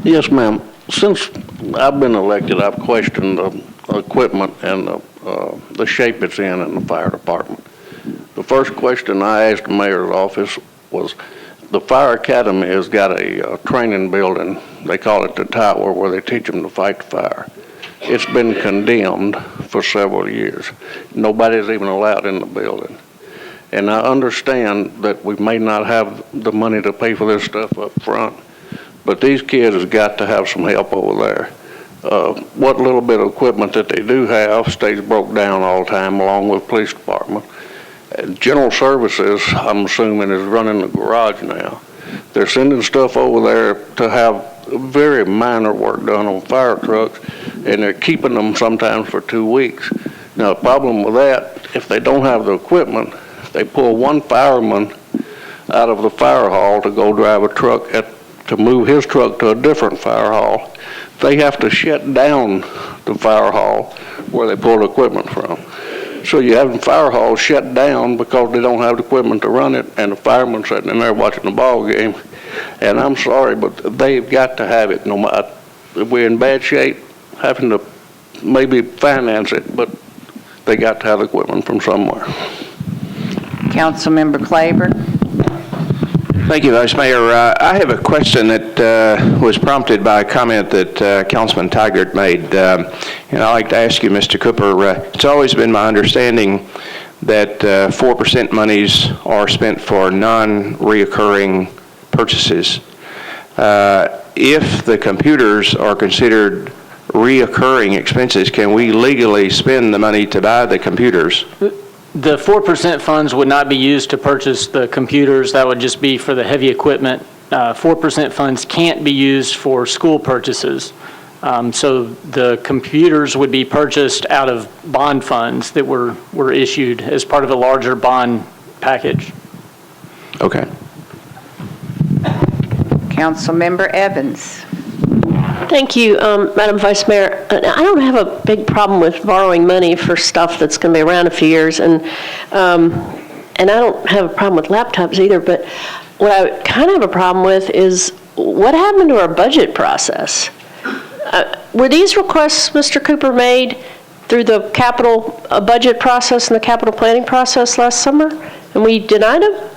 Yes, ma'am. Since I've been elected, I've questioned the equipment and the shape it's in the fire department. The first question I asked the mayor's office was, the fire academy has got a training building, they call it the tower, where they teach them to fight the fire. It's been condemned for several years. Nobody's even allowed in the building. And I understand that we may not have the money to pay for this stuff up front, but these kids has got to have some help over there. What little bit of equipment that they do have stays broke down all the time, along with police department. General Services, I'm assuming, is running the garage now. They're sending stuff over there to have very minor work done on fire trucks, and they're keeping them sometimes for 2 weeks. Now, the problem with that, if they don't have the equipment, they pull one fireman out of the fire hall to go drive a truck to move his truck to a different fire hall. They have to shut down the fire hall where they pull the equipment from. So you have the fire hall shut down because they don't have the equipment to run it, and the fireman sitting in there watching the ball game. And I'm sorry, but they've got to have it. No matter, we're in bad shape, having to maybe finance it, but they got to have equipment from somewhere. Councilmember Claver. Thank you, Vice Mayor. I have a question that was prompted by a comment that Councilman Tigert made. And I'd like to ask you, Mr. Cooper, it's always been my understanding that 4% monies are spent for non-reoccurring purchases. If the computers are considered reoccurring expenses, can we legally spend the money to buy the computers? The 4% funds would not be used to purchase the computers. That would just be for the heavy equipment. 4% funds can't be used for school purchases. So the computers would be purchased out of bond funds that were issued as part of a larger bond package. Okay. Councilmember Evans. Thank you, Madam Vice Mayor. I don't have a big problem with borrowing money for stuff that's going to be around a few years, and I don't have a problem with laptops either, but what I kind of have a problem with is what happened to our budget process? Were these requests, Mr. Cooper, made through the capital budget process and the capital planning process last summer, and we denied them?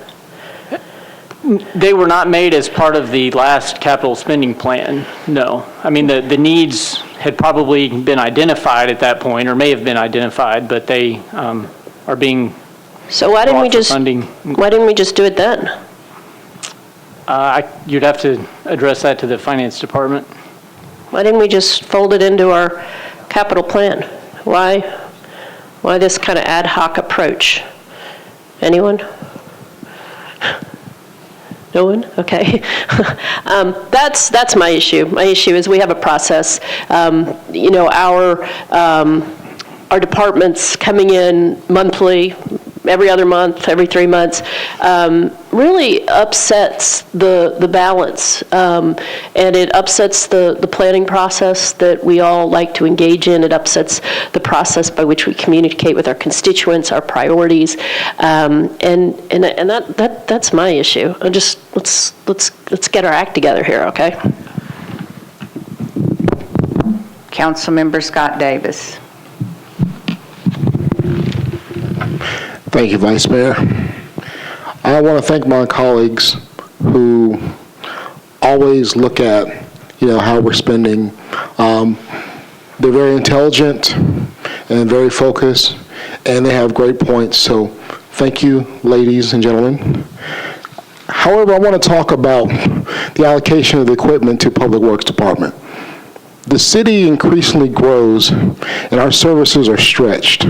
They were not made as part of the last capital spending plan, no. I mean, the needs had probably been identified at that point, or may have been identified, but they are being So why didn't we brought for just, funding. why didn't we just do it then? You'd have to address that to the finance department. Why didn't we just fold it into our capital plan? Why this kind of ad hoc approach? Anyone? No one? Okay. That's my issue. My issue is we have a process. You know, our departments coming in monthly, every other month, every 3 months, really upsets the balance. And it upsets the planning process that we all like to engage in. It upsets the process by which we communicate with our constituents, our priorities. And that's my issue. Let's get our act together here, okay? Councilmember Scott Davis. Thank you, Vice Mayor. I want to thank my colleagues who always look at, how we're spending. They're very intelligent and very focused, and they have great points. So thank you, ladies and gentlemen. However, I want to talk about the allocation of the equipment to Public Works Department. The city increasingly grows, and our services are stretched.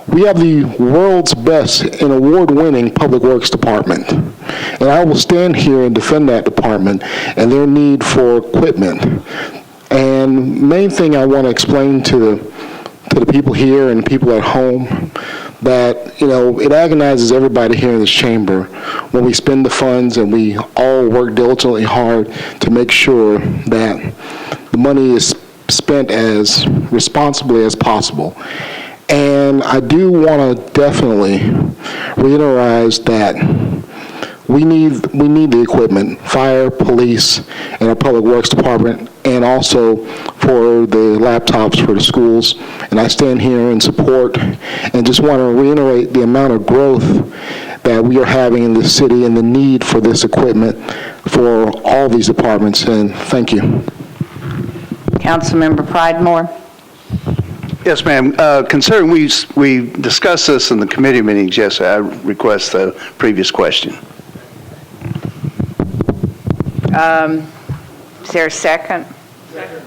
We have the world's best and award-winning Public Works Department, and I will stand here and defend that department and their need for equipment. And main thing I want to explain to the people here and people at home that, it agonizes everybody here in this chamber when we spend the funds and we all work diligently hard to make sure that the money is spent as responsibly as possible. And I do want to definitely reiterate that we need the equipment, fire, police, and our Public Works Department, and also for the laptops for the schools. And I stand here in support and just want to reiterate the amount of growth that we are having in the city and the need for this equipment for all these departments. And thank you. Councilmember Pridemore. Yes, ma'am. Considering we discussed this in the committee meetings yesterday, I request the previous question. Is there a second? Second.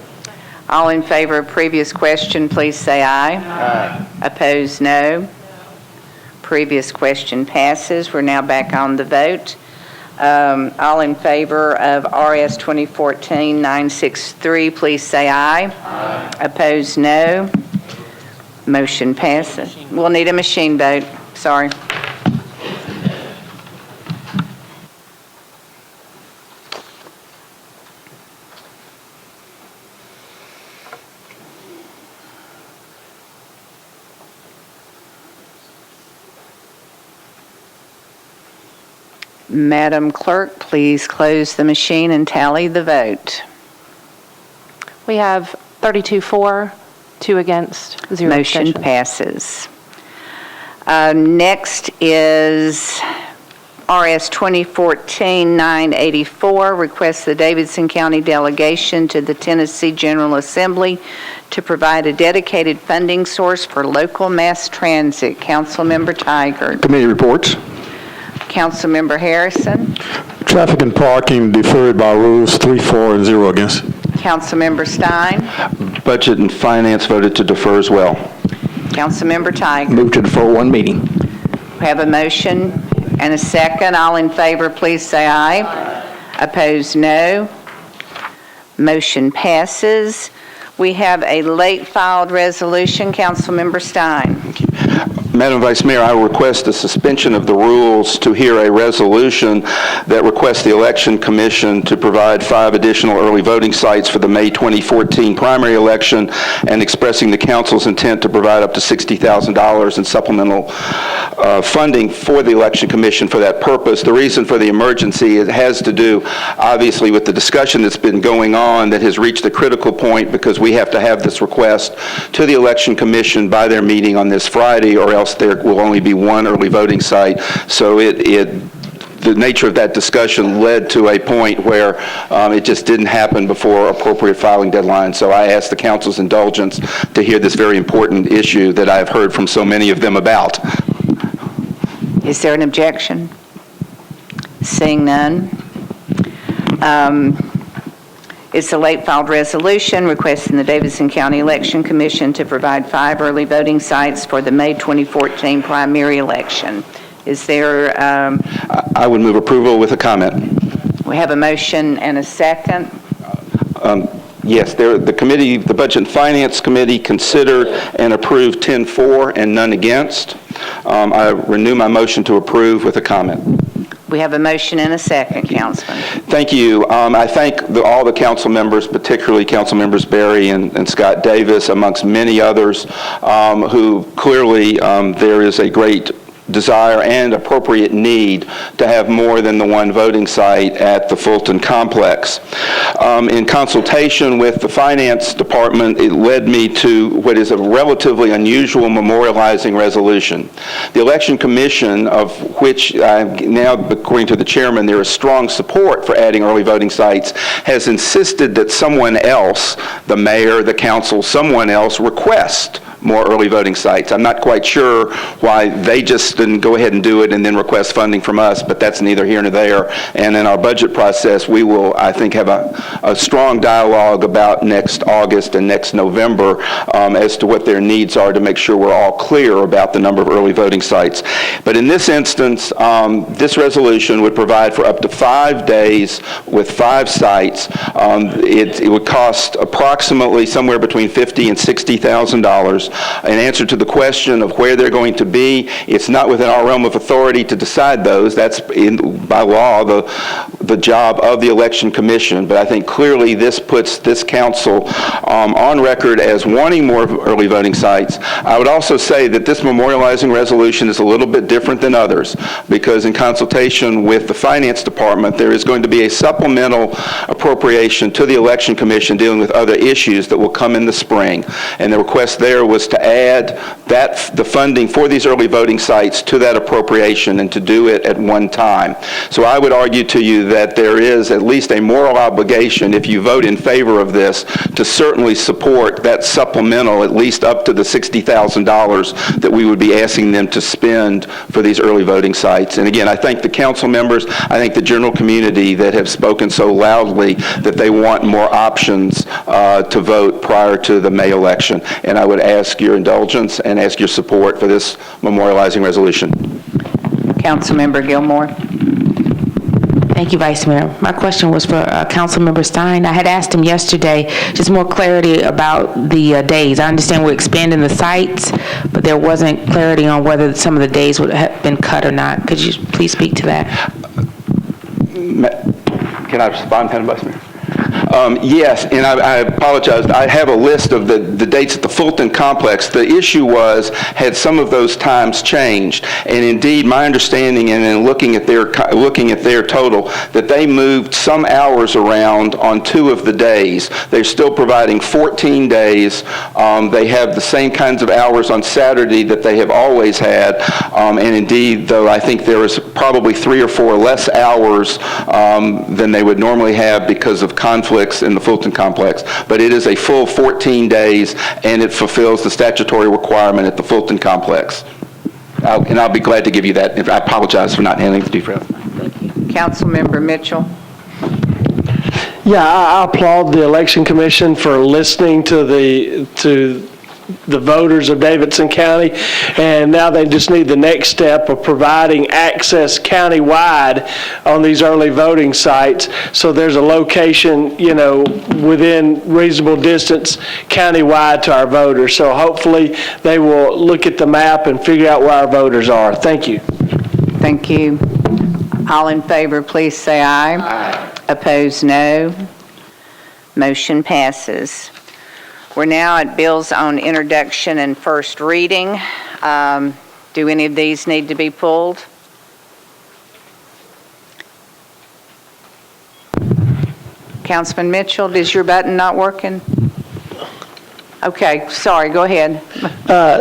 All in favor of previous question, please say aye. Aye. Opposed, no. Previous question passes. We're now back on the vote. All in favor of RS 2014-963, please say aye. Aye. Opposed, no. Motion passes. We'll need a machine vote. Sorry. Madam Clerk, please close the machine and tally the vote. We have 32 for, 2 against, 0 Motion abstentions. passes. Next is RS 2014-984, requests the Davidson County delegation to the Tennessee General Assembly to provide a dedicated funding source for local mass transit. Councilmember Tigard. Committee reports. Councilmember Harrison. Traffic and parking deferred by rules 3, 4, and 0 against. Councilmember Stein. Budget and Finance voted to defer as well. Councilmember Tigard. Move to defer 1 meeting. We have a motion and a second. All in favor, please say aye. Opposed, no. Motion passes. We have a late filed resolution. Councilmember Stein. Madam Vice Mayor, I request a suspension of the rules to hear a resolution that requests the Election Commission to provide 5 additional early voting sites for the May 2014 primary election and expressing the council's intent to provide up to $60,000 in supplemental funding for the Election Commission for that purpose. The reason for the emergency has to do, obviously, with the discussion that's been going on that has reached a critical point because we have to have this request to the Election Commission by their meeting on this Friday, or else there will only be 1 early voting site. So the the nature of that discussion led to a point where it just didn't happen before appropriate filing deadline. So I ask the council's indulgence to hear this very important issue that I've heard from so many of them about. Is there an objection? Seeing none. It's a late filed resolution requesting the Davidson County Election Commission to provide 5 early voting sites for the May 2014 primary election. Is there? I would move approval with a comment. We have a motion and a second. Yes, the committee, the Budget and Finance Committee considered and approved 10-4 and none against. I renew my motion to approve with a comment. We have a motion and a second, Councilman. Thank you. I thank all the council members, particularly Council Members Berry and Scott Davis, amongst many others, who clearly there is a great desire and appropriate need to have more than the one voting site at the Fulton complex. In consultation with the Finance Department, it led me to what is a relatively unusual memorializing resolution. The Election Commission, of which now, according to the chairman, there is strong support for adding early voting sites, has insisted that someone else, the mayor, the council, someone else request more early voting sites. I'm not quite sure why they just didn't go ahead and do it and then request funding from us, but that's neither here nor there. And in our budget process, we will, I think, have a strong dialogue about next August and next November as to what their needs are to make sure we're all clear about the number of early voting sites. But in this instance, this resolution would provide for up to 5 days with 5 sites. It would cost approximately somewhere between $50,000 and $60,000. In answer to the question of where they're going to be, it's not within our realm of authority to decide those. That's by law the job of the Election Commission. But I think clearly this puts this council on record as wanting more early voting sites. I would also say that this memorializing resolution is a little bit different than others because in consultation with the Finance Department, there is going to be a supplemental appropriation to the Election Commission dealing with other issues that will come in the spring. And the request there was to add the funding for these early voting sites to that appropriation and to do it at one time. So I would argue to you that there is at least a moral obligation, if you vote in favor of this, to certainly support that supplemental, at least up to the $60,000 that we would be asking them to spend for these early voting sites. And again, I thank the council members, I thank the general community that have spoken so loudly that they want more options to vote prior to the May election. And I would ask your indulgence and ask your support for this memorializing resolution. Councilmember Gilmore. Thank you, Vice Mayor. My question was for Councilmember Stein. I had asked him yesterday just more clarity about the days. I understand we're expanding the sites, but there wasn't clarity on whether some of the days would have been cut or not. Could you please speak to that? Can I respond, Madam Vice Mayor? Yes, and I apologize. I have a list of the dates at the Fulton complex. The issue was, had some of those times changed? And indeed, my understanding, and in looking at their total, that they moved some hours around on 2 of the days. They're still providing 14 days. They have the same kinds of hours on Saturday that they have always had. And indeed, though I think there is probably 3 or 4 less hours than they would normally have because of conflicts in the Fulton complex, but it is a full 14 days and it fulfills the statutory requirement at the Fulton complex. And I'll be glad to give you that. I apologize for not handling the details. Councilmember Mitchell. Yeah, I applaud the Election Commission for listening to the voters of Davidson County, and now they just need the next step of providing access countywide on these early voting sites, so there's a location, within reasonable distance countywide to our voters. So hopefully they will look at the map and figure out where our voters are. Thank you. Thank you. All in favor, please say aye. Aye. Opposed, no. Motion passes. We're now at bills on introduction and first reading. Do any of these need to be pulled? Councilman Mitchell, is your button not working? Okay, sorry, go ahead.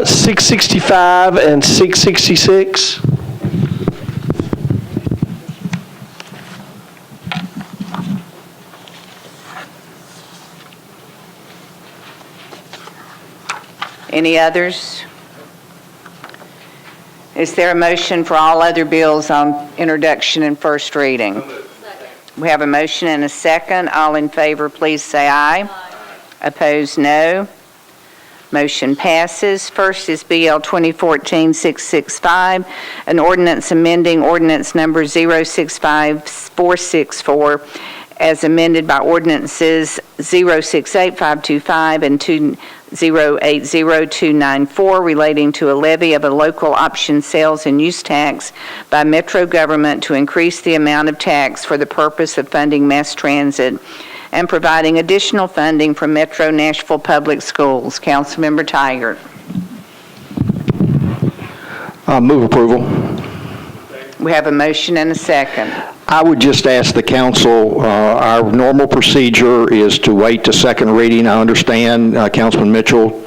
665 and 666. Any others? Is there a motion for all other bills on introduction and first reading? We have a motion and a second. All in favor, please say aye. Opposed, no. Motion passes. First is BL 2014-665, an ordinance amending ordinance number 065464 as amended by ordinances 068525 and 2080-294 relating to a levy of a local option sales and use tax by Metro government to increase the amount of tax for the purpose of funding mass transit and providing additional funding from Metro Nashville Public Schools. Councilmember Tigert. Move approval. We have a motion and a second. I would just ask the council, our normal procedure is to wait to second reading. I understand, Councilman Mitchell,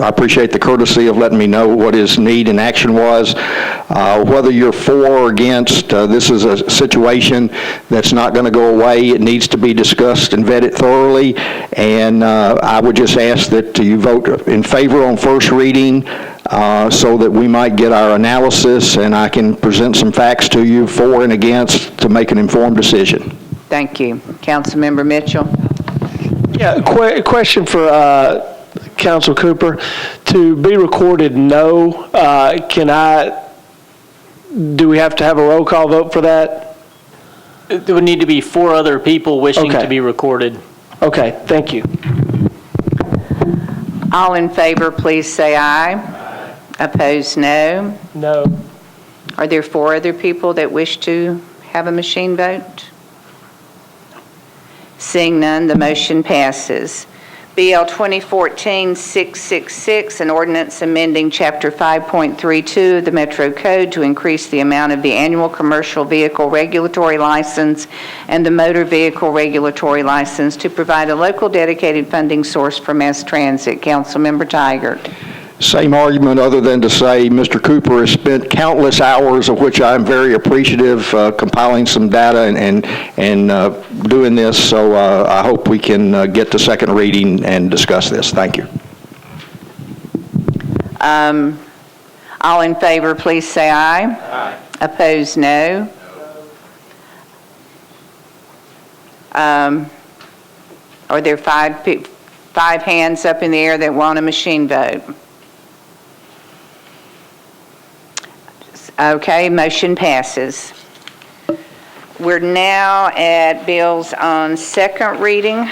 I appreciate the courtesy of letting me know what his need and action was. Whether you're for or against, this is a situation that's not going to go away. It needs to be discussed and vetted thoroughly, and I would just ask that you vote in favor on first reading so that we might get our analysis and I can present some facts to you for and against to make an informed decision. Thank you. Councilmember Mitchell. Yeah, question for Council Cooper. To be recorded no, do we have to have a roll call vote for that? There would need to be 4 other people wishing to be recorded. Okay, thank you. All in favor, please say aye. Opposed, no. No. Are there 4 other people that wish to have a machine vote? Seeing none, the motion passes. BL 2014-666, an ordinance amending Chapter 5.32 of the Metro Code to increase the amount of the annual commercial vehicle regulatory license and the motor vehicle regulatory license to provide a local dedicated funding source for mass transit. Councilmember Tigert. Same argument other than to say Mr. Cooper has spent countless hours, of which I'm very appreciative, compiling some data and doing this, so I hope we can get to second reading and discuss this. Thank you. All in favor, please say aye. Aye. Opposed, no. Are there five hands up in the air that want a machine vote? Okay, motion passes. We're now at bills on second reading.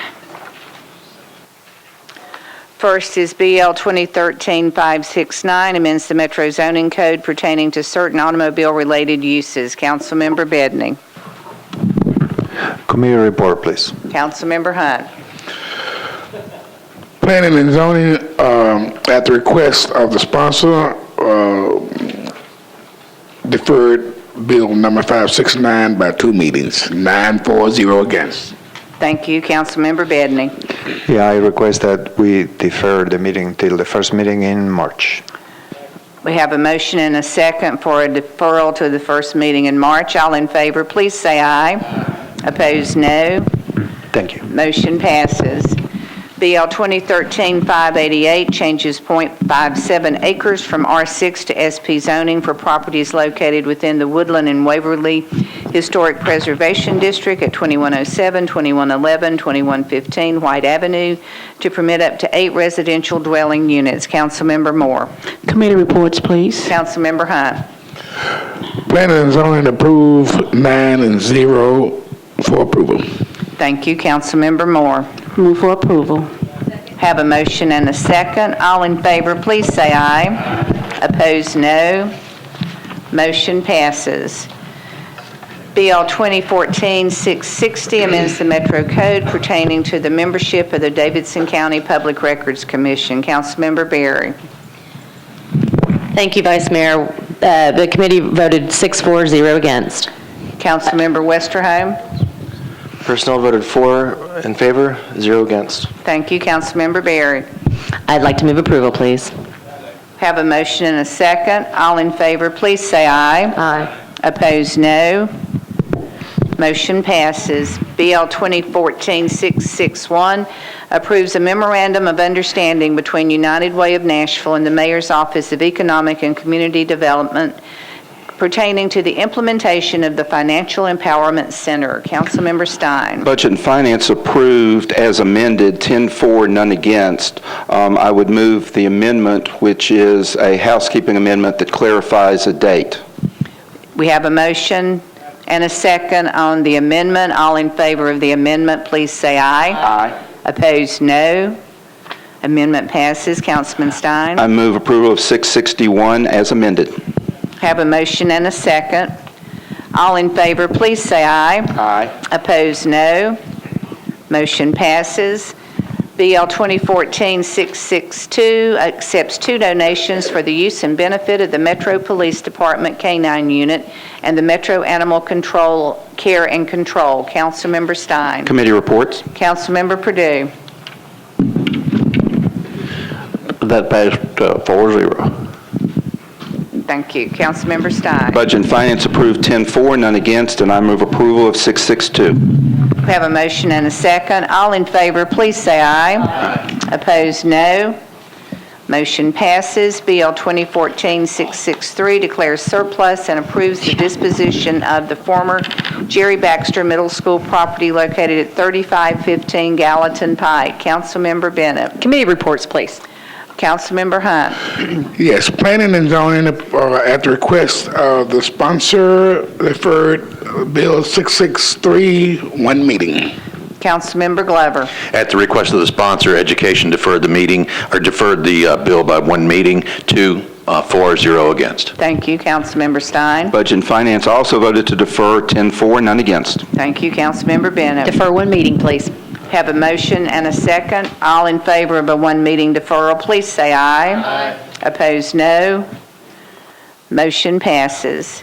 First is BL 2013-569, amends the Metro Zoning Code pertaining to certain automobile-related uses. Councilmember Bedney. Committee report, please. Councilmember Hunt. Planning and zoning, at the request of the sponsor, deferred bill number 569 by 2 meetings, 9 for, 0 against. Thank you. Councilmember Bedney. Yeah, I request that we defer the meeting till the first meeting in March. We have a motion and a second for a deferral to the first meeting in March. All in favor, please say aye. Opposed, no. Thank you. Motion passes. BL 2013-588 changes .57 acres from R6 to SP zoning for properties located within the Woodland and Waverly Historic Preservation District at 2107, 2111, 2115 White Avenue to permit up to 8 residential dwelling units. Councilmember Moore. Committee reports, please. Councilmember Hunt. Planning and zoning approved 9 and 0 for approval. Thank you. Councilmember Moore. Move for approval. Have a motion and a second. All in favor, please say aye. Opposed, no. Motion passes. BL 2014-660 amends the Metro Code pertaining to the membership of the Davidson County Public Records Commission. Councilmember Berry. Thank you, Vice Mayor. The committee voted 6-4-0 against. Councilmember Westerholm. Personnel voted 4 in favor, 0 against. Thank you. Councilmember Berry. I'd like to move approval, please. Have a motion and a second. All in favor, please say aye. Aye. Opposed, no. Motion passes. BL 2014-661 approves a memorandum of understanding between United Way of Nashville and the Mayor's Office of Economic and Community Development pertaining to the implementation of the Financial Empowerment Center. Councilmember Stein. Budget and Finance approved as amended, 10-4, none against. I would move the amendment, which is a housekeeping amendment that clarifies a date. We have a motion and a second on the amendment. All in favor of the amendment, please say aye. Aye. Opposed, no. Amendment passes. Councilman Stein. I move approval of 661 as amended. Have a motion and a second. All in favor, please say aye. Aye. Opposed, no. Motion passes. BL 2014-662 accepts 2 donations for the use and benefit of the Metro Police Department K-9 Unit and the Metro Animal Control Care and Control. Councilmember Stein. Committee reports. Councilmember Purdue. That passed 4-0. Thank you. Councilmember Stein. Budget and Finance approved 10-4, none against, and I move approval of 662. We have a motion and a second. All in favor, please say aye. Aye. Opposed, no. Motion passes. BL 2014-663 declares surplus and approves the disposition of the former Jerry Baxter Middle School property located at 3515 Gallatin Pike. Councilmember Bennett. Committee reports, please. Councilmember Hunt. Yes, Planning and Zoning, at the request of the sponsor, referred Bill 663, 1 meeting. Councilmember Glover. At the request of the sponsor, Education deferred the meeting, or deferred the bill by 1 meeting to 4-0 against. Thank you. Councilmember Stein. Budget and Finance also voted to defer 10-4, none against. Thank you. Councilmember Bennett. Defer 1 meeting, please. Have a motion and a second. All in favor of a 1 meeting deferral, please say aye. Aye. Opposed, no. Motion passes.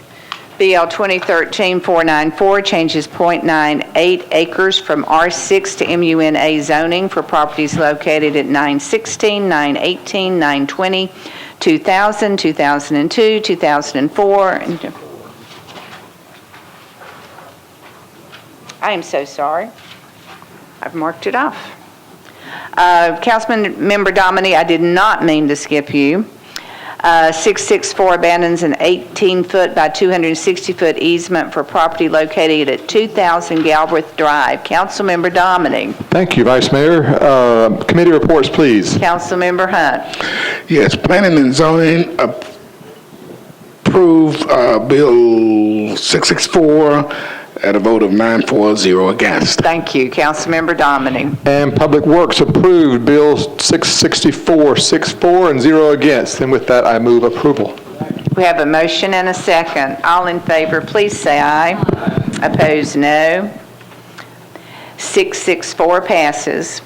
BL 2013-494 changes .98 acres from R6 to MUNA zoning for properties located at 916, 918, 920, 2000, 2002, 2004. I am so sorry. I've marked it off. Councilmember Dominy, I did not mean to skip you. 664 abandons an 18-foot by 260-foot easement for property located at 2000 Galbraith Drive. Councilmember Dominy. Thank you, Vice Mayor. Committee reports, please. Councilmember Hunt. Yes, Planning and Zoning approved Bill 664 at a vote of 9-4-0 against. Thank you. Councilmember Dominy. And Public Works approved Bill 664, 6-4, and 0 against. And with that, I move approval. We have a motion and a second. All in favor, please say aye. Aye. Opposed, no. 664 passes.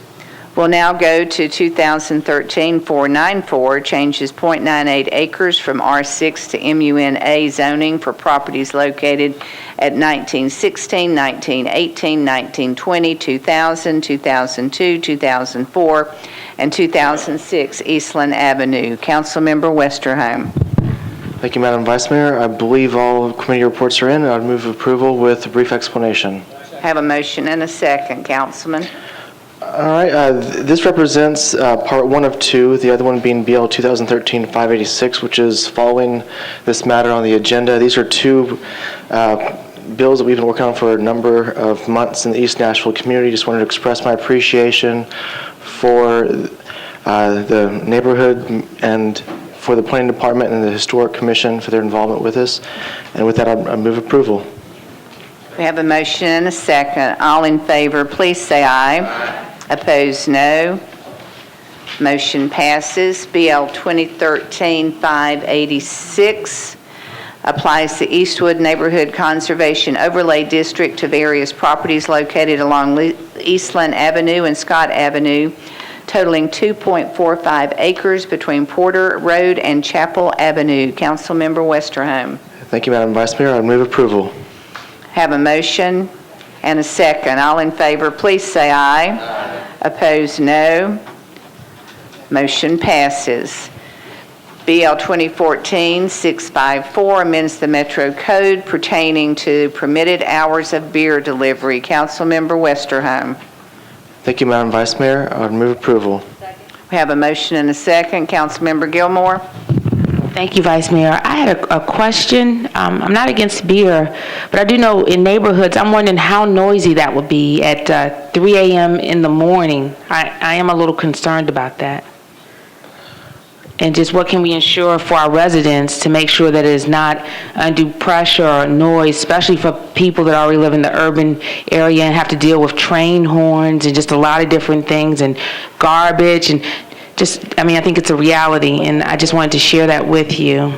We'll now go to 2013-494, changes .98 acres from R6 to MUNA zoning for properties located at 1916, 1918, 1920, 2000, 2002, 2004, and 2006 Eastland Avenue. Councilmember Westerholm. Thank you, Madam Vice Mayor. I believe all committee reports are in, and I'd move approval with a brief explanation. Have a motion and a second, Councilman. All right, this represents part 1 of 2, the other one being BL 2013-586, which is following this matter on the agenda. These are 2 bills that we've been working on for a number of months in the East Nashville community. Just wanted to express my appreciation for the neighborhood and for the Planning Department and the Historic Commission for their involvement with this. And with that, I move approval. We have a motion and a second. All in favor, please say aye. Aye. Opposed, no. Motion passes. BL 2013-586 applies the Eastwood Neighborhood Conservation Overlay District to various properties located along Eastland Avenue and Scott Avenue, totaling 2.45 acres between Porter Road and Chapel Avenue. Councilmember Westerholm. Thank you, Madam Vice Mayor. I move approval. Have a motion and a second. All in favor, please say aye. Aye. Opposed, no. Motion passes. BL 2014-654 amends the Metro Code pertaining to permitted hours of beer delivery. Councilmember Westerholm. Thank you, Madam Vice Mayor. I would move approval. We have a motion and a second. Councilmember Gilmore. Thank you, Vice Mayor. I had a question. I'm not against beer, but I do know in neighborhoods, I'm wondering how noisy that would be at 3 a.m. in the morning. I am a little concerned about that. And just what can we ensure for our residents to make sure that it is not undue pressure or noise, especially for people that already live in the urban area and have to deal with train horns and just a lot of different things and garbage and just, I mean, I think it's a reality, and I just wanted to share that with you.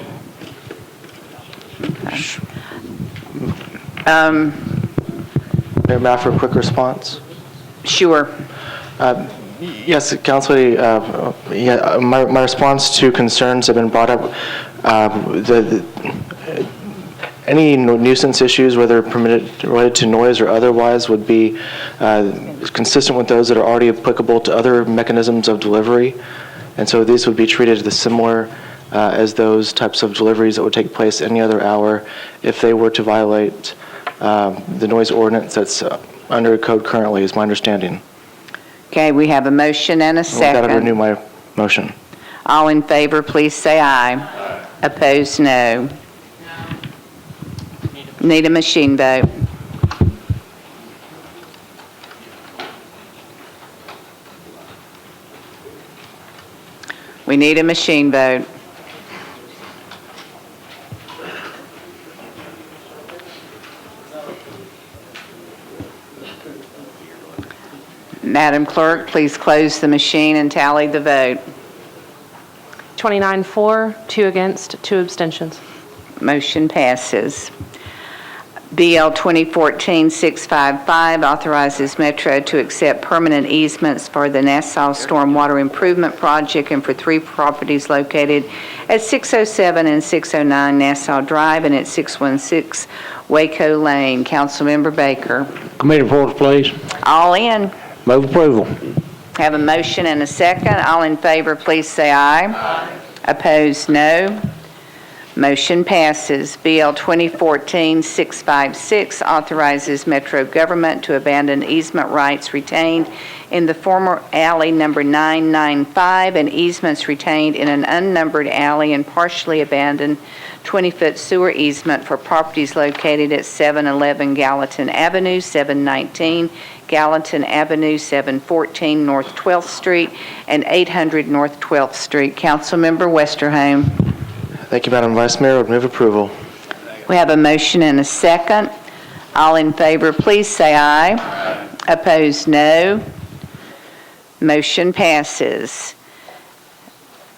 Mayor, may I offer a quick response? Sure. Yes, Council Lady, my response to concerns have been brought up. Any nuisance issues, whether permitted related to noise or otherwise, would be consistent with those that are already applicable to other mechanisms of delivery. And so these would be treated as similar as those types of deliveries that would take place any other hour if they were to violate the noise ordinance that's under code currently, is my understanding. Okay, we have a motion and a second. I've got to renew my motion. All in favor, please say aye. Aye. Opposed, no. Need a machine vote. We need a machine vote. Madam Clerk, please close the machine and tally the vote. 29 for, 2 against, 2 abstentions. Motion passes. BL 2014-655 authorizes Metro to accept permanent easements for the Nassau Stormwater Improvement Project and for 3 properties located at 607 and 609 Nassau Drive and at 616 Waco Lane. Councilmember Baker. Committee reports, please. All in. Move approval. Have a motion and a second. All in favor, please say aye. Aye. Opposed, no. Motion passes. BL 2014-656 authorizes Metro government to abandon easement rights retained in the former alley number 995 and easements retained in an unnumbered alley and partially abandoned 20-foot sewer easement for properties located at 711 Gallatin Avenue, 719 Gallatin Avenue, 714 North 12th Street, and 800 North 12th Street. Councilmember Westerholm. Thank you, Madam Vice Mayor. I would move approval. We have a motion and a second. All in favor, please say aye. Aye. Opposed, no. Motion passes.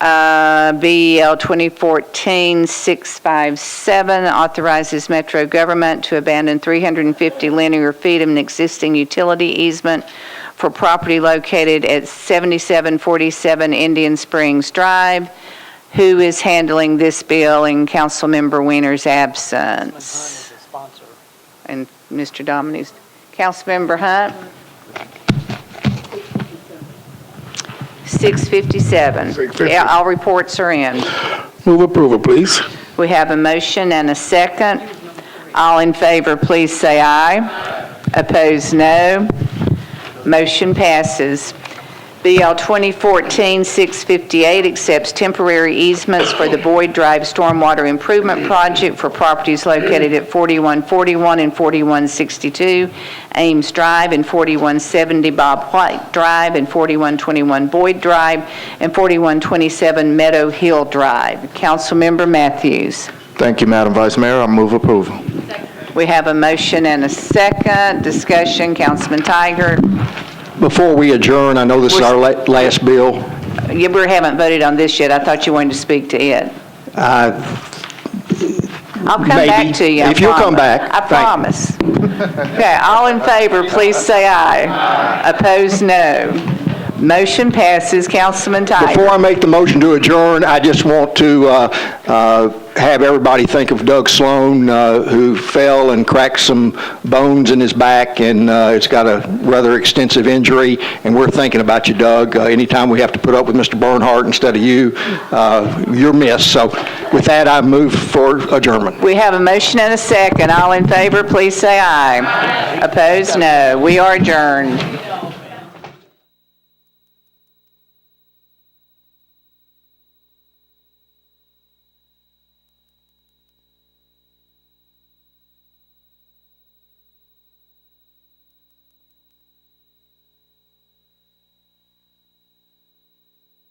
BL 2014-657 authorizes Metro government to abandon 350 linear feet of an existing utility easement for property located at 7747 Indian Springs Drive. Who is handling this bill in Councilmember Wiener's absence? And Mr. Dominique's. Councilmember Hunt? 657. Yeah, all reports are in. Move approval, please. We have a motion and a second. All in favor, please say aye. Opposed, no. Motion passes. BL 2014-658 accepts temporary easements for the Boyd Drive Stormwater Improvement Project for properties located at 4141 and 4162 Ames Drive and 4170 Bob White Drive and 4121 Boyd Drive and 4127 Meadow Hill Drive. Councilmember Matthews. Thank you, Madam Vice Mayor. I move approval. We have a motion and a second. Discussion. Councilman Tiger. Before we adjourn, I know this is our last bill. We haven't voted on this yet. I thought you wanted to speak to it. I'll come back to you. If you'll come back. I promise. Okay, all in favor, please say aye. Opposed, no. Motion passes. Councilman Tiger. Before I make the motion to adjourn, I just want to have everybody think of Doug Sloan, who fell and cracked some bones in his back, and it's got a rather extensive injury, and we're thinking about you, Doug. Anytime we have to put up with Mr. Bernhardt instead of you, you're missed. So with that, I move for adjournment. We have a motion and a second. All in favor, please say aye. Opposed, no. We are adjourned.